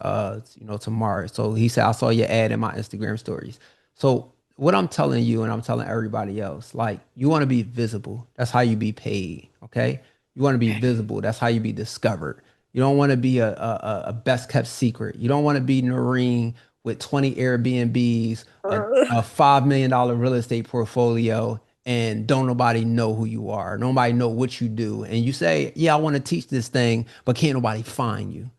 tomorrow. So he said, I saw your ad in my Instagram stories. So what I'm telling you and I'm telling everybody else, like you want to be visible. That's how you be paid. Okay. You want to be visible. That's how you be discovered. You don't want to be a best kept secret. You don't want to be Noreen with 20 Airbnbs, a $5 million real estate portfolio, and don't nobody know who you are. Nobody know what you do. And you say, yeah, I want to teach this thing, but can't nobody find you.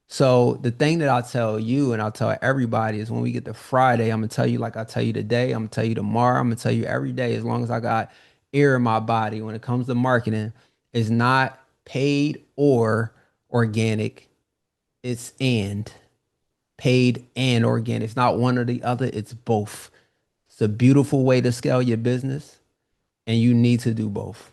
So the thing that I'll tell you and I'll tell everybody is when we get to Friday, I'm gonna tell you like I tell you today, I'm gonna tell you tomorrow, I'm gonna tell you every day, as long as I got air in my body when it comes to marketing, is not paid or organic. It's and paid and organic. It's not one or the other, it's both. It's a beautiful way to scale your business, and you need to do both.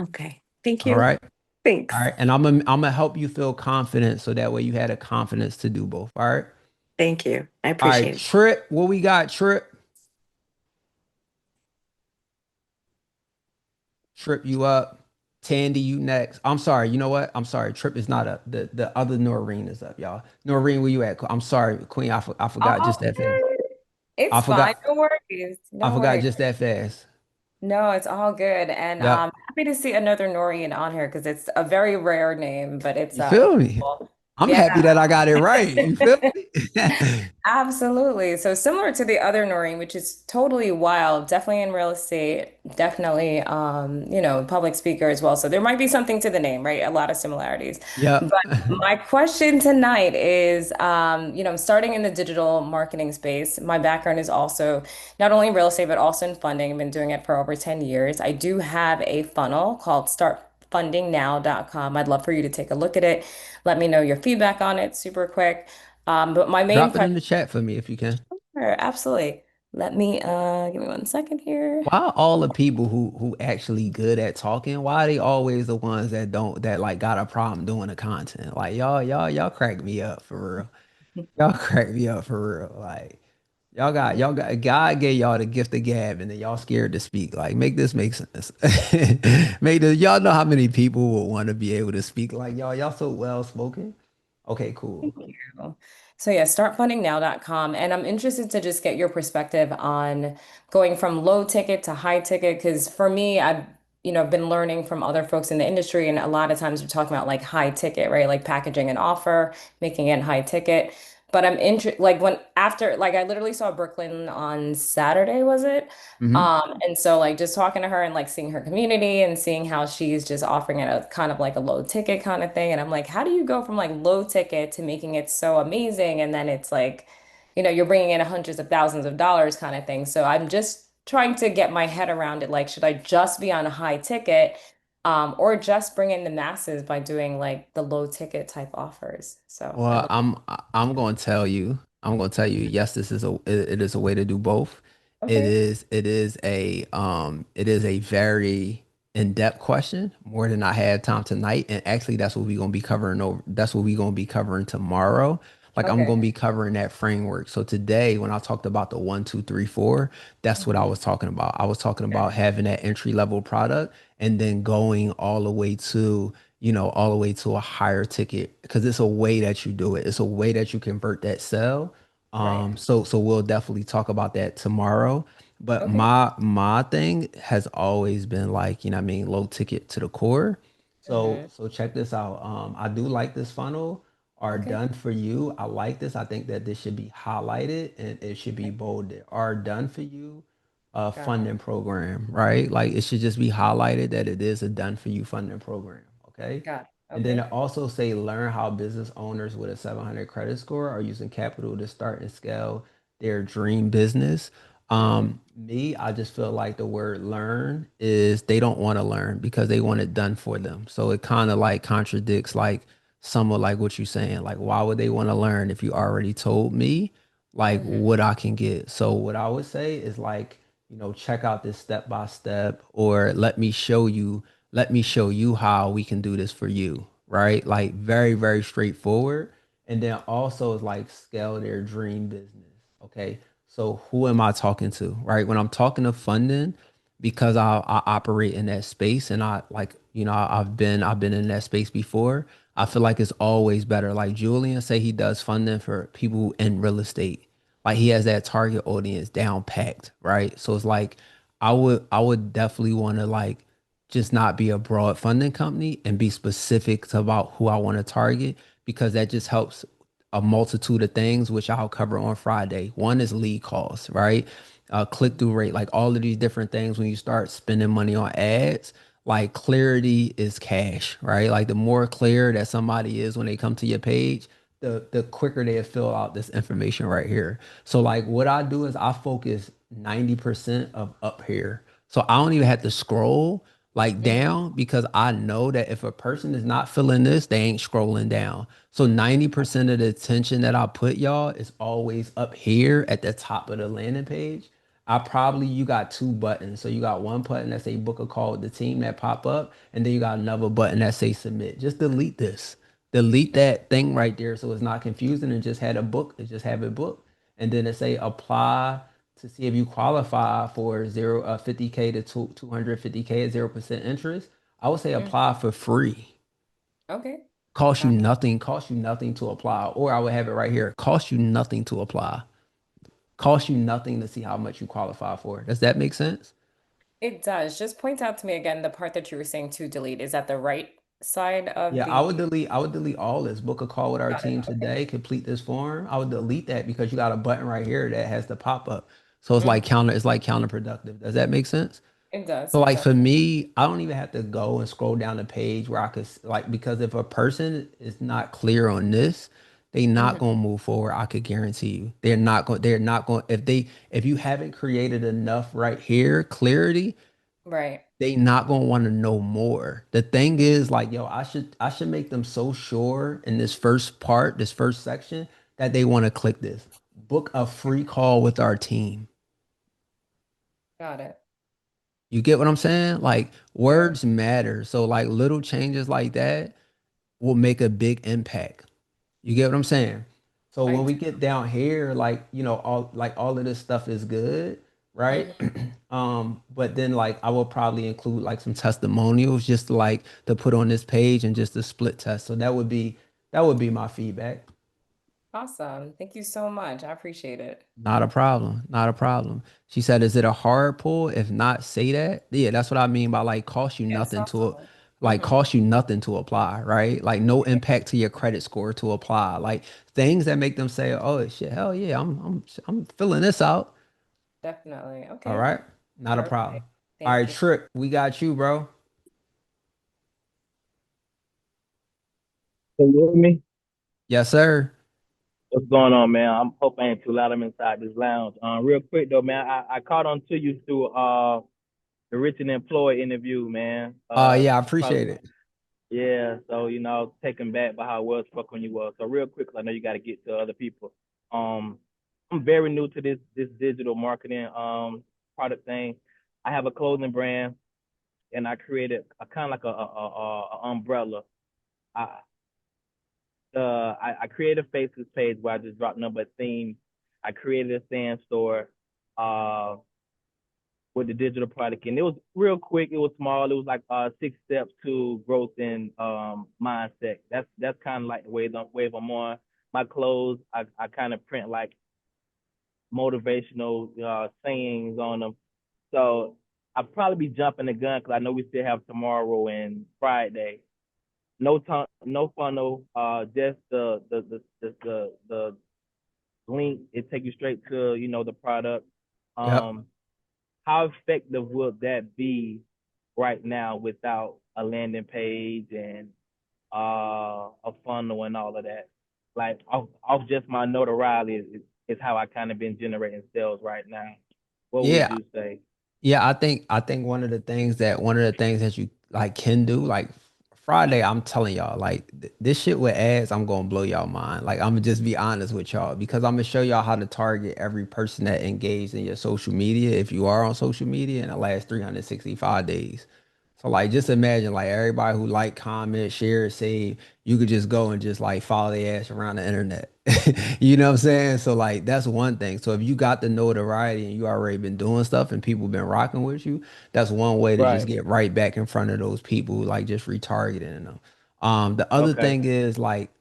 Okay. Thank All you. right. Thanks. All right. And I'm gonna help you feel confident so that way you had a confidence to do both. All right. Thank you. I All appreciate right. it. Trip, what we got, Trip? Trip, you up. Tandy, you next. I'm sorry. You know what? I'm sorry. Trip is not up. The other Noreen is up, y'all. Noreen, where you at? I'm sorry, Queen. I forgot just that fast. It's I fine. forgot. No worries. I No forgot worries. just that fast. No, it's all good. And Yep. happy to see another Noreen on here because it's a very rare name, but it's You feel me? cool. I'm Yeah. happy that I got it right. You feel me? Absolutely. So similar to the other Noreen, which is totally wild, definitely in real estate, definitely public speaker as well. So there might be something to the name, right? A lot of similarities. Yep. But my question tonight is, I'm starting in the digital marketing space. My background is also not only in real estate, but also in funding. I've been doing it for over 10 years. I do have a funnel called startfundingnow.com. I'd love for you to take a look at it. Let me know your feedback on it super quick. But my main Drop it in question, the chat for me if you can. sure, absolutely. Let me give me 1 second here. Why are all the people who actually good at talking, why are they always the ones that don't that like got a problem doing the content? Like y'all crack me up for real. Y'all crack me up for real. Like y'all got God gave y'all the gift of gab and then y'all scared to speak. Like make this make sense. Y'all know how many people would want to be able to speak like y'all so well spoken. Okay, cool. Thank you. So yeah, startfundingnow.com. And I'm interested to just get your perspective on going from low ticket to high ticket. Because for me, I've been learning from other folks in the industry, and a lot of times we're talking about like high ticket, right? Like packaging an offer, making it high ticket. But I'm interested, like I literally saw Brooklyn on Saturday, was it? Mhm. And so like just talking to her and like seeing her community and seeing how she's just offering it a kind of like a low ticket kind of thing. And I'm like, how do you go from like low ticket to making it so amazing? And then it's like, you're bringing in hundreds of thousands of dollars kind of thing. So I'm just trying to get my head around it. Like, should I just be on a high ticket, or just bring in the masses by doing like the low ticket type offers? So Well, I'm gonna tell you. I'm gonna tell you. Yes, it is a way to do both. It okay. is it is a very in-depth question, more than I had time tonight. And actually, that's what we're gonna be covering over. That's what we're gonna be covering tomorrow. Like I'm Okay. gonna be covering that framework. So today, when I talked about the 1, 2, 3, 4, that's what I was talking about. I was talking Okay. about having that entry-level product and then going all the way to all the way to a higher ticket because it's a way that you do it. It's a way that you convert that sell. Right. So we'll definitely talk about that tomorrow. But Okay. my thing has always been like, what I mean, low ticket to the core. So Mhm. so check this out. I do like this funnel. Are Okay. done for you. I like this. I think that this should be highlighted and it should be bolded. Are done for you Got it. funding program, right? Like it should just be highlighted that it is a done for you funding program. Okay. Got it. And then Okay. it also say learn how business owners with a 700 credit score are using capital to start and scale their dream business. I just feel like the word learn is they don't want to learn because they want it done for them. So it kind of like contradicts like some of like what you're saying. Like, why would they want to learn if you already told me like Mhm. what I can get? So what I would say is like, check out this step by step, or let me show you how we can do this for you, right? Like very, very straightforward. And then also is like scale their dream business. Okay. So who am I talking to, right? When I'm talking to funding, because I operate in that space and I like, I've been in that space before. I feel like it's always better. Like Julian say he does funding for people in real estate. Like he has that target audience down packed, right? So it's like I would definitely want to like just not be a broad funding company and be specific to about who I want to target, because that just helps a multitude of things, which I'll cover on Friday. One is lead costs, right? Click-through rate, like all of these different things. When you start spending money on ads, like clarity is cash, right? Like the more clear that somebody is when they come to your page, the quicker they fill out this information right here. So like what I do is I focus 90% of up here. So I don't even have to scroll like down, because I know that if a person is not feeling this, they ain't scrolling down. So 90% of the attention that I put, y'all, is always up here at the top of the landing page. You got two buttons. So you got one button that say book a call with the team that pop up, and then you got another button that say submit. Just delete this. Delete that thing right there so it's not confusing, and just had a book. It just have it booked. And then it say apply to see if you qualify for 50K to 250K at 0% interest. I would say apply for free. Okay. Cost you nothing to apply. Or I would have it right here. Cost you nothing to apply. Cost you nothing to see how much you qualify for. Does that make sense? It does. Just point out to me again the part that you were saying to delete. Is that the right side of Yeah, the? I would delete all this. Book a call with our Got it. team Okay. today. Complete this form. I would delete that because you got a button right here that has the pop up. So it's like counterproductive. Does that make sense? It does. So It like does. for me, I don't even have to go and scroll down the page where I could like, because if a person is not clear on this, they not gonna move forward. I could guarantee you. They're not going if you haven't created enough right here, clarity, Right. they not gonna want to know more. The thing is like, yo, I should make them so sure in this first part, this first section, that they want to click this. Book a free call with our team. Got it. You get what I'm saying? Like words matter. So like little changes like that will make a big impact. You get what I'm saying? So when I we get down here, like, all of this stuff is good, right? But then like I will probably include like some testimonials just to put on this page and just a split test. So that would be my feedback. Awesome. Thank you so much. I appreciate it. Not a problem. Not a problem. She said, is it a hard pull? If not, say that. Yeah, that's what I mean by like cost you Yes, nothing to absolutely. cost you nothing to apply, right? Like no impact to your credit score to apply. Like things that make them say, oh shit, hell yeah, I'm filling this out. Definitely. All Okay. right. Not a problem. Perfect. All right, Thank you. Trick, we got you, bro. Can you hear me? Yes, sir. What's going on, man? I'm hope I ain't too loud. I'm inside this lounge. Real quick though, man, I caught on to you through the Rich and Employed interview, man. Yeah, I Probably, appreciate it. yeah. So taken back by how it was fuck when you was. So real quick, 'cause I know you got to get to other people. I'm very new to this digital marketing product thing. I have a clothing brand, and I created a kind of like a umbrella. I I created a Facebook page where I just dropped number theme. I created a stand store with the digital product, and it was real quick. It was small. It was like 6 steps to growth and mindset. That's kind of like the wave I'm on. My clothes, I kind of print like motivational sayings on them. So I'll probably be jumping the gun because I know we still have tomorrow and Friday. No funnel. Just the link. It take you straight to the product. Yep. How effective would that be right now without a landing page and a funnel and all of that? Like off just my notoriety is how I kind of been generating sales right now. What would Yeah. you say? Yeah, I think one of the things that you like can do, like Friday, I'm telling y'all, like this shit with ads, I'm gonna blow y'all mind. Like I'm gonna just be honest with y'all because I'm gonna show y'all how to target every person that engaged in your social media if you are on social media in the last 365 days. So like just imagine like everybody who like, comment, share, save, you could just go and just like follow their ass around the internet. You know what I'm saying? So like that's one thing. So if you got the notoriety and you already been doing stuff and people been rocking with you, that's one way to just Right. get right back in front of those people, like just retargeting them. The other Okay. thing is like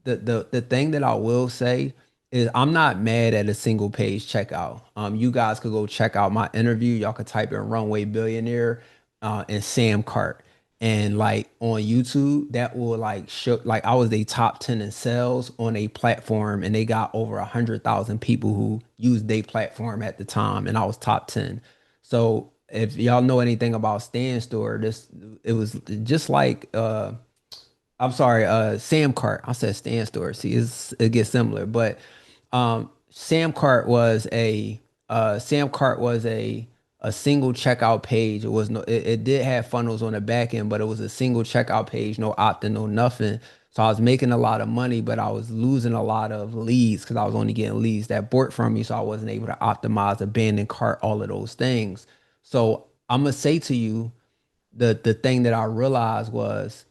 the thing that I will say is I'm not mad at a single page checkout. You guys could go check out my interview. Y'all could type in Runway Billionaire and Sam Cart. And like on YouTube, that will like show like I was a top 10 in sales on a platform, and they got over 100,000 people who used their platform at the time, and I was top 10. So if y'all know anything about Stan Store, it was just like I'm sorry, Sam Cart. I said Stan Store. See, it gets similar, but Sam Cart was a single checkout page. It was it did have funnels on the back end, but it was a single checkout page, no opt-in, no nothing. So I was making a lot of money, but I was losing a lot of leads because I was only getting leads that bought from me. So I wasn't able to optimize, abandon cart, all of those things. So I'm gonna say to you, the thing that I realized was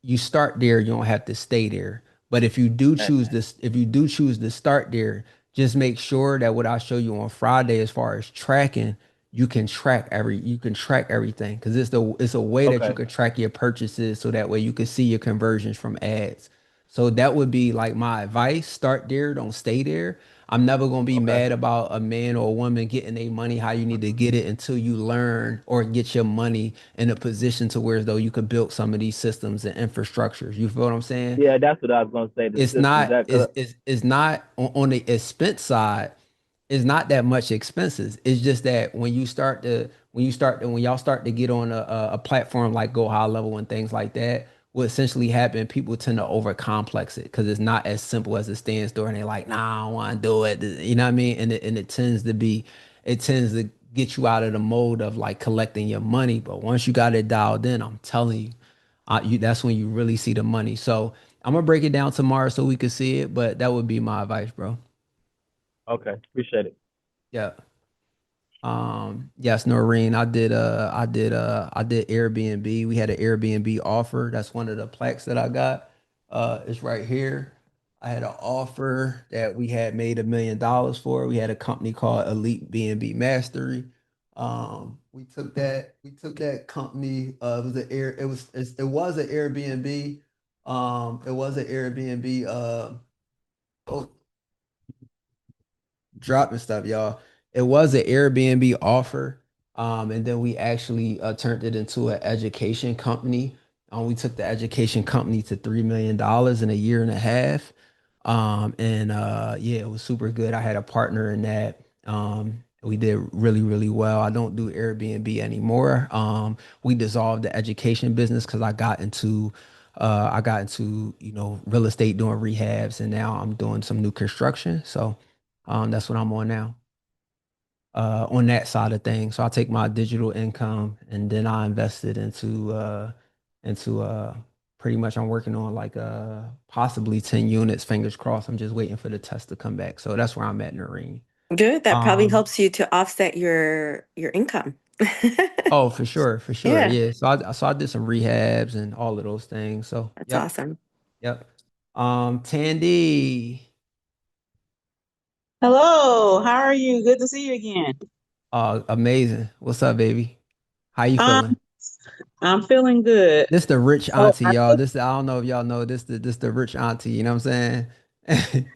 you start there, you don't have to stay there. But if you do choose this, if you do choose to start there, just make sure that what I show you on Friday as far as tracking, you can track everything, because it's a way that you Okay. could track your purchases, so that way you can see your conversions from ads. So that would be like my advice. Start there, don't stay there. I'm never gonna be Okay. mad about a man or a woman getting their money how you need to get it until you learn or get your money in a position to where as though you could build some of these systems and infrastructures. You feel what I'm saying? Yeah, that's what I was gonna say. The It's systems not that it's not on the expense side, it's not that much expenses. It's just that when y'all start to get on a platform like Go High Level and things like that, what essentially happen, people tend to over complex it because it's not as simple as it stands there, and they're like, nah, I don't want to do it. You know what I mean? And it tends to get you out of the mode of like collecting your money. But once you got it dialed in, I'm telling you, that's when you really see the money. So I'm gonna break it down tomorrow so we can see it, but that would be my advice, bro. okay, appreciate it. Yeah. Yes, Noreen, I did Airbnb. We had an Airbnb offer. That's one of the plaques that I got. It's right here. I had an offer that we had made $1 million for. We had a company called Elite B&B Mastery. We took that company. It was an Airbnb. It was an Airbnb. Oh, dropping stuff, y'all. It was an Airbnb offer. And then we actually turned it into an education company. We took the education company to $3 million in a year and a half. And yeah, it was super good. I had a partner in that. We did really, really well. I don't do Airbnb anymore. We dissolved the education business because I got into, real estate, doing rehabs, and now I'm doing some new construction. So that's what I'm on now, on that side of things. So I take my digital income and then I invest it into pretty much I'm working on like possibly 10 units, fingers crossed. I'm just waiting for the test to come back. So that's where I'm at, Noreen. Good. That probably Um, helps you to offset your income. oh, for sure, for sure. Yeah, Yeah. So I did some rehabs and all of those things. So that's yep, awesome. yep. Tandy, Hello, how are you? Good to see you again. amazing. What's up, baby? How you Um, feeling? I'm feeling good. This the rich So auntie, I y'all. took, I don't know if y'all know this the rich auntie, you know what I'm saying?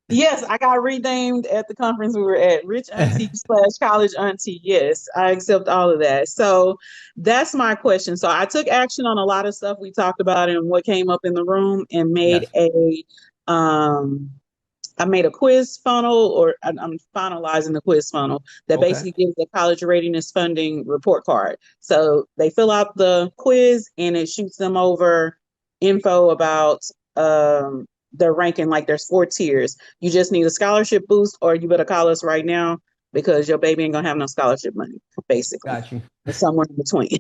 yes, I got renamed at the conference we were at, Rich Auntie / College Auntie. Yes, I accept all of that. So that's my question. So I took action on a lot of stuff we talked about and what came up in the room and made Yes. um I made a quiz funnel, or I'm finalizing the quiz funnel that Okay. basically gives a college readiness funding report card. So they fill out the quiz and it shoots them over info about their ranking. Like there's 4 tiers. You just need a scholarship boost, or you better call us right now because your baby ain't gonna have no scholarship money, basically. Got you. Or somewhere in between.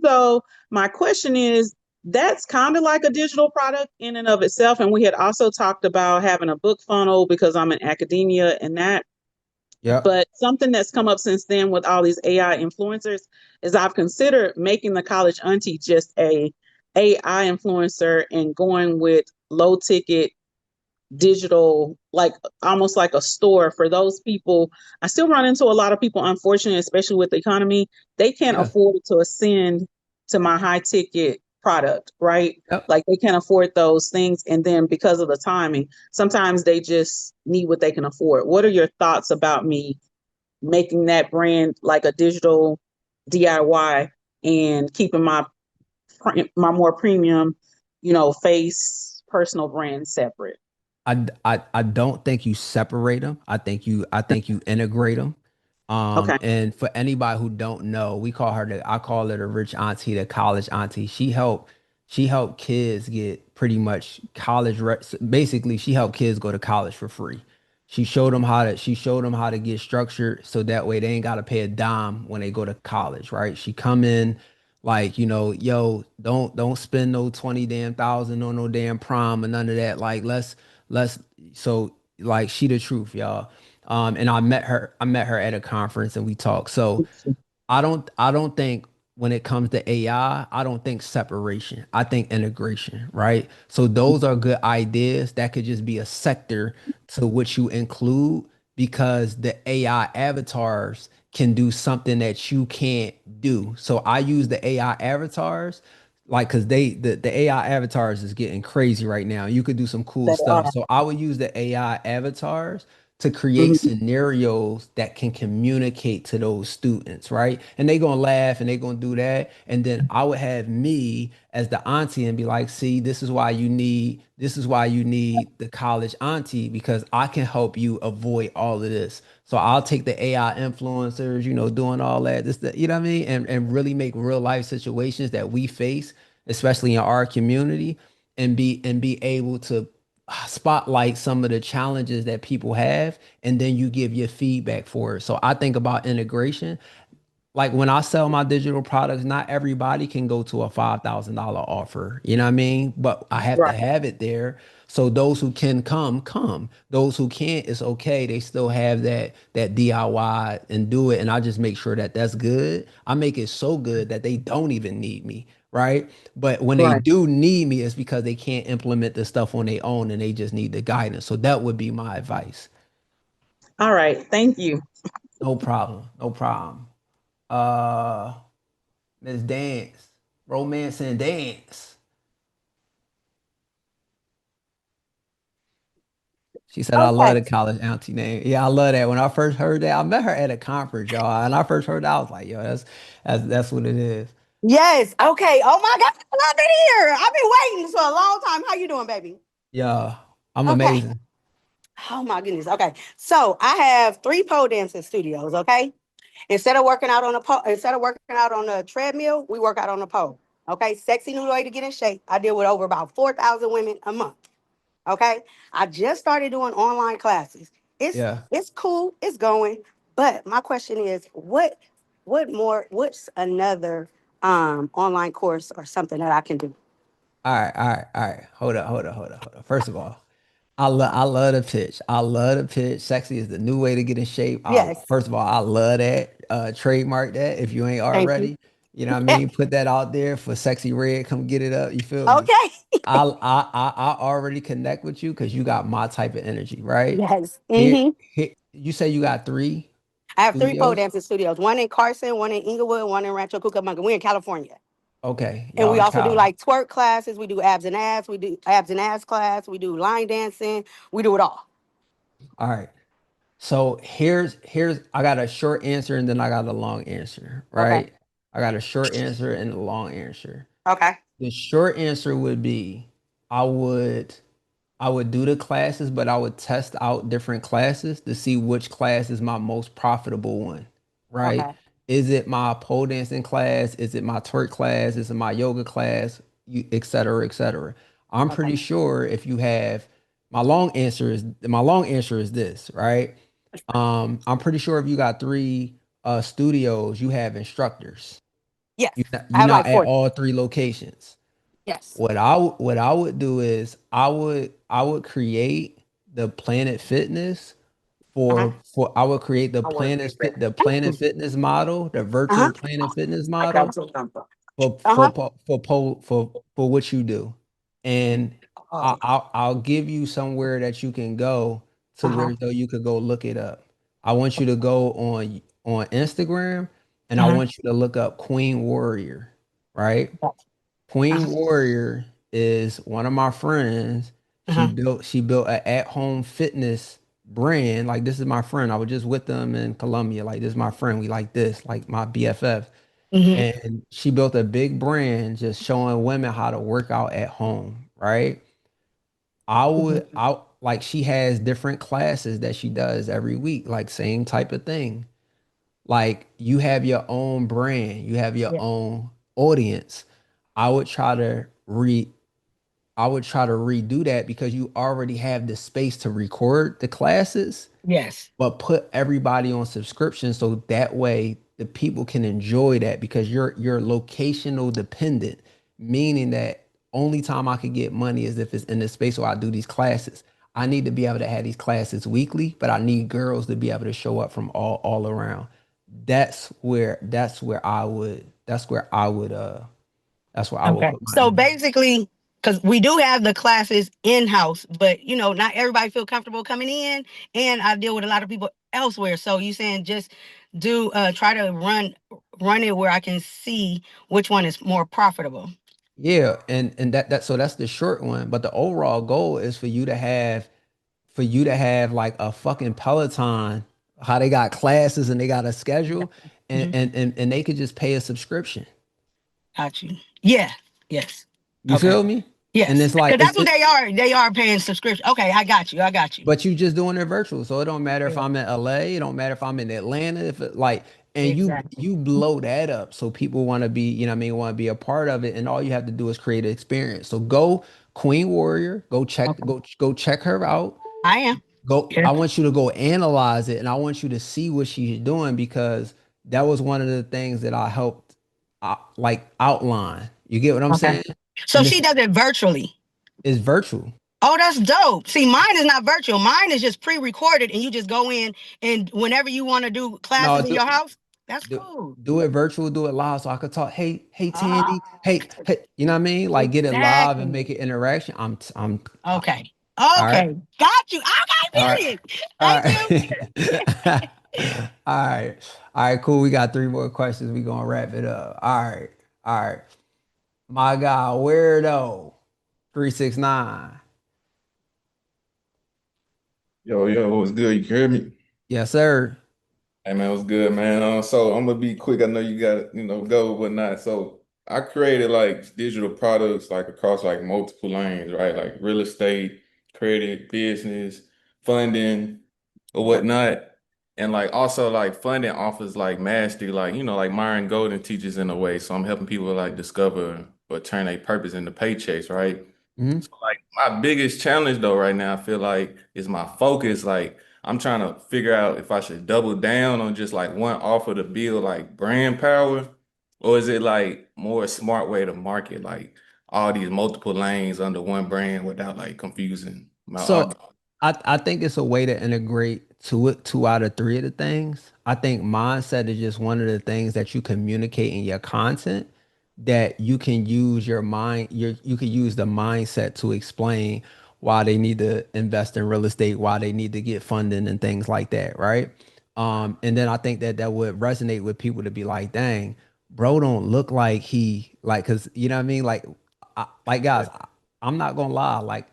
So my question is, that's kind of like a digital product in and of itself. And we had also talked about having a book funnel because I'm in academia and that. Yep. But something that's come up since then with all these AI influencers is I've considered making the college auntie just a AI influencer and going with low ticket digital, like almost like a store for those people. I still run into a lot of people, unfortunately, especially with the economy, they can't Yeah. afford to ascend to my high ticket product, right? Yep. Like they can afford those things. And then because of the timing, sometimes they just need what they can afford. What are your thoughts about me making that brand like a digital DIY and keeping my more premium, face personal brand separate? I don't think you separate them. I think you integrate them. Okay. And for anybody who don't know, I call her the rich auntie, the college auntie. She helped kids get pretty much basically she helped kids go to college for free. She showed them how to get structured so that way they ain't got to pay a dime when they go to college, right? She come in like, yo, don't spend no 20 damn thousand on no damn prom and none of that. Like let's so like she the truth, y'all. And I met her at a conference and we talked. So I don't think when it comes to AI, I don't think separation. I think integration, right? So those are good ideas that could just be a sector to which you include because the AI avatars can do something that you can't do. So I use the AI avatars like because the AI avatars is getting crazy right now. You could do some cool They stuff. are. So I would use the AI avatars to create Mhm. scenarios that can communicate to those students, right? And they gonna laugh and they gonna do that. And then I would have me as the auntie and be like, see, this is why you need the college auntie because I can help you avoid all of this. So I'll take the AI influencers, doing all that, you know what I mean? And really make real life situations that we face, especially in our community, and be able to spotlight some of the challenges that people have and then you give your feedback for it. So I think about integration. Like when I sell my digital products, not everybody can go to a $5,000 offer. You know what I mean? But I have to Right. have it there. So those who can come. Those who can't, it's okay. They still have that DIY and do it. And I just make sure that that's good. I make it so good that they don't even need me. Right. But when they Right. do need me, it's because they can't implement the stuff on their own and they just need the guidance. So that would be my advice. All right. Thank you. No problem. No problem. Uh Miss Dance, Romance and Dance. She said, I love Okay. the college auntie name. Yeah, I love that. When I first heard that, I met her at a conference, y'all. And I first heard that, I was like, yo, that's what it is. Yes. Okay. Oh my God. I've been here. I've been waiting for a long time. How you doing, baby? Yeah, I'm Okay. amazing. Oh my goodness. Okay. So I have 3 pole dancing studios. Okay. Instead of working out on the treadmill, we work out on the pole. Okay. Sexy new way to get in shape. I deal with over about 4,000 women a month. Okay. I just started doing online classes. It's Yeah. it's cool, it's going. But my question is, what's another online course or something that I can do? All right. Hold up. First of all, I love the pitch. I love the pitch. Sexy is the new way to get in shape. Yes. First of all, I love that. Trademark that if you ain't Thank you. already. You know what I mean? Put that out there for Sexy Red. Come get it up. You feel me? Okay. I already connect with you because you got my type of energy, right? Yes. Here, Hmm. you say you got 3 I have 3 pole studios? dancing studios. One in Carson, one in Inglewood, one in Rancho Cucamonga. We're in California. Okay, And y'all we in also do Cali. like twerk classes. We do abs and abs. We do abs and abs class. We do line dancing. We do it all. All right. So here's I got a short answer and then I got a long answer, Okay. right? I got a short answer and a long answer. Okay. The short answer would be I would I would do the classes, but I would test out different classes to see which class is my most profitable one, right? Okay. Is it my pole dancing class? Is it my twerk class? Is it my yoga class? Et cetera, et cetera. I'm Okay. pretty sure if you have my long answer is this, right? I'm pretty sure if you got 3 studios, you have instructors. Yes. I You're have not like at 4. all 3 locations. Yes. What I would do is I would create the Planet Fitness Uh-huh. for I would create I work with that. The Planet Fitness model, the virtual Uh-huh. Planet Fitness I got model some number. for Uh-huh. what you do, and Oh. I'll give you somewhere that you can go to Uh-huh. where though you could go look it up. I want you to go on Instagram, and I Uh-huh. want you to look up Queen Warrior, right? Queen Warrior is one of my friends. Uh-huh. She built an at-home fitness brand. Like, this is my friend. I was just with them in Colombia. Like, this is my friend. We like this, like my BFF. Mhm. And she built a big brand just showing women how to work out at home, right? I like, she has different classes that she does every week, like same type of thing. Like, you have your own brand, you have your Yeah. own audience. I would try to re I would try to redo that because you already have the space to record the classes, Yes. but put everybody on subscription so that way the people can enjoy that because you're locational dependent, meaning that only time I could get money is if it's in the space where I do these classes. I need to be able to have these classes weekly, but I need girls to be able to show up from all around. That's where I would Okay. put my So energy. basically, because we do have the classes in-house, but not everybody feel comfortable coming in, and I deal with a lot of people elsewhere. So you saying just do try to run it where I can see which one is more profitable. Yeah, and so that's the short one, but the overall goal is for you to have like a fucking Peloton, how they got classes and they got a schedule, and Mhm. and they could just pay a subscription. Got you. Yeah. Yes. You Okay. feel me? And Yes. it's like Because that's what they are. They are paying subscription. Okay, I got you. I got you. but you just doing it virtual, so it don't matter if Yeah. I'm in LA, it don't matter if I'm in Atlanta, if it like, and you Exactly. you blow that up so people want to be, what I mean, want to be a part of it, and all you have to do is create an experience. So go Queen Warrior, Okay. go check her out. I am. I Yes. want you to go analyze it and I want you to see what she's doing because that was one of the things that I helped like outline. You get what I'm Okay. saying? So And she does it virtually. it's virtual. Oh, that's dope. See, mine is not virtual. Mine is just pre-recorded and you just go in and whenever you want to do No, classes in your house, that's do, cool. do it virtual, do it live so I could talk. Hey, Ah, Tandy. Hey, you know what I mean? Like, get it live and make exactly. it interaction. Okay. All right. Okay. Got you. Okay, All right. period. All Thank you. right. All right. All right, cool. We got three more questions. We gonna wrap it up. All right. All right. My guy, weirdo. 369. Yo, what's good? You can hear me? Yes, sir. Hey man, what's good, man? So I'm gonna be quick. I know you got go whatnot. So I created like digital products like across like multiple lanes, right? Like real estate, credit, business, funding, or whatnot. And like also like funding offers like mastery, like like Myron Golden teaches in a way. So I'm helping people like discover or turn a purpose into paychecks, right? Mhm. So like my biggest challenge though right now, I feel like is my focus. Like I'm trying to figure out if I should double down on just like one offer to build like brand power, or is it like more a smart way to market like all these multiple lanes under one brand without like confusing my So audience? I think it's a way to integrate two out of three of the things. I think mindset is just one of the things that you communicate in your content that you can use you can use the mindset to explain why they need to invest in real estate, why they need to get funding and things like that, right? And then I think that that would resonate with people to be like, dang, bro, don't look like he like, cause you know what I mean? Like guys, I'm not gonna lie, like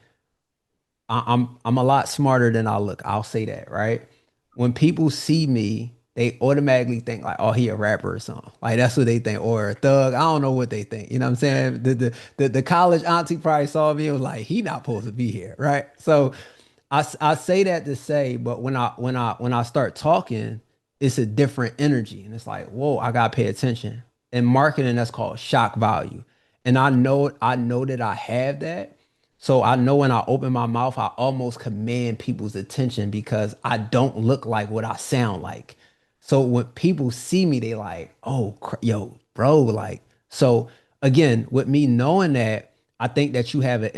I'm a lot smarter than I look. I'll say that, right? When people see me, they automatically think like, oh, he a rapper or something. Like that's what they think, or a thug. I don't know what they think. You know what I'm saying? The college auntie probably saw me and was like, he not supposed to be here, right? So I say that to say, but when I start talking, it's a different energy, and it's like, whoa, I gotta pay attention. In marketing, that's called shock value, and I know that I have that. So I know when I open my mouth, I almost command people's attention because I don't look like what I sound like. So when people see me, they like, oh, yo, bro, like. So again, with me knowing that, I think that you have an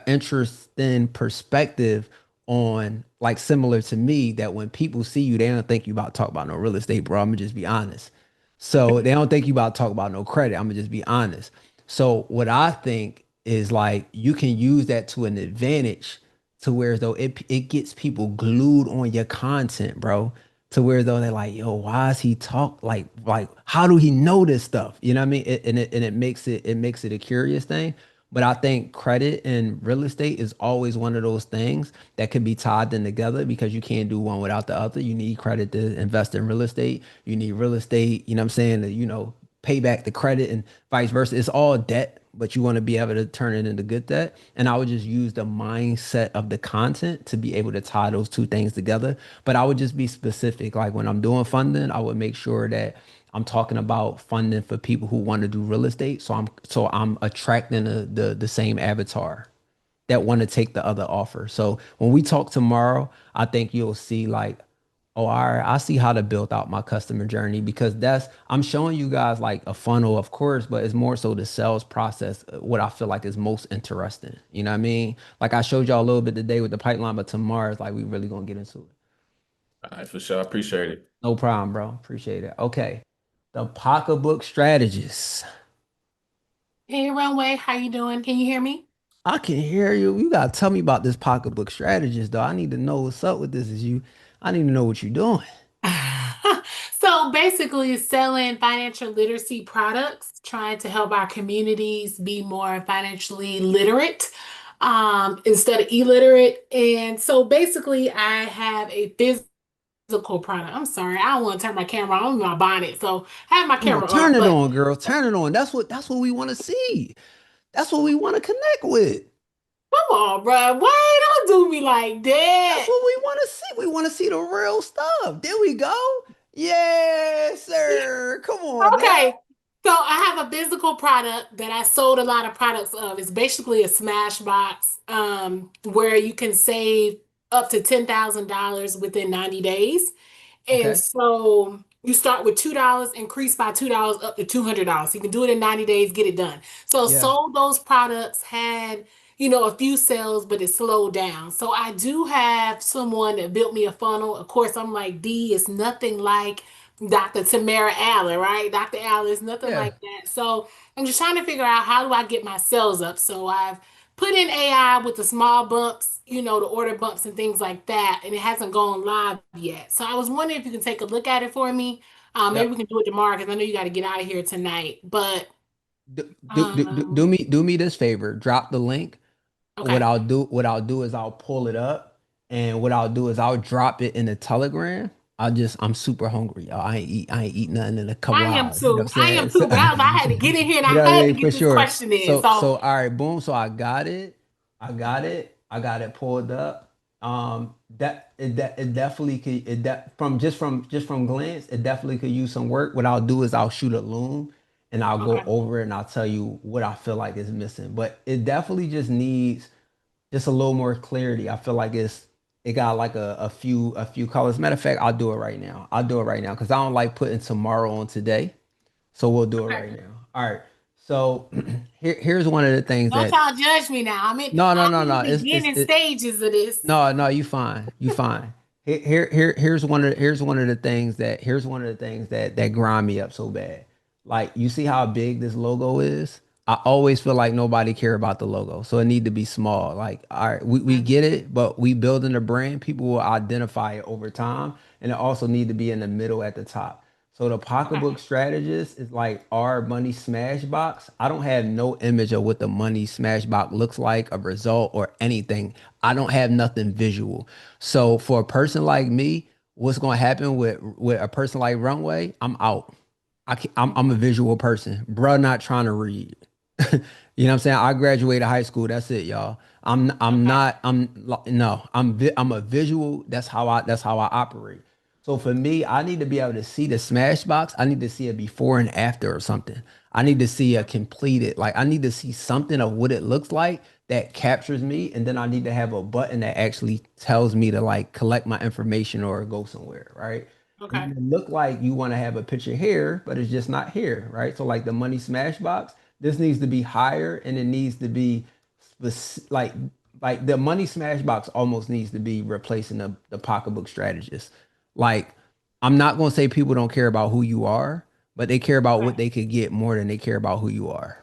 interesting perspective on like similar to me that when people see you, they don't think you about to talk about no real estate, bro. I'm gonna just be honest. So they don't think you about to talk about no credit. I'm gonna just be honest. So what I think is like you can use that to an advantage to where though it gets people glued on your content, bro. to where though they're like, yo, why is he talk like how do he know this stuff? You know what I mean? It makes it a curious thing. But I think credit and real estate is always one of those things that can be tied in together because you can't do one without the other. You need credit to invest in real estate. You need real estate, you know what I'm saying, to, pay back the credit and vice versa. It's all debt, but you want to be able to turn it into good debt. And I would just use the mindset of the content to be able to tie those two things together. But I would just be specific. Like when I'm doing funding, I would make sure that I'm talking about funding for people who want to do real estate. So I'm attracting the same avatar that want to take the other offer. So when we talk tomorrow, I think you'll see like, oh, all right, I see how to build out my customer journey because I'm showing you guys like a funnel, of course, but it's more so the sales process, what I feel like is most interesting. You know what I mean? Like I showed y'all a little bit today with the pipeline, but tomorrow is like we really gonna get into it. All right, for sure. I appreciate it. No problem, bro. Appreciate it. Okay. The pocketbook strategist. Hey, Runway, how you doing? Can you hear me? I can hear you. You gotta tell me about this pocketbook strategist, though. I need to know what's up with this. I need to know what you're doing. So basically, it's selling financial literacy products, trying to help our communities be more financially literate instead of illiterate. And so basically, I have a physical product. I'm sorry, I don't want to turn my camera on my bonnet, so I have my Come on, camera turn on. it But on, girl. Turn it on. That's what we want to see. That's what we want to connect with. come on, bro, why don't do me like That's that? what we want to see. We want to see the real stuff. There we go. Yes, sir. Come on, now. Okay. So I have a physical product that I sold a lot of products of. It's basically a smash box where you can save up to $10,000 within 90 days. And Okay. so you start with $2, increase by $2 up to $200. You can do it in 90 days, get it done. So Yeah. sold those products, had a few sales, but it slowed down. So I do have someone that built me a funnel. Of course, I'm like, D is nothing like Dr. Tamara Allen, right? Dr. Allen is nothing Yeah. like that. So I'm just trying to figure out how do I get my sales up. So I've put in AI with the small bumps, the order bumps and things like that, and it hasn't gone live yet. So I was wondering if you can take a look at it for me. Maybe Yep. we can do it tomorrow because I know you got to get out of here tonight. But Do me this favor. Drop the link. okay. What I'll do is I'll pull it up, and what I'll do is I'll drop it in the Telegram. I'm super hungry, y'all. I ain't eat nothing in a couple I am hours. You know too. what I'm I am saying? too. But I had to get in here and I You know what I had to mean? get For this sure. question in. So So all right, boom. So I got it. I got it pulled up. That it definitely could from glance, it definitely could use some work. What I'll do is I'll shoot a loom and I'll go okay. over it and I'll tell you what I feel like is missing. But it definitely just needs just a little more clarity. I feel like it got like a few colors. Matter of fact, I'll do it right now. I'll do it right now because I don't like putting tomorrow on today. So we'll do it Okay. right now. All right. So here's one of the things Don't that y'all judge me now. I'm no, in no. the beginning stages of this. No, you fine. You fine. Here's one of the things that grind me up so bad. Like you see how big this logo is? I always feel like nobody care about the logo. So it need to be small. Like, all right, we get it, but we building a brand, people will identify it over time. And it also need to be in the middle at the top. So the Okay. pocketbook strategist is like our money smash box. I don't have no image of what the money smash box looks like, a result or anything. I don't have nothing visual. So for a person like me, what's going to happen with a person like Runway? I'm out. I'm a visual person. Bruh, not trying to read. You know what I'm saying? I graduated high school. That's it, y'all. I'm not. I'm a visual. That's how I operate. So for me, I need to be able to see the smash box. I need to see a before and after or something. I need to see a completed, like I need to see something of what it looks like that captures me. And then I need to have a button that actually tells me to like collect my information or go somewhere, right? Okay. It look like you want to have a picture here, but it's just not here, right? So like the money smash box, this needs to be higher and it needs to be like the money smash box almost needs to be replacing the pocketbook strategist. Like, I'm not going to say people don't care about who you are, but they care about what they could get more than they care about who you are.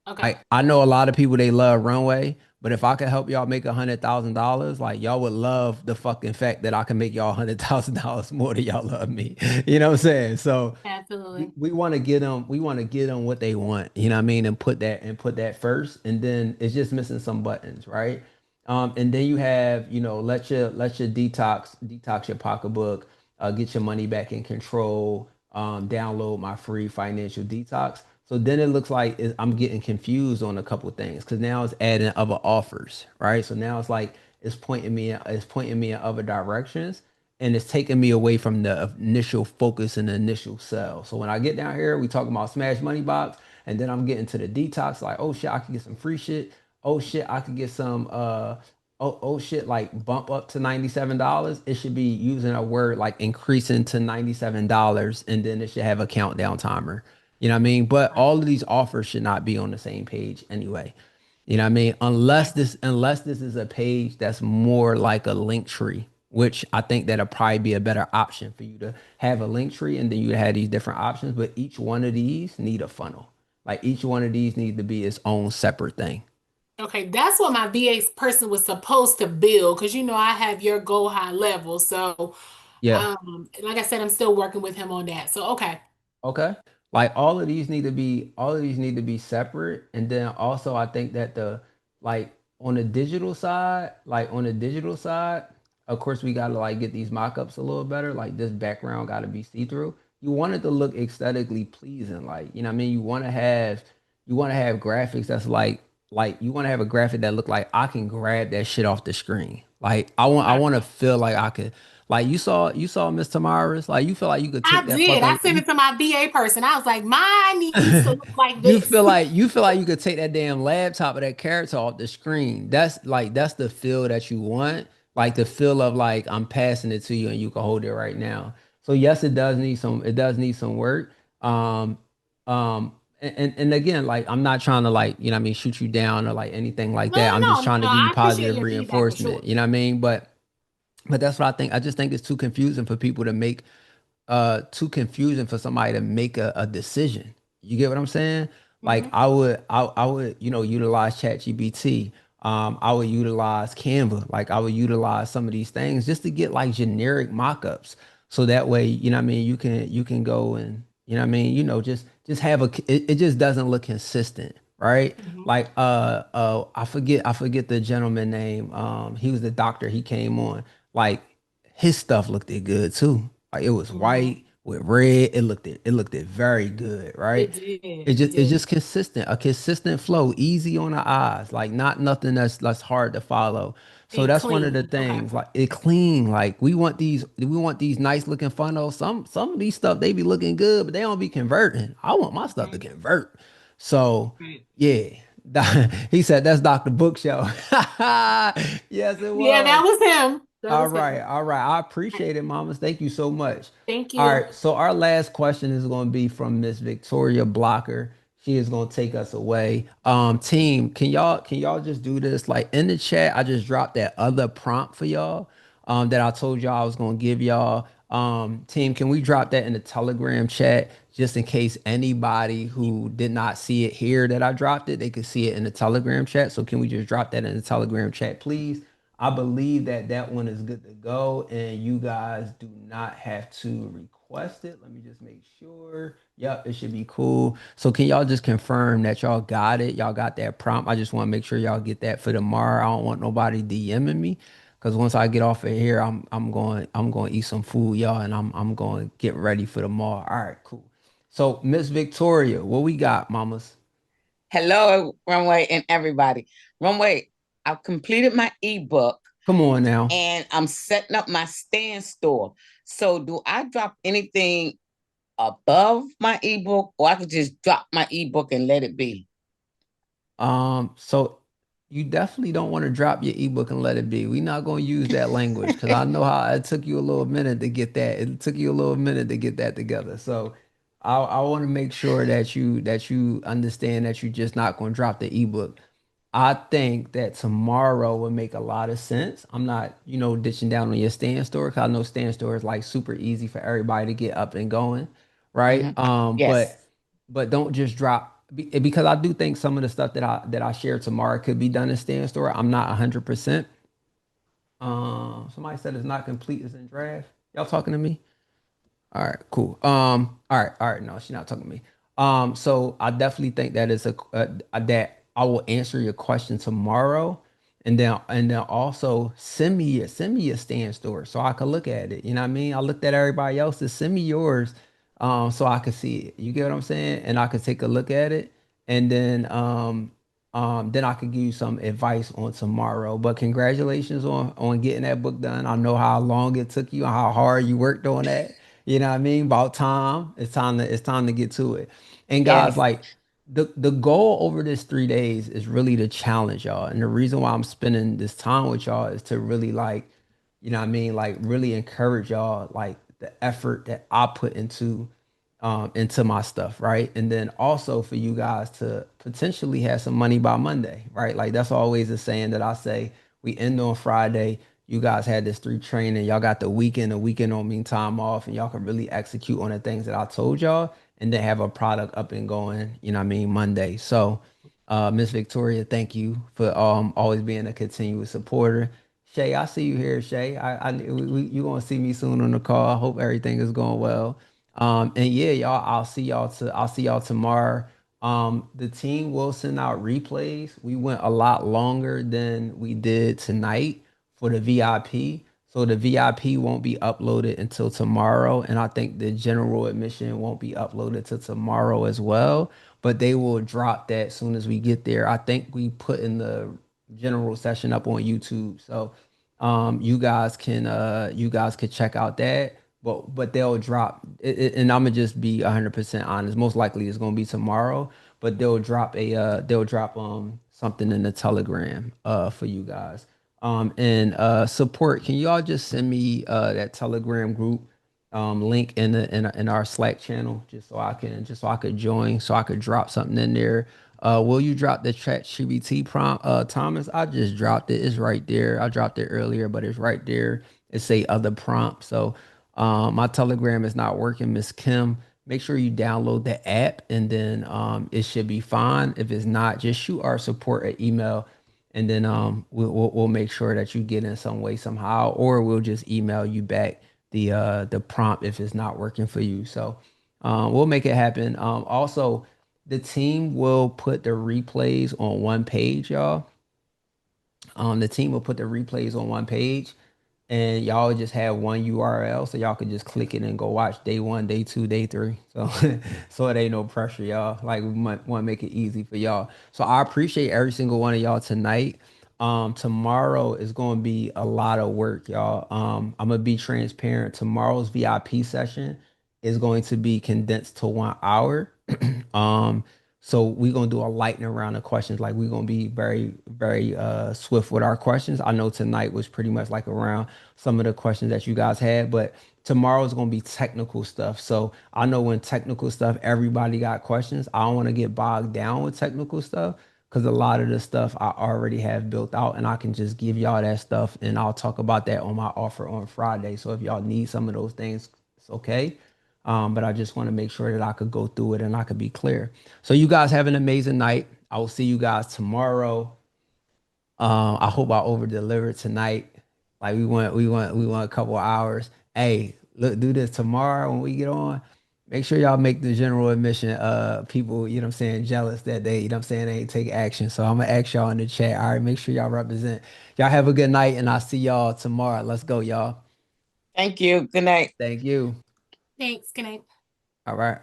Okay. Like, I know a lot of people, they love Runway, But if I could help y'all make $100,000, like y'all would love the fucking fact that I can make y'all $100,000 more than y'all love me. You know what I'm saying? So Absolutely. we want to get them, what they want, you know what I mean, and put that first, and then it's just missing some buttons, right? And then you have, let your detox your pocketbook, get your money back in control, download my free financial detox. So then it looks like I'm getting confused on a couple of things, because now it's adding other offers, right? So now it's like it's pointing me in other directions, and it's taking me away from the initial focus and the initial sell. So when I get down here, we talking about Smash Money Box, and then I'm getting to the detox, like, oh shit, I can get some free shit. Oh shit, I could get some oh shit, like bump up to $97. It should be using a word like increasing to $97, and then it should have a countdown timer. You know what I mean? But all of these offers should not be on the same page anyway. You know what I mean? Unless this is a page that's more like a link tree, which I think that'll probably be a better option for you to have a link tree, and then you have these different options. But each one of these need a funnel. Like each one of these needs to be its own separate thing. Okay, that's what my VA person was supposed to build, because I have your goal high level. So, Yeah. like I said, I'm still working with him on that. So, okay. Okay. Like all of these need to be separate. And then also I think that like on the digital side, of course we gotta like get these mock-ups a little better. Like this background gotta be see-through. You want it to look aesthetically pleasing. Like, you know what I mean? You wanna have graphics that's like you wanna have a graphic that look like I can grab that shit off the screen. Like I wanna feel like I could, like you saw Miss Tamaris, like you feel like you could I take that did. I fucking sent it to my VA person. I was like, mine needs to look like you this. feel like you could take that damn laptop of that character off the screen. That's the feel that you want. Like the feel of like I'm passing it to you and you can hold it right now. So yes, it does need some work. And again, like I'm not trying to like, you know what I mean, shoot you down or like anything like that. No, I'm just no, trying to no. give you I appreciate positive your feedback for sure. reinforcement. You know what I mean? But that's what I think. I just think it's too confusing for people to make too confusing for somebody to make a decision. You get what I'm saying? Like I would, utilize ChatGPT. I would utilize Canva. Like I would utilize some of these things just to get like generic mock-ups. So that way, you know what I mean, you can go and, you know what I mean, just have it just doesn't look consistent, right? Like I forget the gentleman name. He was the doctor, he came on. Like his stuff looked good too. Like it was white with red. It looked very good, right? It's just consistent, a consistent flow, easy on the eyes, like not nothing that's hard to follow. So And that's one of the clean. Okay. things. Like it clean. Like we want these nice looking funnels. Some of these stuff they be looking good, but they don't be converting. I want my stuff to convert. So yeah. He said that's Dr. Bookshelf. Yes, it was. Yeah, that was him. That All was him. right, all right. I appreciate it, mamas. Thank you so much. Thank All you. right, so our last question is going to be from Miss Victoria Blocker. She is going to take us away. Team, can y'all just do this? Like in the chat, I just dropped that other prompt for y'all that I told y'all I was going to give y'all. Team, can we drop that in the Telegram chat just in case anybody who did not see it here that I dropped it, they could see it in the Telegram chat. So can we just drop that in the Telegram chat, please? I believe that one is good to go, and you guys do not have to request it. Let me just make sure. Yep, it should be cool. So can y'all just confirm that y'all got it? Y'all got that prompt? I just want to make sure y'all get that for tomorrow. I don't want nobody DMing me, because once I get off of here, I'm going to eat some food, y'all, and I'm going to get ready for tomorrow. All right, cool. So Miss Victoria, what we got, mamas? Hello, Runway and everybody. Runway, I've completed my ebook. Come on now. And I'm setting up my stand store. So do I drop anything above my ebook, or I could just drop my ebook and let it be? So you definitely don't want to drop your ebook and let it be. We're not going to use that language, because I know how it took you a little minute to get that. It took you a little minute to get that together. So I want to make sure that you understand that you're just not going to drop the ebook. I think that tomorrow would make a lot of sense. I'm not, ditching down on your stand store, because I know stand store is like super easy for everybody to get up and going, right? Yes. But don't just drop because I do think some of the stuff that I share tomorrow could be done in Stan Store. I'm not 100%. Somebody said it's not complete, it's in draft. Y'all talking to me? All right, cool. All right. No, she's not talking to me. So I definitely think that is that I will answer your question tomorrow, and then also send me a Stan Store so I can look at it. You know what I mean? I looked at everybody else's. Send me yours, so I can see it. You get what I'm saying? And I can take a look at it, and then I could give you some advice on tomorrow. But congratulations on getting that book done. I know how long it took you and how hard you worked on that. You know what I mean? About time. It's time to get to it. And guys, Yes. like the goal over this 3 days is really to challenge y'all. And the reason why I'm spending this time with y'all is to really like, you know what I mean, like really encourage y'all like the effort that I put into my stuff, right? And then also for you guys to potentially have some money by Monday, right? Like that's always a saying that I say. We end on Friday. You guys had this 3 training. Y'all got the weekend. The weekend don't mean time off, and y'all can really execute on the things that I told y'all, and then have a product up and going. You know what I mean? Monday. So, Miss Victoria, thank you for always being a continuous supporter. Shay, I see you here, Shay. You gonna see me soon on the call. I hope everything is going well. And yeah, y'all, I'll see y'all tomorrow. The team will send out replays. We went a lot longer than we did tonight for the VIP. So the VIP won't be uploaded until tomorrow. And I think the general admission won't be uploaded till tomorrow as well. But they will drop that as soon as we get there. I think we put in the general session up on YouTube. So you guys could check out that. But they'll drop and I'm gonna just be 100% honest. Most likely it's gonna be tomorrow, but they'll drop something in the Telegram for you guys. And support. Can y'all just send me that Telegram group link in our Slack channel just so I could join, so I could drop something in there. Will you drop the ChatGPT prompt, Thomas? I just dropped it. It's right there. I dropped it earlier, but it's right there. It say other prompt. So my Telegram is not working, Miss Kim. Make sure you download the app, and then it should be fine. If it's not, just shoot our support an email, and then we'll make sure that you get in some way somehow, or we'll just email you back the prompt if it's not working for you. So we'll make it happen. Also, the team will put the replays on one page, y'all. The team will put the replays on one page, and y'all just have one URL, so y'all can just click it and go watch day 1, day 2, day 3. So so it ain't no pressure, y'all. Like we want to make it easy for y'all. So I appreciate every single one of y'all tonight. Tomorrow is going to be a lot of work, y'all. I'm gonna be transparent. Tomorrow's VIP session is going to be condensed to 1 hour. So we're gonna do a lightning round of questions. Like we're gonna be very, very swift with our questions. I know tonight was pretty much like around some of the questions that you guys had, but tomorrow is gonna be technical stuff. So I know when technical stuff, everybody got questions. I don't want to get bogged down with technical stuff because a lot of the stuff I already have built out, and I can just give y'all that stuff, and I'll talk about that on my offer on Friday. So if y'all need some of those things, it's okay. But I just want to make sure that I could go through it and I could be clear. So you guys have an amazing night. I will see you guys tomorrow. I hope I over delivered tonight. Like we want a couple of hours. Hey, look, do this tomorrow when we get on. Make sure y'all make the general admission people, you know what I'm saying, jealous that they, you know what I'm saying, they ain't take action. So I'm gonna ask y'all in the chat. All right, make sure y'all represent. Y'all have a good night, and I'll see y'all tomorrow. Let's go, y'all. Thank you. Good night. Thank you. Thanks. Good night. All right.